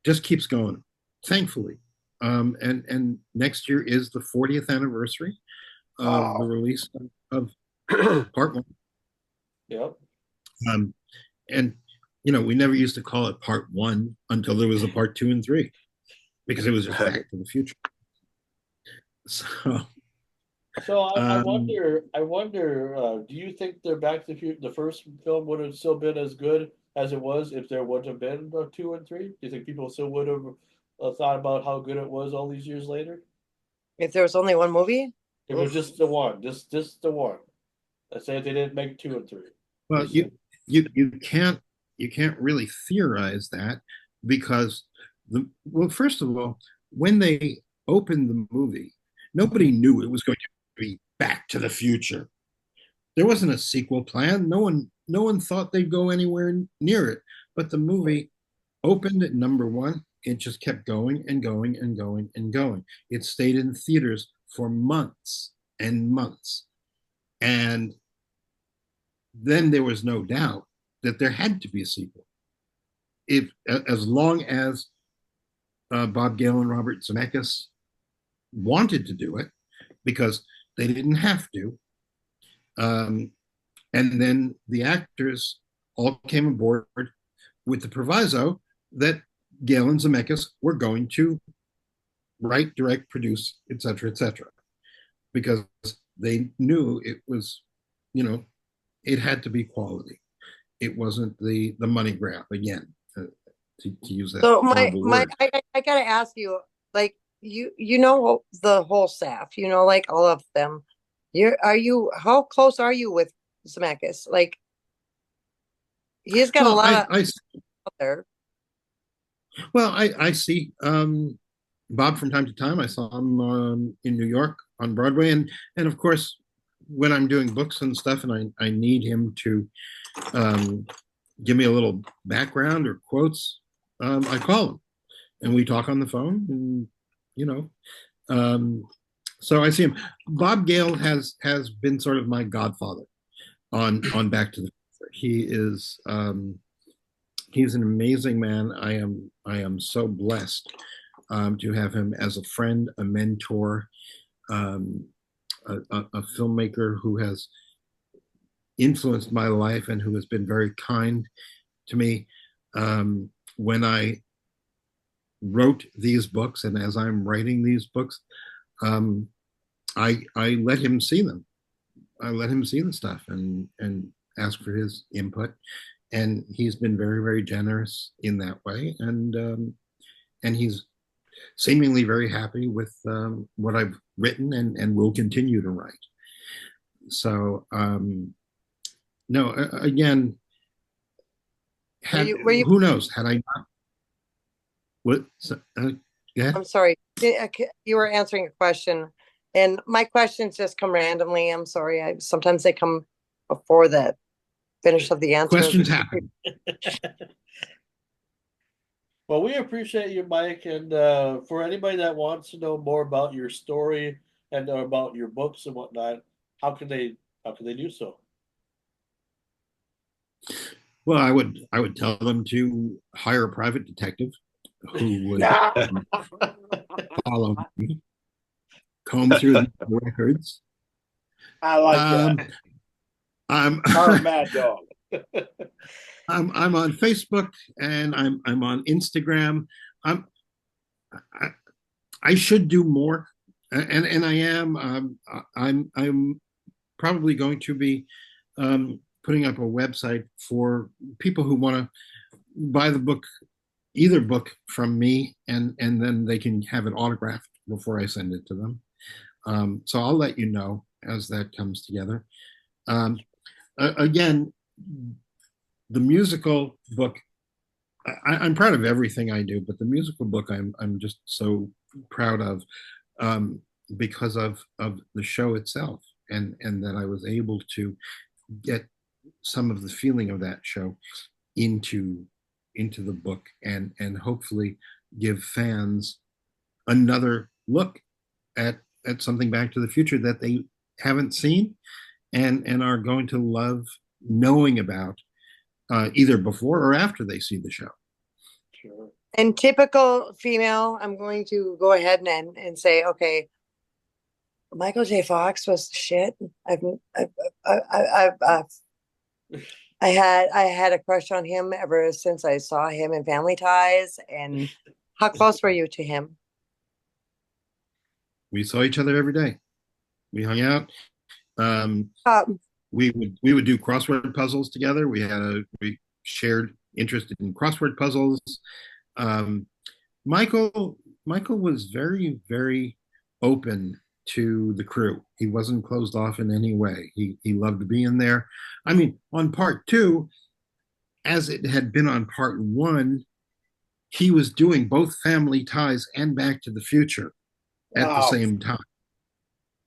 just keeps going, thankfully. And next year is the 40th anniversary of the release of Part 1. Yep. And we never used to call it Part 1 until there was a Part 2 and 3, because it was just Back to the Future. So I wonder. Do you think the Back to the Future, the first film, would have still been as good as it was if there wouldn't have been 2 and 3? Do you think people still would have thought about how good it was all these years later? If there was only one movie? It was just the one, just the one. Let's say if they didn't make 2 and 3. Well, you can't really theorize that, because first of all, when they opened the movie, nobody knew it was going to be Back to the Future. There wasn't a sequel plan. No one thought they'd go anywhere near it. But the movie opened at number 1. It just kept going and going and going and going. It stayed in theaters for months and months. And then there was no doubt that there had to be a sequel. If as long as Bob Gale and Robert Zemeckis wanted to do it, because they didn't have to. And then the actors all came aboard with the proviso that Gale and Zemeckis were going to write, direct, produce, etc., because they knew it was, it had to be quality. It wasn't the money grab again, to use that So horrible word. I gotta ask you, like you know the whole staff, like all of them. How close are you with Zemeckis? Like he's got a lot out there. Well, I see Bob from time to time. I saw him in New York on Broadway, and of course, when I'm doing books and stuff, and I need him to give me a little background or quotes, I call him, and we talk on the phone, and so I see him. Bob Gale has been sort of my godfather on Back to the Future. He is. He's an amazing man. I am so blessed to have him as a friend, a mentor, a filmmaker who has influenced my life and who has been very kind to me. When I wrote these books, and as I'm writing these books, I let him see them. I let him see the stuff and ask for his input. And he's been very, very generous in that way, and he's seemingly very happy with what I've written and will continue to write. So, no, again, who knows? Had I not, what? Yeah. I'm sorry, you were answering a question, and my questions just come randomly. I'm sorry. Sometimes they come before that finish of the answer. Questions happen. Well, we appreciate you, Mike, and for anybody that wants to know more about your story and about your books and whatnot, how can they do so? Well, I would tell them to hire a private detective who would follow me, comb through the records. I like that. I'm Mad Dog. I'm on Facebook and I'm on Instagram. I should do more, and I am. I'm probably going to be putting up a website for people who want to buy the book, either book from me, and then they can have it autographed before I send it to them. So I'll let you know as that comes together. Again, the musical book, I'm proud of everything I do, but the musical book I'm just so proud of because of the show itself, and that I was able to get some of the feeling of that show into the book, and hopefully give fans another look at something Back to the Future that they haven't seen and are going to love knowing about either before or after they see the show. Sure. And typical female, I'm going to go ahead and say, okay, Michael J. Fox was shit. I had a crush on him ever since I saw him in Family Ties. And how close were you to him? We saw each other every day. We hung out. We would do crossword puzzles together. We shared interest in crossword puzzles. Michael was very, very open to the crew. He wasn't closed off in any way. He loved being there. I mean, on part 2, as it had been on part 1, he was doing both Family Ties and Back to the Future at the same time.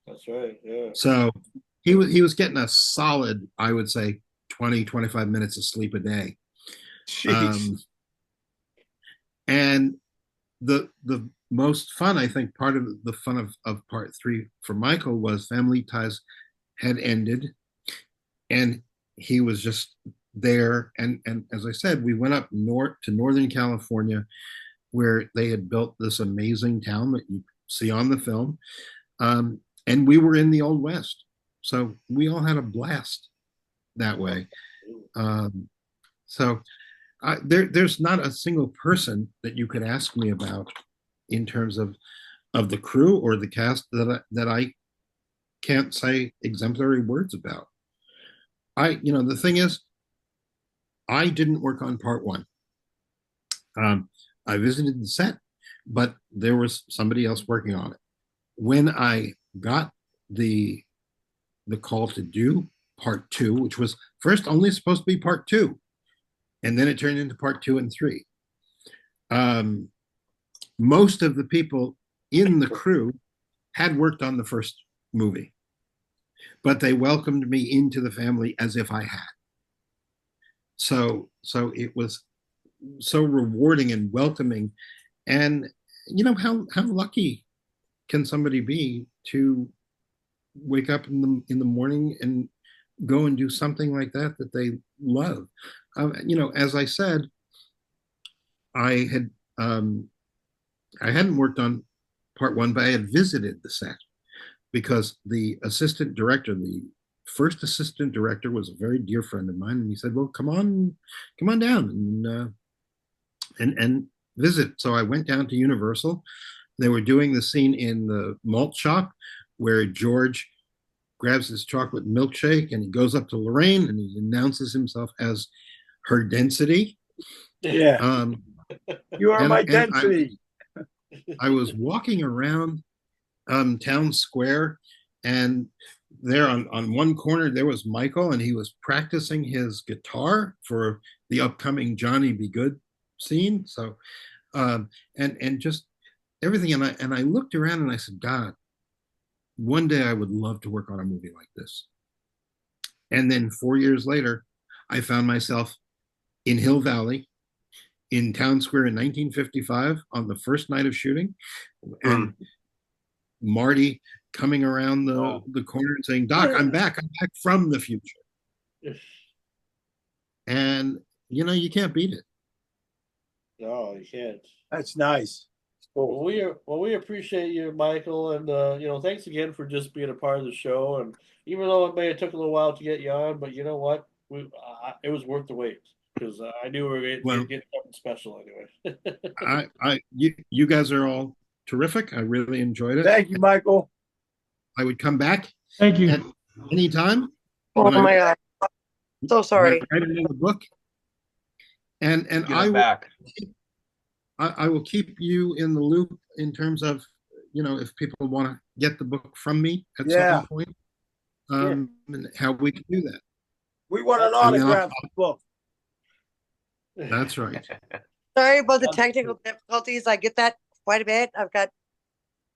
That's right. Yeah. So he was getting a solid, I would say, 20, 25 minutes of sleep a day. And the most fun, I think part of the fun of part three for Michael was Family Ties had ended and he was just there. And as I said, we went up north to Northern California where they had built this amazing town that you see on the film. And we were in the Old West. So we all had a blast that way. So there's not a single person that you could ask me about in terms of the crew or the cast that I can't say exemplary words about. The thing is, I didn't work on part one. I visited the set, but there was somebody else working on it. When I got the call to do part two, which was first only supposed to be part two, and then it turned into part two and three. Most of the people in the crew had worked on the first movie, but they welcomed me into the family as if I had. So it was so rewarding and welcoming. And how lucky can somebody be to wake up in the morning and go and do something like that they love. As I said, I hadn't worked on part one, but I had visited the set because the assistant director, the first assistant director, was a very dear friend of mine, and he said, "Well, come on down and visit." So I went down to Universal. They were doing the scene in the malt shop where George grabs his chocolate milkshake and he goes up to Lorraine and he announces himself as her density. Yeah. You are my density. I was walking around town square, and there on one corner there was Michael, and he was practicing his guitar for the upcoming Johnny Be Good scene. So and just everything. And I looked around and I said, God, one day I would love to work on a movie like this. And then 4 years later, I found myself in Hill Valley, in Town Square in 1955 on the first night of shooting, and Marty coming around the corner and saying, "Doc, I'm back from the future." And you can't beat it. No, you can't. That's nice. Well, we appreciate you, Michael, and thanks again for just being a part of the show. And even though it may have took a little while to get you on, but you know what, it was worth the wait because I knew we were going to get something special anyway. You guys are all terrific. I really enjoyed it. Thank you, Michael. I would come back. Thank you. At any time. Oh my God. So sorry. Write another book. And I will keep you in the loop in terms of, if people want to get the book from me at some point, and how we can do that. We want an autograph book. That's right. Sorry about the technical difficulties. I get that quite a bit. I've got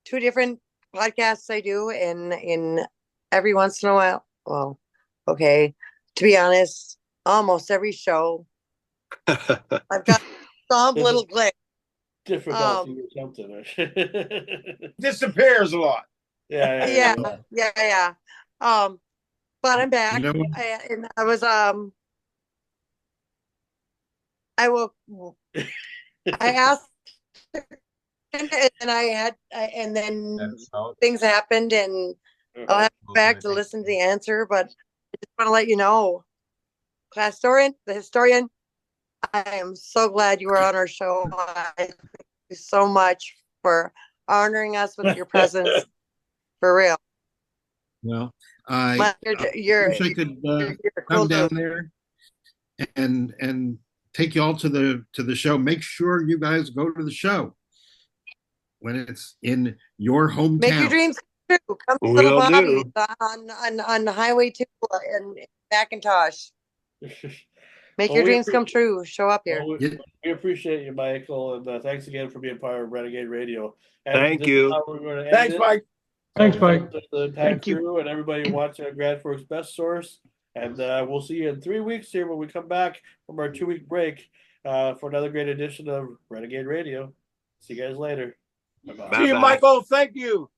2 different podcasts I do in every once in a while. Well, okay. To be honest, almost every show I've got some little glitch. Difficulty or something. Disappears a lot. Yeah. But I'm back. And I was I asked, and and then things happened, and I'll have to go back to listen to the answer. But I just want to let you know, KLASTORIN, the historian, I am so glad you were on our show. Thank you so much for honoring us with your presence. For real. Well, I wish I could come down there and take you all to the show. Make sure you guys go to the show when it's in your hometown. Make your dreams come true. Come to Little Bobby's on Highway 2 in McIntosh. Make your dreams come true. Show up here. We appreciate you, Michael, and thanks again for being part of Renegade Radio. And Thank you. Thanks, Mike. Thanks, Mike. The entire crew and everybody watching on Grand Forks Best Source. And we'll see you in 3 weeks here when we come back from our 2-week break for another great edition of Renegade Radio. See you guys later. Bye-bye. See you, Bye-bye. Michael. Thank you.